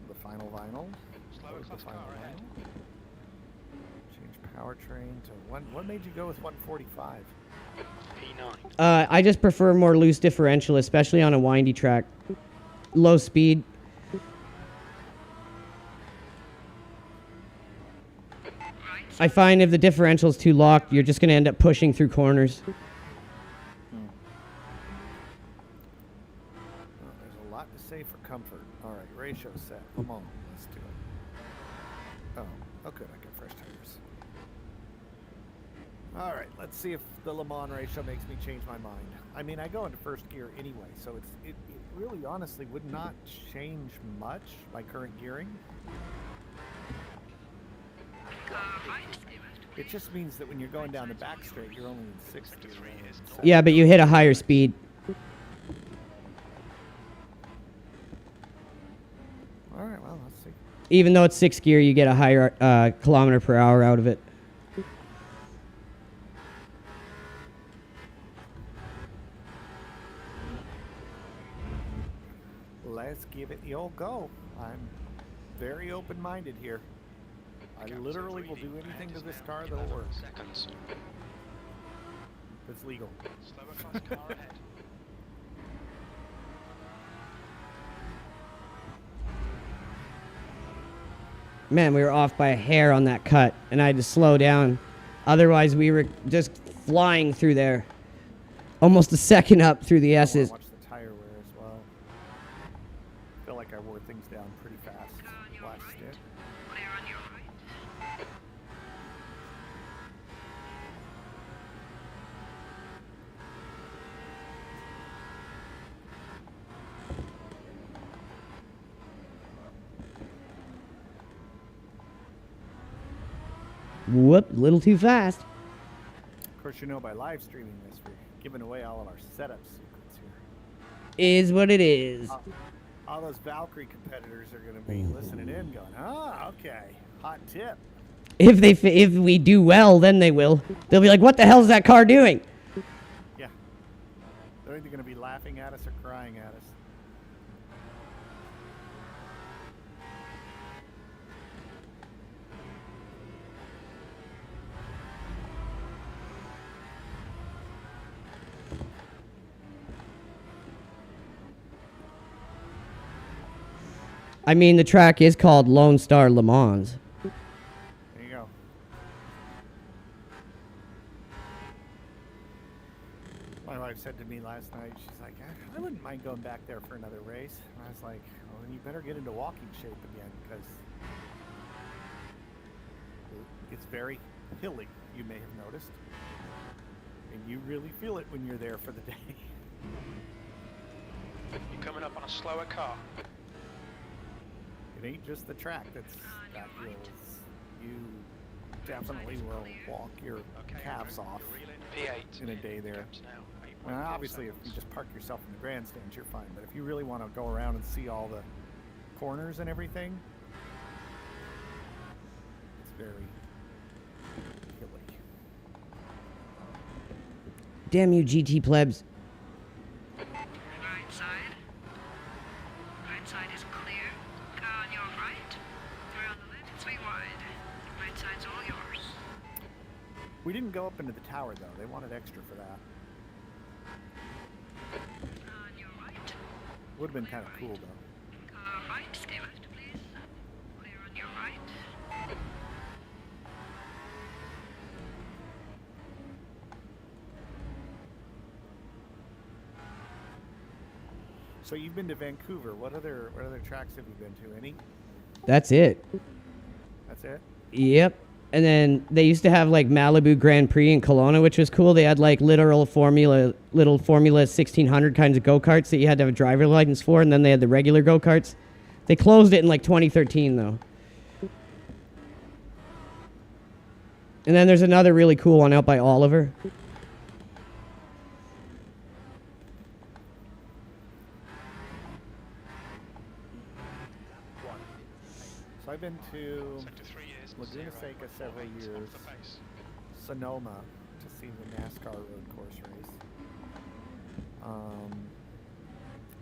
The final vinyl. Slower The class final car ahead. vinyl. Change powertrain to one. What made you go with 145? P9. I just prefer more loose differential, especially on a windy track. Low speed. I find if the differential is too locked, you're just going to end up pushing through corners. Oh, there's a lot to say for comfort. All right, ratio set. Come on, let's do it. Oh, good. I got fresh tires. All right, let's see if the Le Mans ratio makes me change my mind. I mean, I go into first gear anyway, so it really honestly would not change much my current gearing. It just means that when you're going down the back straight, you're only in sixth gear. Yeah, but you hit a higher speed. All right, well, let's see. Even though it's 6th gear, you get a higher kilometer per hour out of it. Let's give it the old go. I'm very open-minded here. I literally will do anything to this car that'll work. Seconds. That's legal. Slower class car ahead. Man, we were off by a hair on that cut, and I had to slow down. Otherwise, we were just flying through there. Almost a second up through the I S's. watch the tire wear as well. I feel like I wore things down pretty fast last stint. Clear on your right. Whoop, a little too fast. Of course, you know by live streaming this, we're giving away all of our setup secrets here. Is what it is. All those Valkyrie competitors are going to be listening in going, okay, hot tip. If we do well, then they will. They'll be like, what the hell is that car doing? Yeah. They're either going to be laughing at us or crying at us. I mean, the track is called Lone Star Le Mans. There you go. My wife said to me last night, she's like, I wouldn't mind going back there for another race. And I was like, well, then you better get into walking shape again, because it's very hilly, you may have noticed. And you really feel it when you're there for the day. You're coming up on a slower car. It ain't just the track that's got hills. You definitely will walk your calves off P8. in a day there. Gaps now, 8.4 Now, obviously, if you seconds. just park yourself in the grandstands, you're fine. But if you really want to go around and see all the corners and everything, it's very hilly. Damn you, GT plebs. Right side. Right side is clear. Car on your right. Around the left, 3 wide. Right side's all yours. We didn't go up into the tower, though. They wanted extra for that. On your right. Would have been kind of cool, though. Car right, stay left, please. Clear on your right. So you've been to Vancouver. What other tracks have you been to? Any? That's it. That's it? Yep. And then they used to have like Malibu Grand Prix in Kelowna, which was cool. They had like little Formula 1600 kinds of go-karts that you had to have a driver license for, and then they had the regular go-karts. They closed it in like 2013 though. And then there's another really cool one out by Oliver. So I've been to Sector 3 years. Laguna 0, Seca several 148 years. off the pace. Sonoma to see the NASCAR road course race.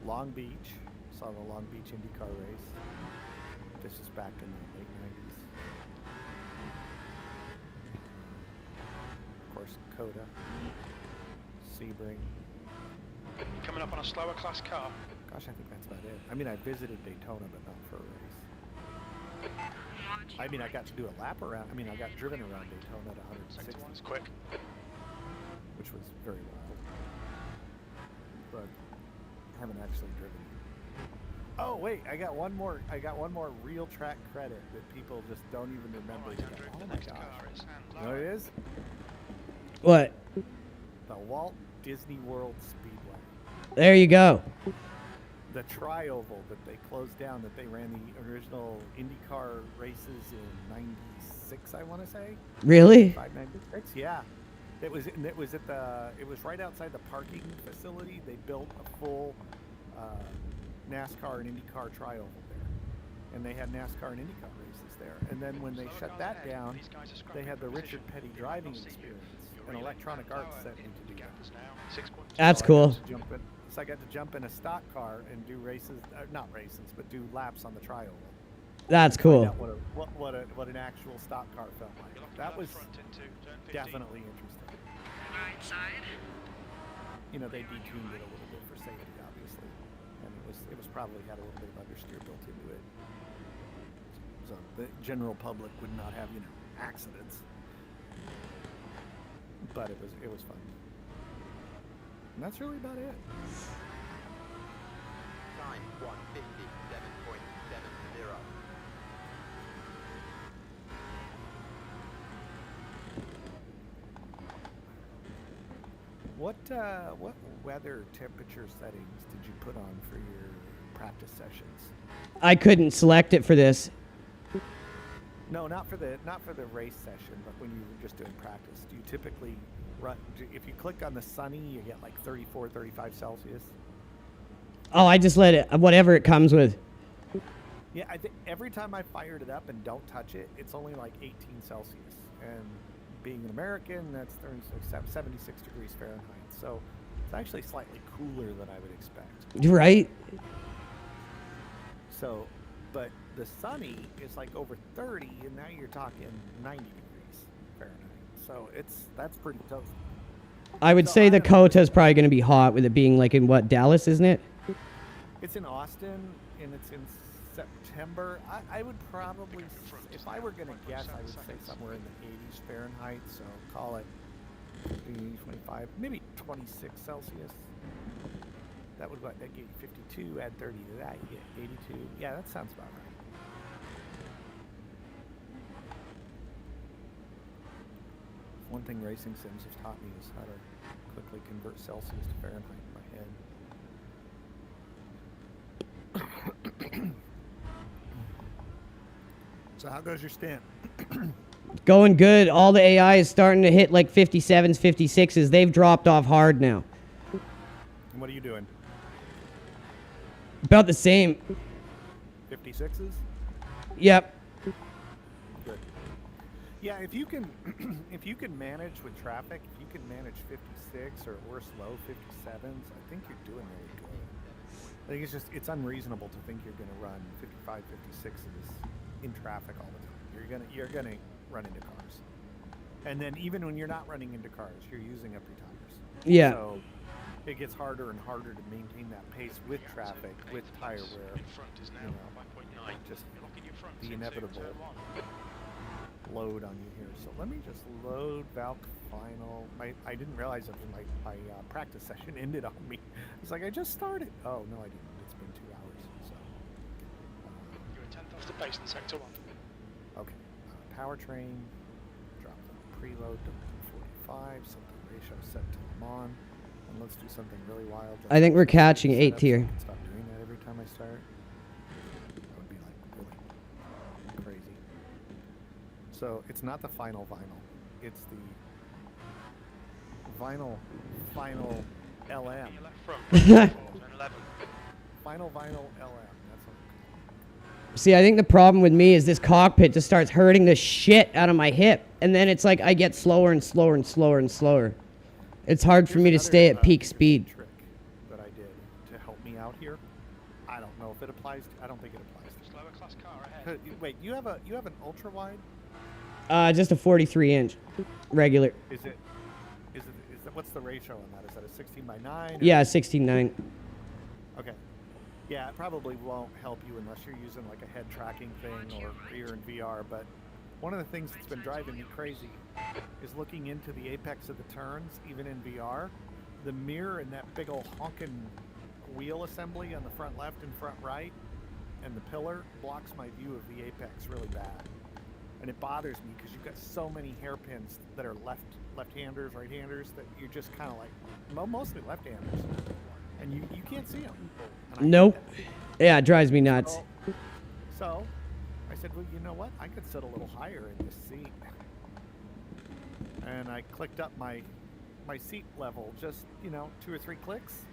Long Beach, saw the Long Beach IndyCar race. This is back in the late 90s. Of course, COTA, Sebring. Coming up on a slower class car. Gosh, I think that's about it. I mean, I visited Daytona, but not for a race. I mean, I got to do a lap around. I mean, I got driven around Daytona at 160, Sector 1's quick. which was very wild. But I haven't actually driven. Oh wait, I got one more real track credit that people just don't even remember. Alright, They go, Andrew, oh the my next gosh. car is hand You know what it is? What? The Walt Disney World Speedway. There you go. The tri-oval that they closed down, that they ran the original IndyCar races in '96, I want to say. Really? 596, yeah. It was right outside the parking facility. They built a full NASCAR and IndyCar tri-oval there, and they had NASCAR and IndyCar races there. And then when they shut that down, they had the Richard Petty driving experience, an Electronic Arts set me to do that. That's So I cool. got to jump in- So I got to jump in a stock car and do races, not races, but do laps on the tri-oval. That's Find cool. out what an actual stock car felt like. That was definitely interesting. Right side. You know, they detuned it a little bit for safety, obviously, and it was probably had a little bit of understeer built into it, so the general public would not have accidents. But it was fun, and that's really about it. Time 1:57.70. What weather temperature settings did you put on for your practice sessions? I couldn't select it for this. No, not for the race session, but when you were just doing practice, do you typically run? If you click on the sunny, you get like 34, 35 Celsius. Oh, I just let it, whatever it comes with. Yeah, I think every time I fired it up and don't touch it, it's only like 18 Celsius. And being an American, that's 76 degrees Fahrenheit. So it's actually slightly cooler than I would expect. Right? So, but the sunny is like over 30, and now you're talking 90 degrees Fahrenheit. So that's pretty tough. I would So say I the don't- COTA is probably going to be hot with it being like in what, Dallas, isn't it? It's in Austin, and it's in September. I would probably, if I were going to guess, I would say somewhere in the 80s Fahrenheit. So call it 25, maybe 26 Celsius. That would that get you 52. Add 30 to that, you get 82. Yeah, that sounds about right. One thing racing sims have taught me is how to quickly convert Celsius to Fahrenheit in my head. So how goes your stint? Going good. All the AI is starting to hit like 57s, 56s. They've dropped off hard now. And what are you doing? About the same. 56s? Yep. Good. Yeah, if you can if you can manage with traffic, if you can manage 56 or worse low 57s, I think you're doing really good. I think it's unreasonable to think you're going to run 55, 56s in traffic all the time. You're gonna run into cars. And then even when you're not running into cars, you're using up your tires. Yeah. So it gets harder and harder to maintain that pace with traffic, with tire wear. You know, just the inevitable load on you here. So let me just load Valk final. I didn't realize that my practice session ended on me. It's like I just started. Oh no, I didn't. It's been 2 hours. So You're a tenth off the pace in sector 1. okay, powertrain. Drop the preload to 45. Set the ratio set to Le Mans. And let's do something really wild. I think we're catching 8 tier. Stop doing that every time I start. That would be like really crazy. So it's not the final vinyl. It's the vinyl final LM. Your left front. 11. Final vinyl LM. That's what See, I think the problem with me is this cockpit just starts hurting the shit out of my hip. And then it's like I get slower and slower and slower and slower. It's hard for me to stay at peak speed. trick that I did to help me out here. I don't know if it applies. I don't think it applies. Slower class car ahead. Wait, you have an ultra wide? Just a 43-inch regular. Is that what's the ratio on that? Is that a 16 by 9? Yeah, 16.9. Okay. Yeah, it probably won't help you unless you're using like a head tracking thing or you're in VR. But one of the things that's been driving me crazy is looking into the apex of the turns, even in VR. The mirror and that big old honking wheel assembly on the front left and front right and the pillar blocks my view of the apex really bad. And it bothers me because you've got so many hairpins that are left-handers, right-handers that you're just kind of like, mostly left-handers. And you can't see them. Nope. Yeah, it drives me nuts. So I said, well, you know what? I could sit a little higher in this seat. And I clicked up my seat level, just, 2 or 3 clicks.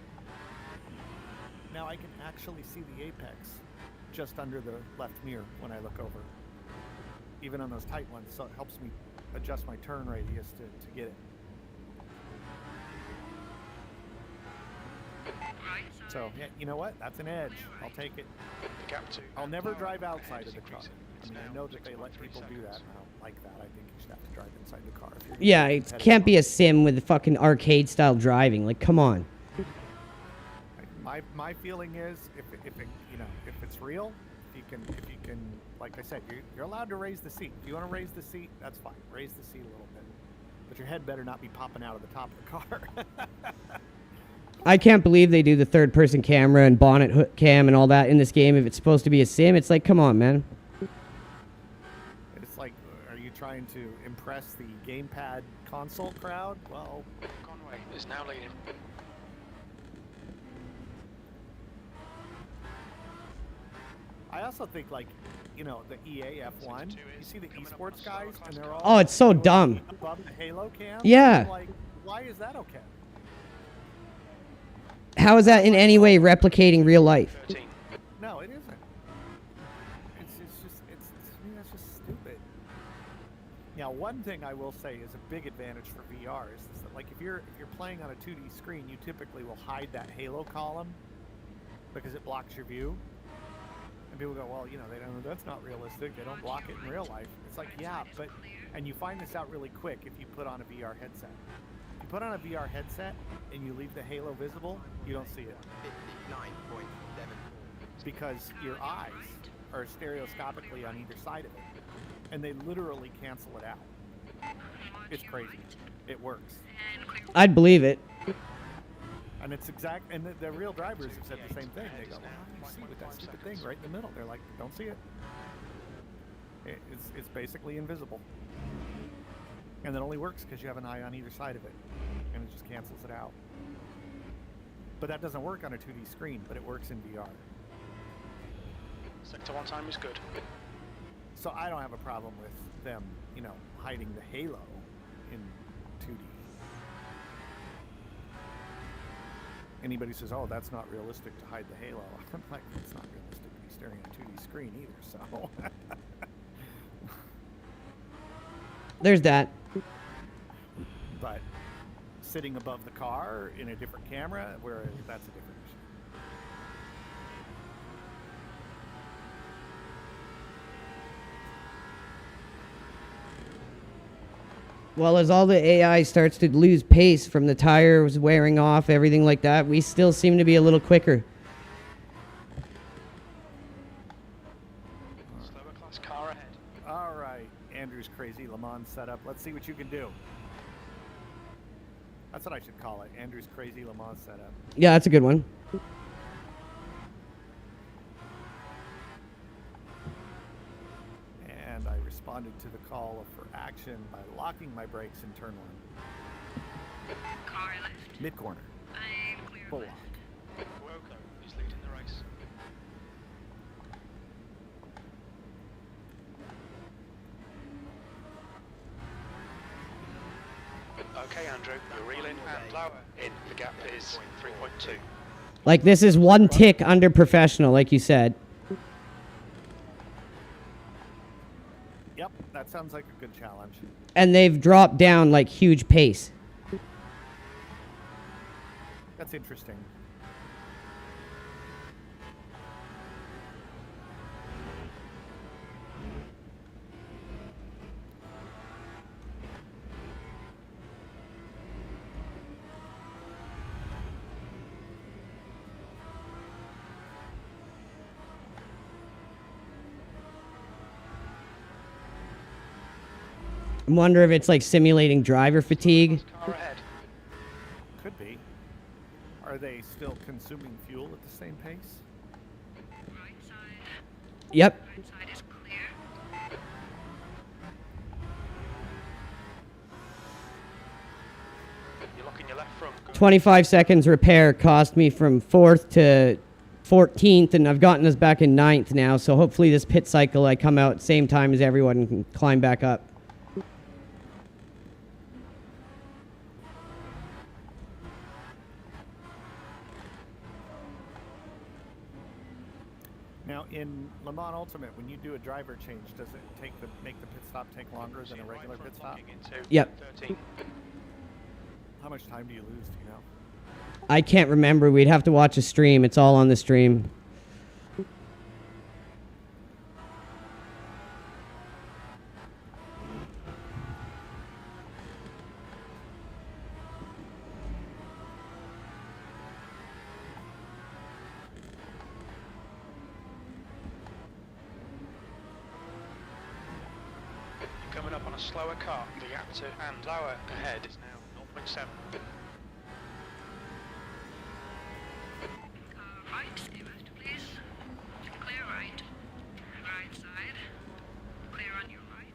Now I can actually see the apex just under the left mirror when I look over. Even on those tight ones, so it helps me adjust my turn radius to get it. So, yeah, you know what? That's an edge. I'll take it. I'll never drive outside of the car. I mean, I know that they let people do that, and I don't like that. I think you should have to drive inside the car. If you're Yeah, it can't be a sim with fucking arcade-style driving. Like, come on. My feeling is, if it's real, if you can, like I said, you're allowed to raise the seat. If you want to raise the seat, that's fine. Raise the seat a little bit, but your head better not be popping out of the top of the car. I can't believe they do the third-person camera and bonnet cam and all that in this game if it's supposed to be a sim. It's like, come on, man. It's like, are you trying to impress the gamepad console crowd? Well, Conway is now leading. I also think, like, the EA F1, you see the esports guys, and they're all... Oh, it's so dumb. Above the Halo cam? Yeah. Like, why is that okay? How is that in any way replicating real life? 13. No, it isn't. To me, that's just stupid. Now, one thing I will say is a big advantage for VR is that, like, if you're playing on a 2D screen, you typically will hide that Halo column because it blocks your view. And people go, well, that's not realistic. They don't block it in real life. It's like, yeah, and you find this out really quick if you put on a VR headset. If you put on a VR headset and you leave the halo visible, you don't see it. 59.7. Because your eyes are stereoscopically on either side of it. And they literally cancel it out. It's crazy. It works. I'd believe it. And it's and the real drivers have said the same thing. They go, well, you see with that stupid thing right in the middle. They're like, don't see it. It's basically invisible. And it only works because you have an eye on either side of it. And it just cancels it out. But that doesn't work on a 2D screen, but it works in VR. Sector 1 time is good. So I don't have a problem with them, you know, hiding the halo in 2D. Anybody says, "Oh, that's not realistic to hide the halo." I'm like, it's not realistic to be staring at a 2D screen either. So. There's that. But sitting above the car in a different camera, where that's a different issue. Well, as all the AI starts to lose pace from the tires wearing off, everything like that, we still seem to be a little quicker. Slower class car ahead. All right, Andrew's crazy Le Mans setup. Let's see what you can do. That's what I should call it. Andrew's crazy Le Mans setup. Yeah, that's a good one. And I responded to the call for action by locking my brakes in turn 1. Car left. Mid corner. I'm clear Full left. lock. Cuoco is leading the race. Okay, Andrew, you're reeling and lower in. The gap is 3.2. Like, this is one tick under professional, like you said. Yep, that sounds like a good challenge. And they've dropped down, like, huge pace. That's interesting. I wonder if it's, like, simulating driver fatigue. Car ahead. Could be. Are they still consuming fuel at the same pace? Right side. Yep. Right side is clear. You're locking your left front. Good. 25 seconds repair cost me from 4th to 14th, and I've gotten us back in 9th now, so hopefully this pit cycle I come out same time as everyone and can climb back up. Now, in Le Mans Ultimate, when you do a driver change, does it make the pit stop take longer than a regular pit stop? Yep. 13. How much time do you lose, do you know? I can't remember. We'd have to watch a stream. It's all on the stream. You're coming up on a slower car. The gap to and lower ahead is now 0.7. Right, stay left, please. Clear right. Right side. Clear on your right.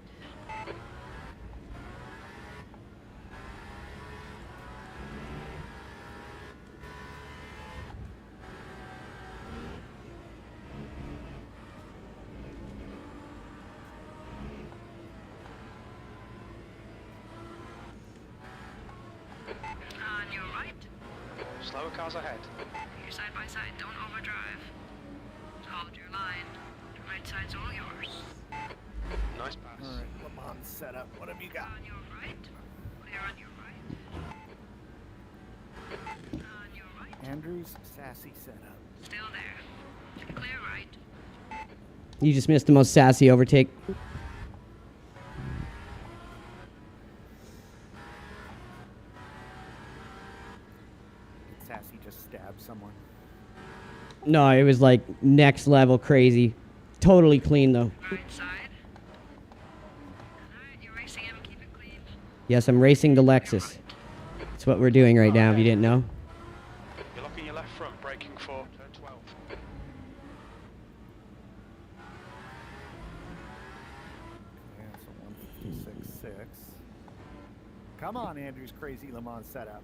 On your right. Slower cars ahead. You're side by side, don't overdrive. Hold your line. The right side's all yours. Nice pass. All right, Le Mans setup. What have you got? On your right. Clear on your right. On your right. Andrew's sassy setup. Still there. Clear right. You just missed the most sassy overtake. Did Sassy just stab someone? No, it was like next level crazy. Totally clean though. Right side. Alright, you're racing him. Keep it clean. Yes, I'm racing the Lexus. That's what we're doing right now, if you didn't know. You're locking your left front, braking for turn 12. Yeah, so 156.6. Come on, Andrew's crazy Le Mans setup.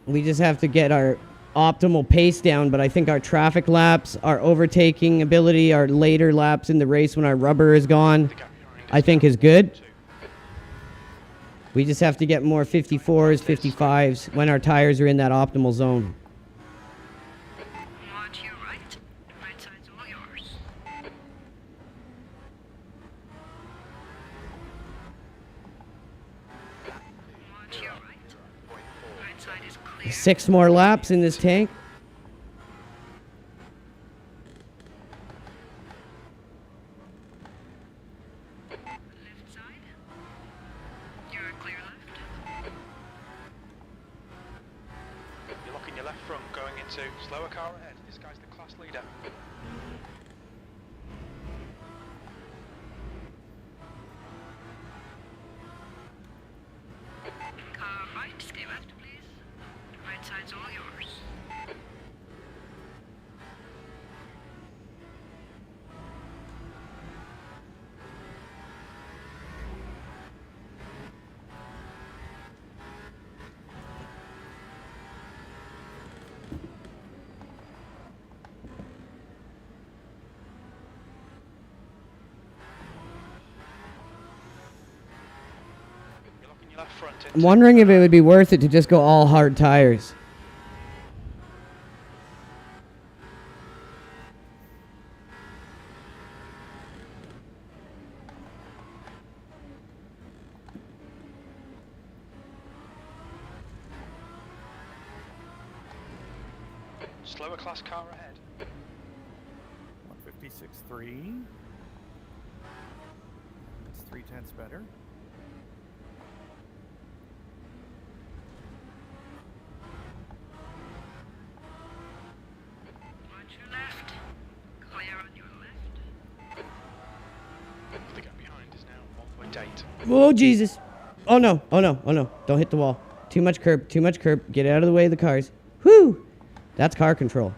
We just have to get our optimal pace down, but I think our traffic laps, our overtaking ability, our later laps in the race when our rubber is gone, The gap behind I is think now is good. 2. We just have to get more 54s, 55s when our tires are in that optimal zone. Watch your right. Right side's all yours. Watch your right. Right side is clear. 6 more laps in this tank. Left side. You're clear left. You're locking your left front going into slower car ahead. This guy's the class leader. Car right. Stay left, please. Right side's all yours. You're locking your left front I'm into wondering if it would be worth it to just go all hard tires. slower class car ahead. 156.3. That's 0.3 better. Watch your left. Clear on your left. The gap behind is now 1.8. Oh, Jesus. Oh, no. Oh, no. Oh, no. Don't hit the wall. Too much curb. Too much curb. Get out of the way of the cars. Whew. That's car control.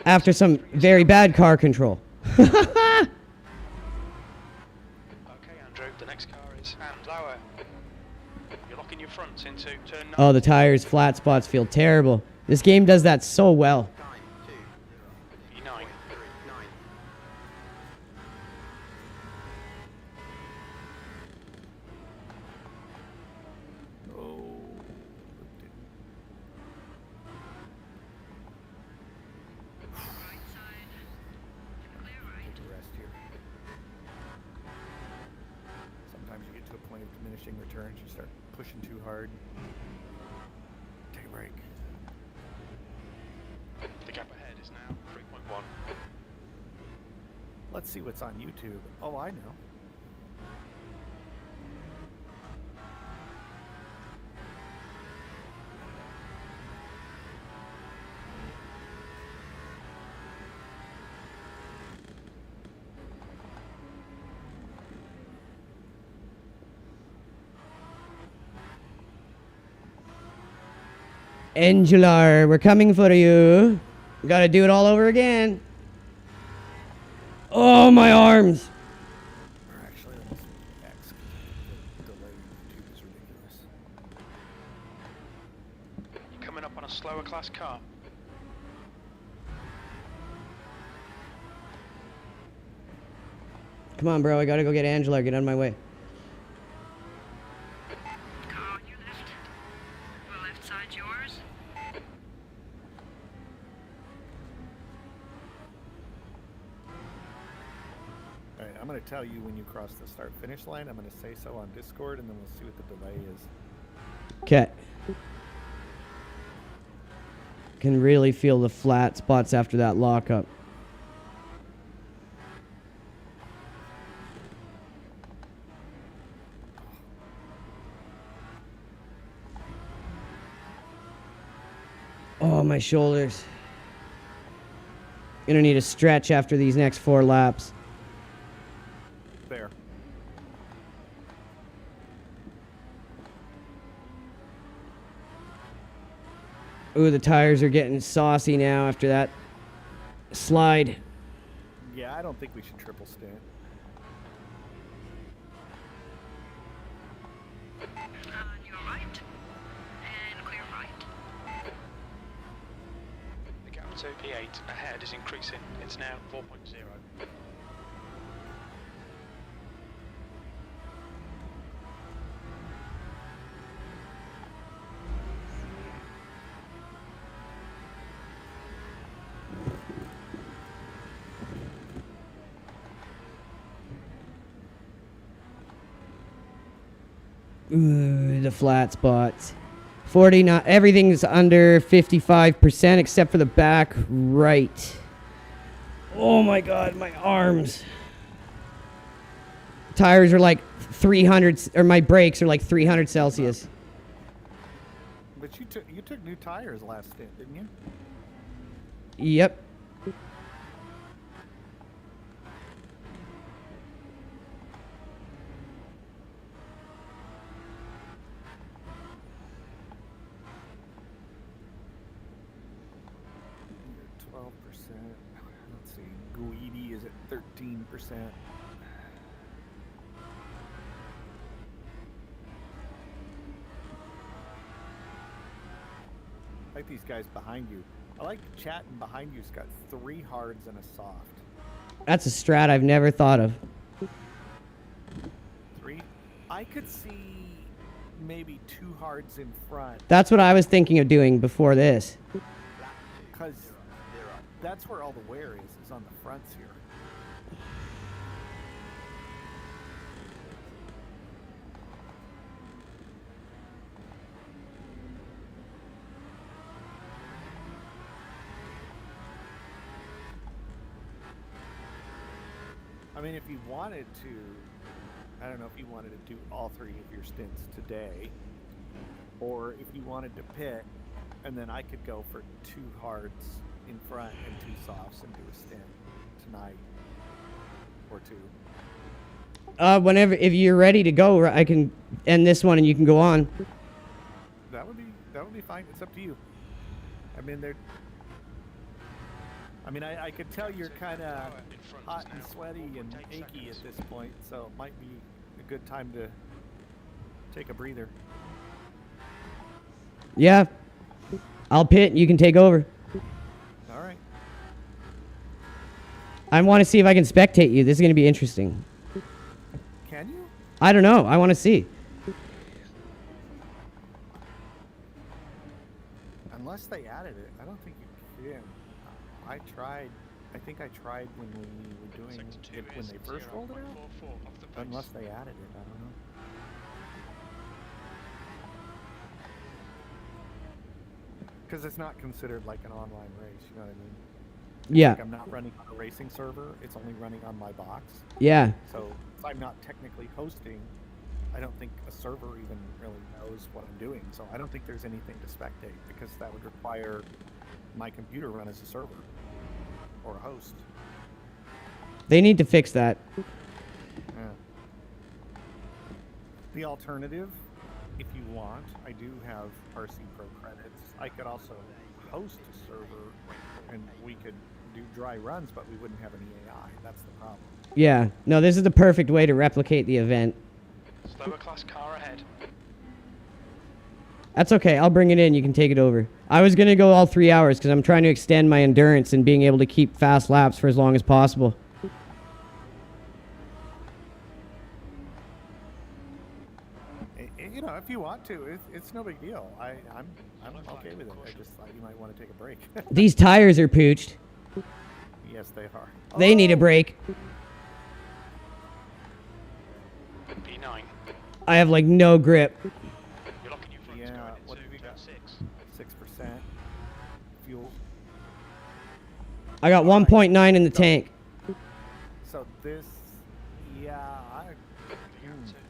After some very bad car control. Okay, Andrew, the next car is and lower. You're locking your fronts into turn 9. Oh, the tires, flat spots feel terrible. This game does that so well. Time 2 E9. 0.39. Oh. Right side. Clear right. Take a rest here. Sometimes you get to a point of diminishing returns, you start pushing too hard. Take a break. The gap ahead is now 3.1. Let's see what's on YouTube. Oh, I know. Angular, we're coming for you. Gotta do it all over again. Oh, my arms. Or actually, let's X. The delay in YouTube is ridiculous. You're coming up on a slower class car. Come on, bro. I gotta go get Angela. Get out of my way. Car on your left. The left side's yours. All right, I'm going to tell you when you cross the start-finish line. I'm going to say so on Discord, and then we'll see what the delay is. Okay. Can really feel the flat spots after that lockup. Oh, my shoulders. Gonna need a stretch after these next 4 laps. There. Ooh, the tires are getting saucy now after that slide. Yeah, I don't think we should triple stand. On your right. And clear right. to P8 ahead is increasing. It's now 4.0. Ooh, the flat spots. 49. Everything's under 55% except for the back right. Oh my god, my arms. Tires are like 300, or my brakes are like 300 Celsius. But you took new tires last stint, didn't you? Yep. You're 12%. Let's see. Guidi is at 13%. I like these guys behind you. I like chatting behind you's got 3 hards and a soft. That's a strat I've never thought of. 3? I could see maybe 2 hards in front. That's what I was thinking of doing before this. Because that's where all the wear is on the fronts here. I mean, if you wanted to, I don't know if you wanted to do all 3 of your stints today, or if you wanted to pit, and then I could go for 2 hards in front and 2 softs and do a stint tonight, or 2. Whenever, if you're ready to go, I can end this one and you can go on. That would be fine. It's up to you. I mean, I could tell you're kind of hot and sweaty and achy at this point, so it might be a good time to take a breather. Yeah. I'll pit and you can take over. All right. I want to see if I can spectate you. This is going to be interesting. Can you? I don't know. I want to see. Unless they added it, I don't think you can. I think I tried when we were doing it when they first rolled it out. Unless they added it, I don't know. Because it's not considered like an online race, you know what I mean? Yeah. Like I'm not running on a racing server, it's only running on my box. Yeah. So if I'm not technically hosting, I don't think a server even really knows what I'm doing. So I don't think there's anything to spectate, because that would require my computer run as a server or a host. They need to fix that. Yeah. The alternative, if you want, I do have RC-PRO credits. I could also host a server and we could do dry runs, but we wouldn't have any AI. That's the problem. Yeah. No, this is the perfect way to replicate the event. Slower class car ahead. That's okay. I'll bring it in. You can take it over. I was going to go all 3 hours because I'm trying to extend my endurance and being able to keep fast laps for as long as possible. You know, if you want to, it's no big deal. I'm okay with it. I just thought you might want to take a break. These tires are pooched. Yes, they are. They need a break. P9. I have like no grip. You're locking your fronts Yeah, going what into do we got? 6. 6% fuel. I got 1.9 in the tank. So this, yeah,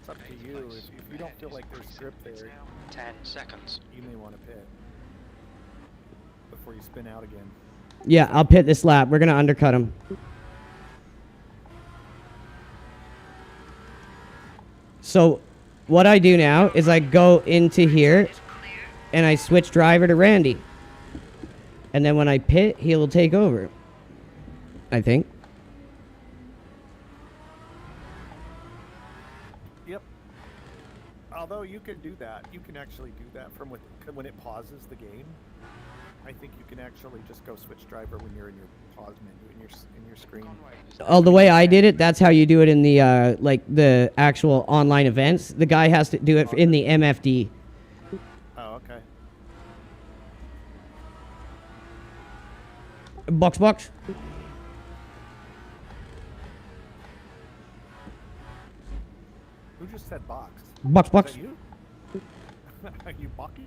it's up to you. If you don't feel like there's grip there, 10 seconds. you may want to pit before you spin out again. Yeah, I'll pit this lap. We're going to undercut him. So what I do now is I go into here and I switch driver to Randy. And then when I pit, he will take over. I think. Yep. Although you can do that. You can actually do that from when it pauses the game. I think you can actually just go switch driver when you're in your pause menu in your screen. Oh, the way I did it, that's how you do it in the like the actual online events. The guy has to do it in the MFD. Oh, okay. Box. Who just said box? Box. Is that you? Are you balking?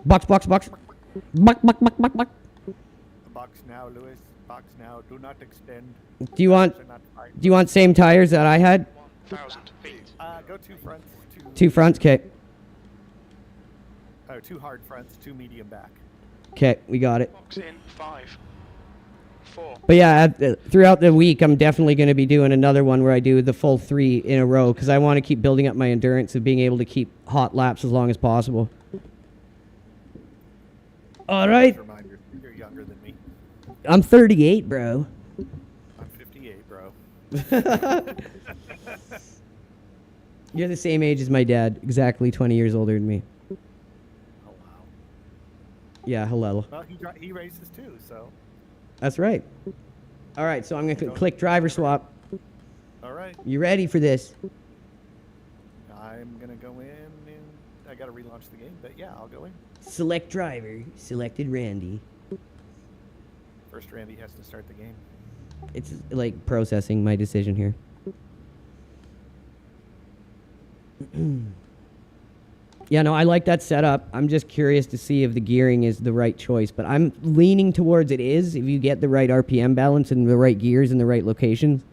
Box. Buck. Box now, Lewis. Box now. Do not extend. Do you want same tires that I had? 1,000 feet. Go two fronts. Two fronts, okay. Oh, two hard fronts, two medium back. Okay, we got it. Box in 5, 4. But yeah, throughout the week, I'm definitely going to be doing another one where I do the full 3 in a row because I want to keep building up my endurance of being able to keep hot laps as long as possible. All right. Reminder, you're younger than me. I'm 38, bro. I'm 58, bro. You're the same age as my dad, exactly 20 years older than me. Oh, wow. Yeah, hello. Well, he races too, so. That's right. All right, so I'm going to click driver swap. All right. You ready for this? I'm going to go in and I got to relaunch the game, but yeah, I'll go in. Select driver. Selected Randy. First, Randy has to start the game. It's like processing my decision here. Yeah, no, I like that setup. I'm just curious to see if the gearing is the right choice, but I'm leaning towards it is if you get the right RPM balance and the right gears in the right locations.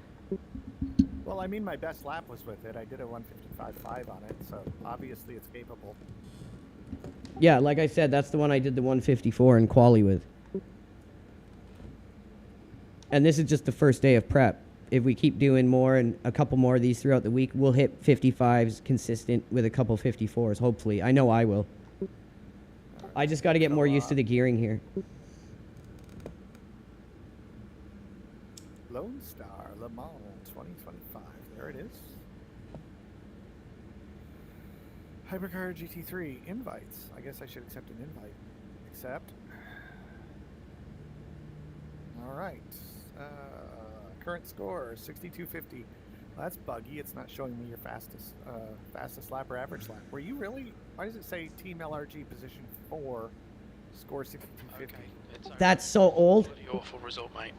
Well, I mean, my best lap was with it. I did a 155.5 on it, so obviously it's capable. Yeah, like I said, that's the one I did the 154 in quali with. And this is just the first day of prep. If we keep doing more and a couple more of these throughout the week, we'll hit 55s consistent with a couple 54s, hopefully. I know I will. I just got to get more used to the gearing here. Lone Star Le Mans 2025. There it is. Hypercar GT3 invites. I guess I should accept an invite. Accept. All right. Current score 6250. Well, that's buggy. It's not showing me your fastest lap or average lap. Were you really? Why does it say Team LRG position 4, score 6250? Okay, it's That's so old. bloody awful result, mate.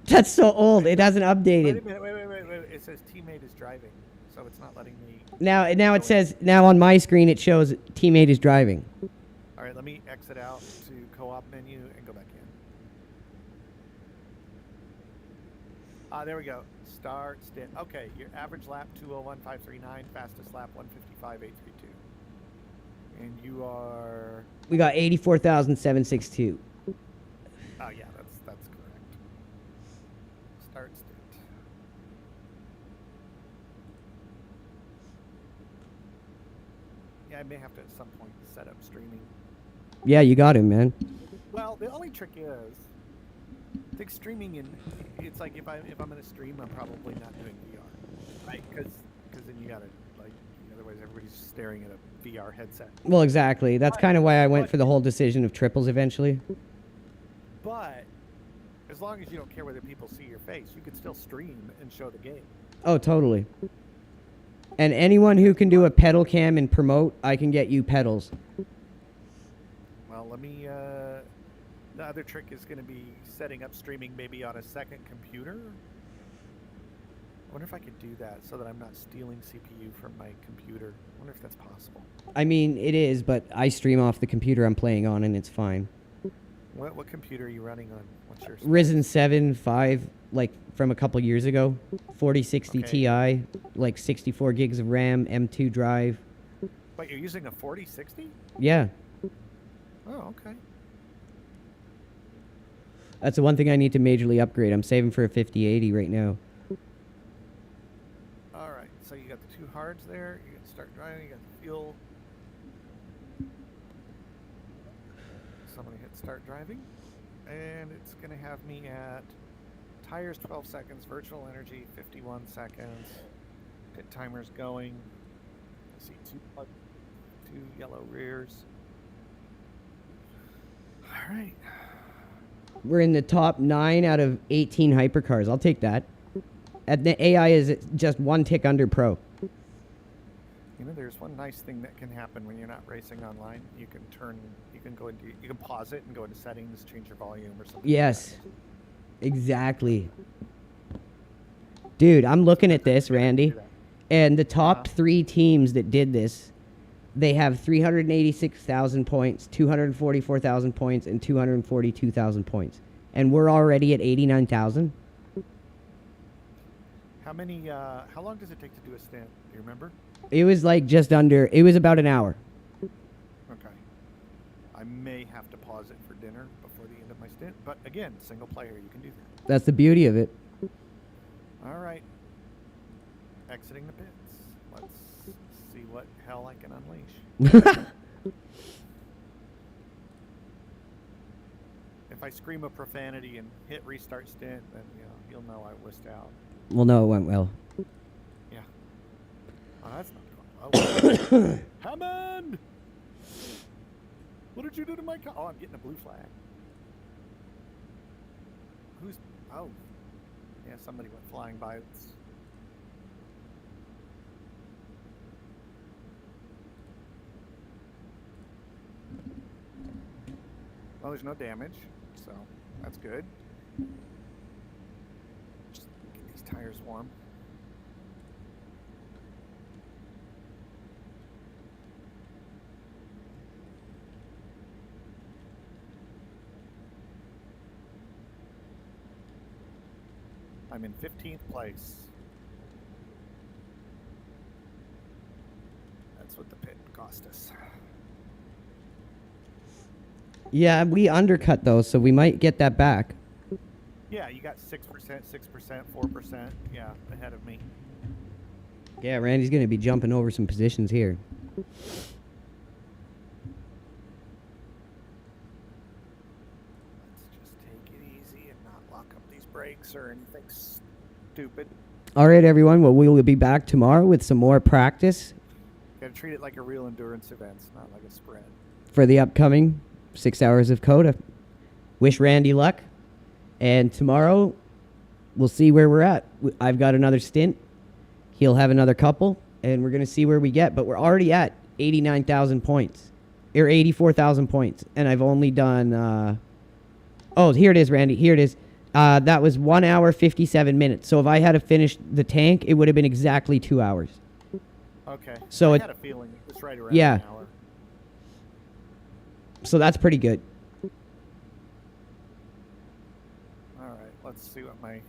That's so old. It hasn't updated. Wait a minute. Wait. It says teammate is driving, so it's not letting me. Now it says, now on my screen it shows teammate is driving. All right, let me exit out to co-op menu and go back in. There we go. Start stint. Okay, your average lap 201.539, fastest lap 155.832. And you are. We got 84,762. Oh yeah, that's correct. Start stint. Yeah, I may have to at some point set up streaming. Yeah, you got him, man. Well, the only trick is, I think streaming it's like if I'm gonna stream, I'm probably not doing VR, right? Because then you gotta otherwise everybody's staring at a VR headset. Well, exactly. That's kind of why I went for the whole decision of triples eventually. But as long as you don't care whether people see your face, you could still stream and show the game. Oh, totally. And anyone who can do a pedal cam and promote, I can get you pedals. Well, let me. The other trick is going to be setting up streaming maybe on a second computer. I wonder if I could do that so that I'm not stealing CPU from my computer. I wonder if that's possible. I mean, it is, but I stream off the computer I'm playing on, and it's fine. What computer are you running on? What's your Ryzen 7 5, like from a couple years ago. 4060 Okay. Ti, like 64 gigs of RAM, M2 drive. Wait, you're using a 4060? Yeah. Oh, okay. That's the one thing I need to majorly upgrade. I'm saving for a 5080 right now. All right, so you got the two hards there. You got to start driving. You got the fuel. So I'm going to hit start driving. And it's going to have me at tires 12 seconds, virtual energy 51 seconds. Pit timer's going. I see two yellow rears. right. We're in the top 9 out of 18 hypercars. I'll take that. And the AI is just 1 tick under pro. You know, there's one nice thing that can happen when you're not racing online. You can you can pause it and go into settings, change your volume or something. Yes. Exactly. Dude, I'm looking at this, Randy. And the top 3 teams that did this, they have 386,000 points, 244,000 points, and 242,000 points. And we're already at 89,000. How long does it take to do a stint? Do you remember? It was like it was about an hour. Okay. I may have to pause it for dinner before the end of my stint. But again, single player, you can do that. That's the beauty of it. All right. Exiting the pits. Let's see what hell I can unleash. If I scream a profanity and hit restart stint, then you'll know I wussed out. Well, no, it went well. Yeah. Oh, that's not cool. Oh. Hammond! What did you do to my car? Oh, I'm getting a blue flag. Oh. Yeah, somebody went flying by. Well, there's no damage, so that's good. Just get these tires warm. I'm in 15th place. That's what the pit cost us. Yeah, we undercut those, so we might get that back. Yeah, you got 6%, 6%, 4%. Yeah, ahead of me. Yeah, Randy's going to be jumping over some positions here. Let's just take it easy and not lock up these brakes or anything stupid. All right, everyone. Well, we will be back tomorrow with some more practice. Got to treat it like a real endurance event, not like a sprint. For the upcoming 6 hours of COTA. Wish Randy luck. And tomorrow, we'll see where we're at. I've got another stint. He'll have another couple. And we're going to see where we get. But we're already at 89,000 points. Or 84,000 points. And I've only done... oh, here it is, Randy. Here it is. That was 1 hour, 57 minutes. So if I had to finish the tank, it would have been exactly 2 hours. Okay. So I had a feeling it was right around yeah. an hour. So that's pretty good. All right, let's see what my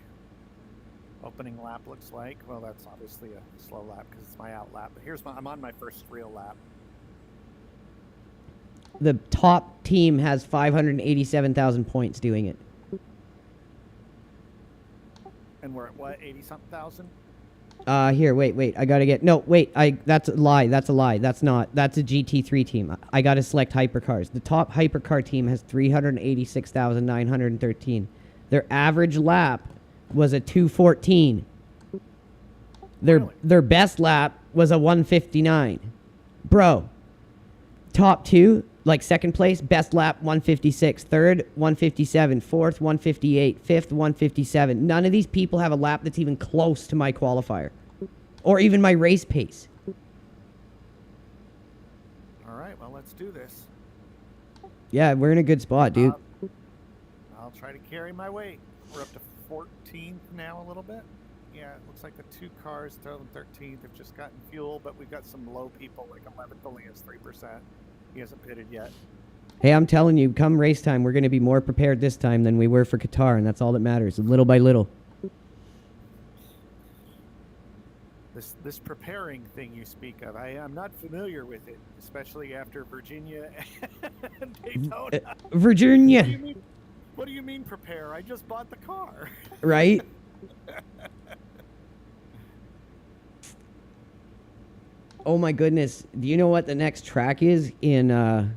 opening lap looks like. Well, that's obviously a slow lap because it's my out lap. But I'm on my first real lap. The top team has 587,000 points doing it. And we're at what, 80-something thousand? Here, wait. I gotta get... No, wait. That's a lie. That's a lie. That's not. That's a GT3 team. I gotta select hypercars. The top hypercar team has 386,913. Their average lap was a 214. Their best lap was a 159. Bro, top 2, like second place, best lap 156, third 157, fourth 158, fifth 157. None of these people have a lap that's even close to my qualifier or even my race pace. All right, well, let's do this. Yeah, we're in a good spot, dude. I'll try to carry my weight. We're up to 14th now a little bit. Yeah, it looks like the 2 cars, 12th and 13th, have just gotten fuel, but we've got some low people, like 11th only has 3%. He hasn't pitted yet. Hey, I'm telling you, come race time, we're going to be more prepared this time than we were for Qatar, and that's all that matters, little by little. This preparing thing you speak of, I'm not familiar with it, especially after Virginia and Daytona. Virginia. What do you mean prepare? I just bought the car. Right? Oh my goodness. Do you know what the next track is in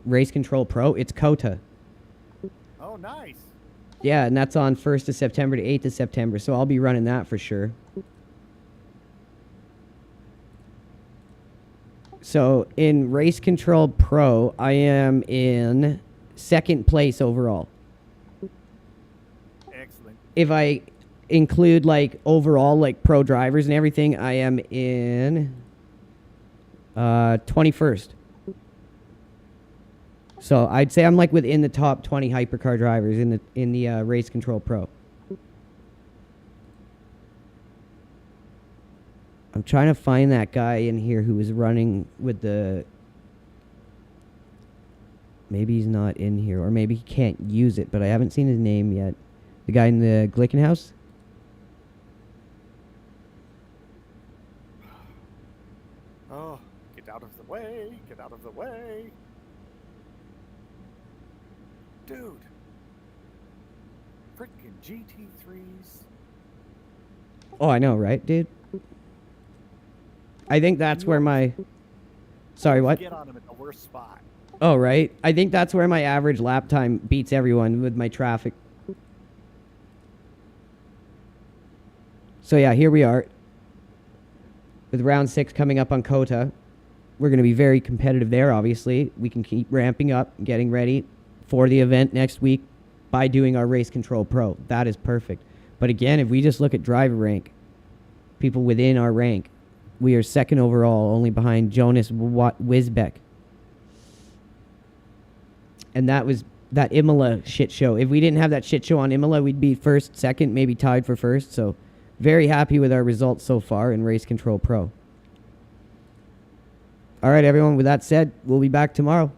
Race Control Pro? It's COTA. Oh, nice. Yeah, and that's on 1st of September to 8th of September, so I'll be running that for sure. So in Race Control Pro, I am in second place overall. Excellent. If I include like overall like pro drivers and everything, I am in 21st. So I'd say I'm like within the top 20 hypercar drivers in the Race Control Pro. I'm trying to find that guy in here who was running with the... Maybe he's not in here, or maybe he can't use it, but I haven't seen his name yet. The guy in the Glickenhaus? Oh, get out of the way. Get out of the way. Dude. Frickin' GT3s. Oh, I know, right, dude? I think that's where my... Sorry, what? Get on him at the worst spot. Oh, right. I think that's where my average lap time beats everyone with my traffic. So, yeah, here we are. With round 6 coming up on COTA. We're going to be very competitive there, obviously. We can keep ramping up, getting ready for the event next week by doing our Race Control Pro. That is perfect. But again, if we just look at driver rank, people within our rank, we are second overall, only behind Jonas Wisbeck. And that was that Imola shit show. If we didn't have that shit show on Imola, we'd be first, second, maybe tied for first. So very happy with our results so far in Race Control Pro. All right, everyone. With that said, we'll be back tomorrow.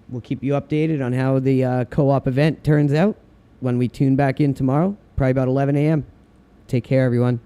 We'll keep you updated on how the co-op event turns out when we tune back in tomorrow, probably about 11 a.m. Take care, everyone.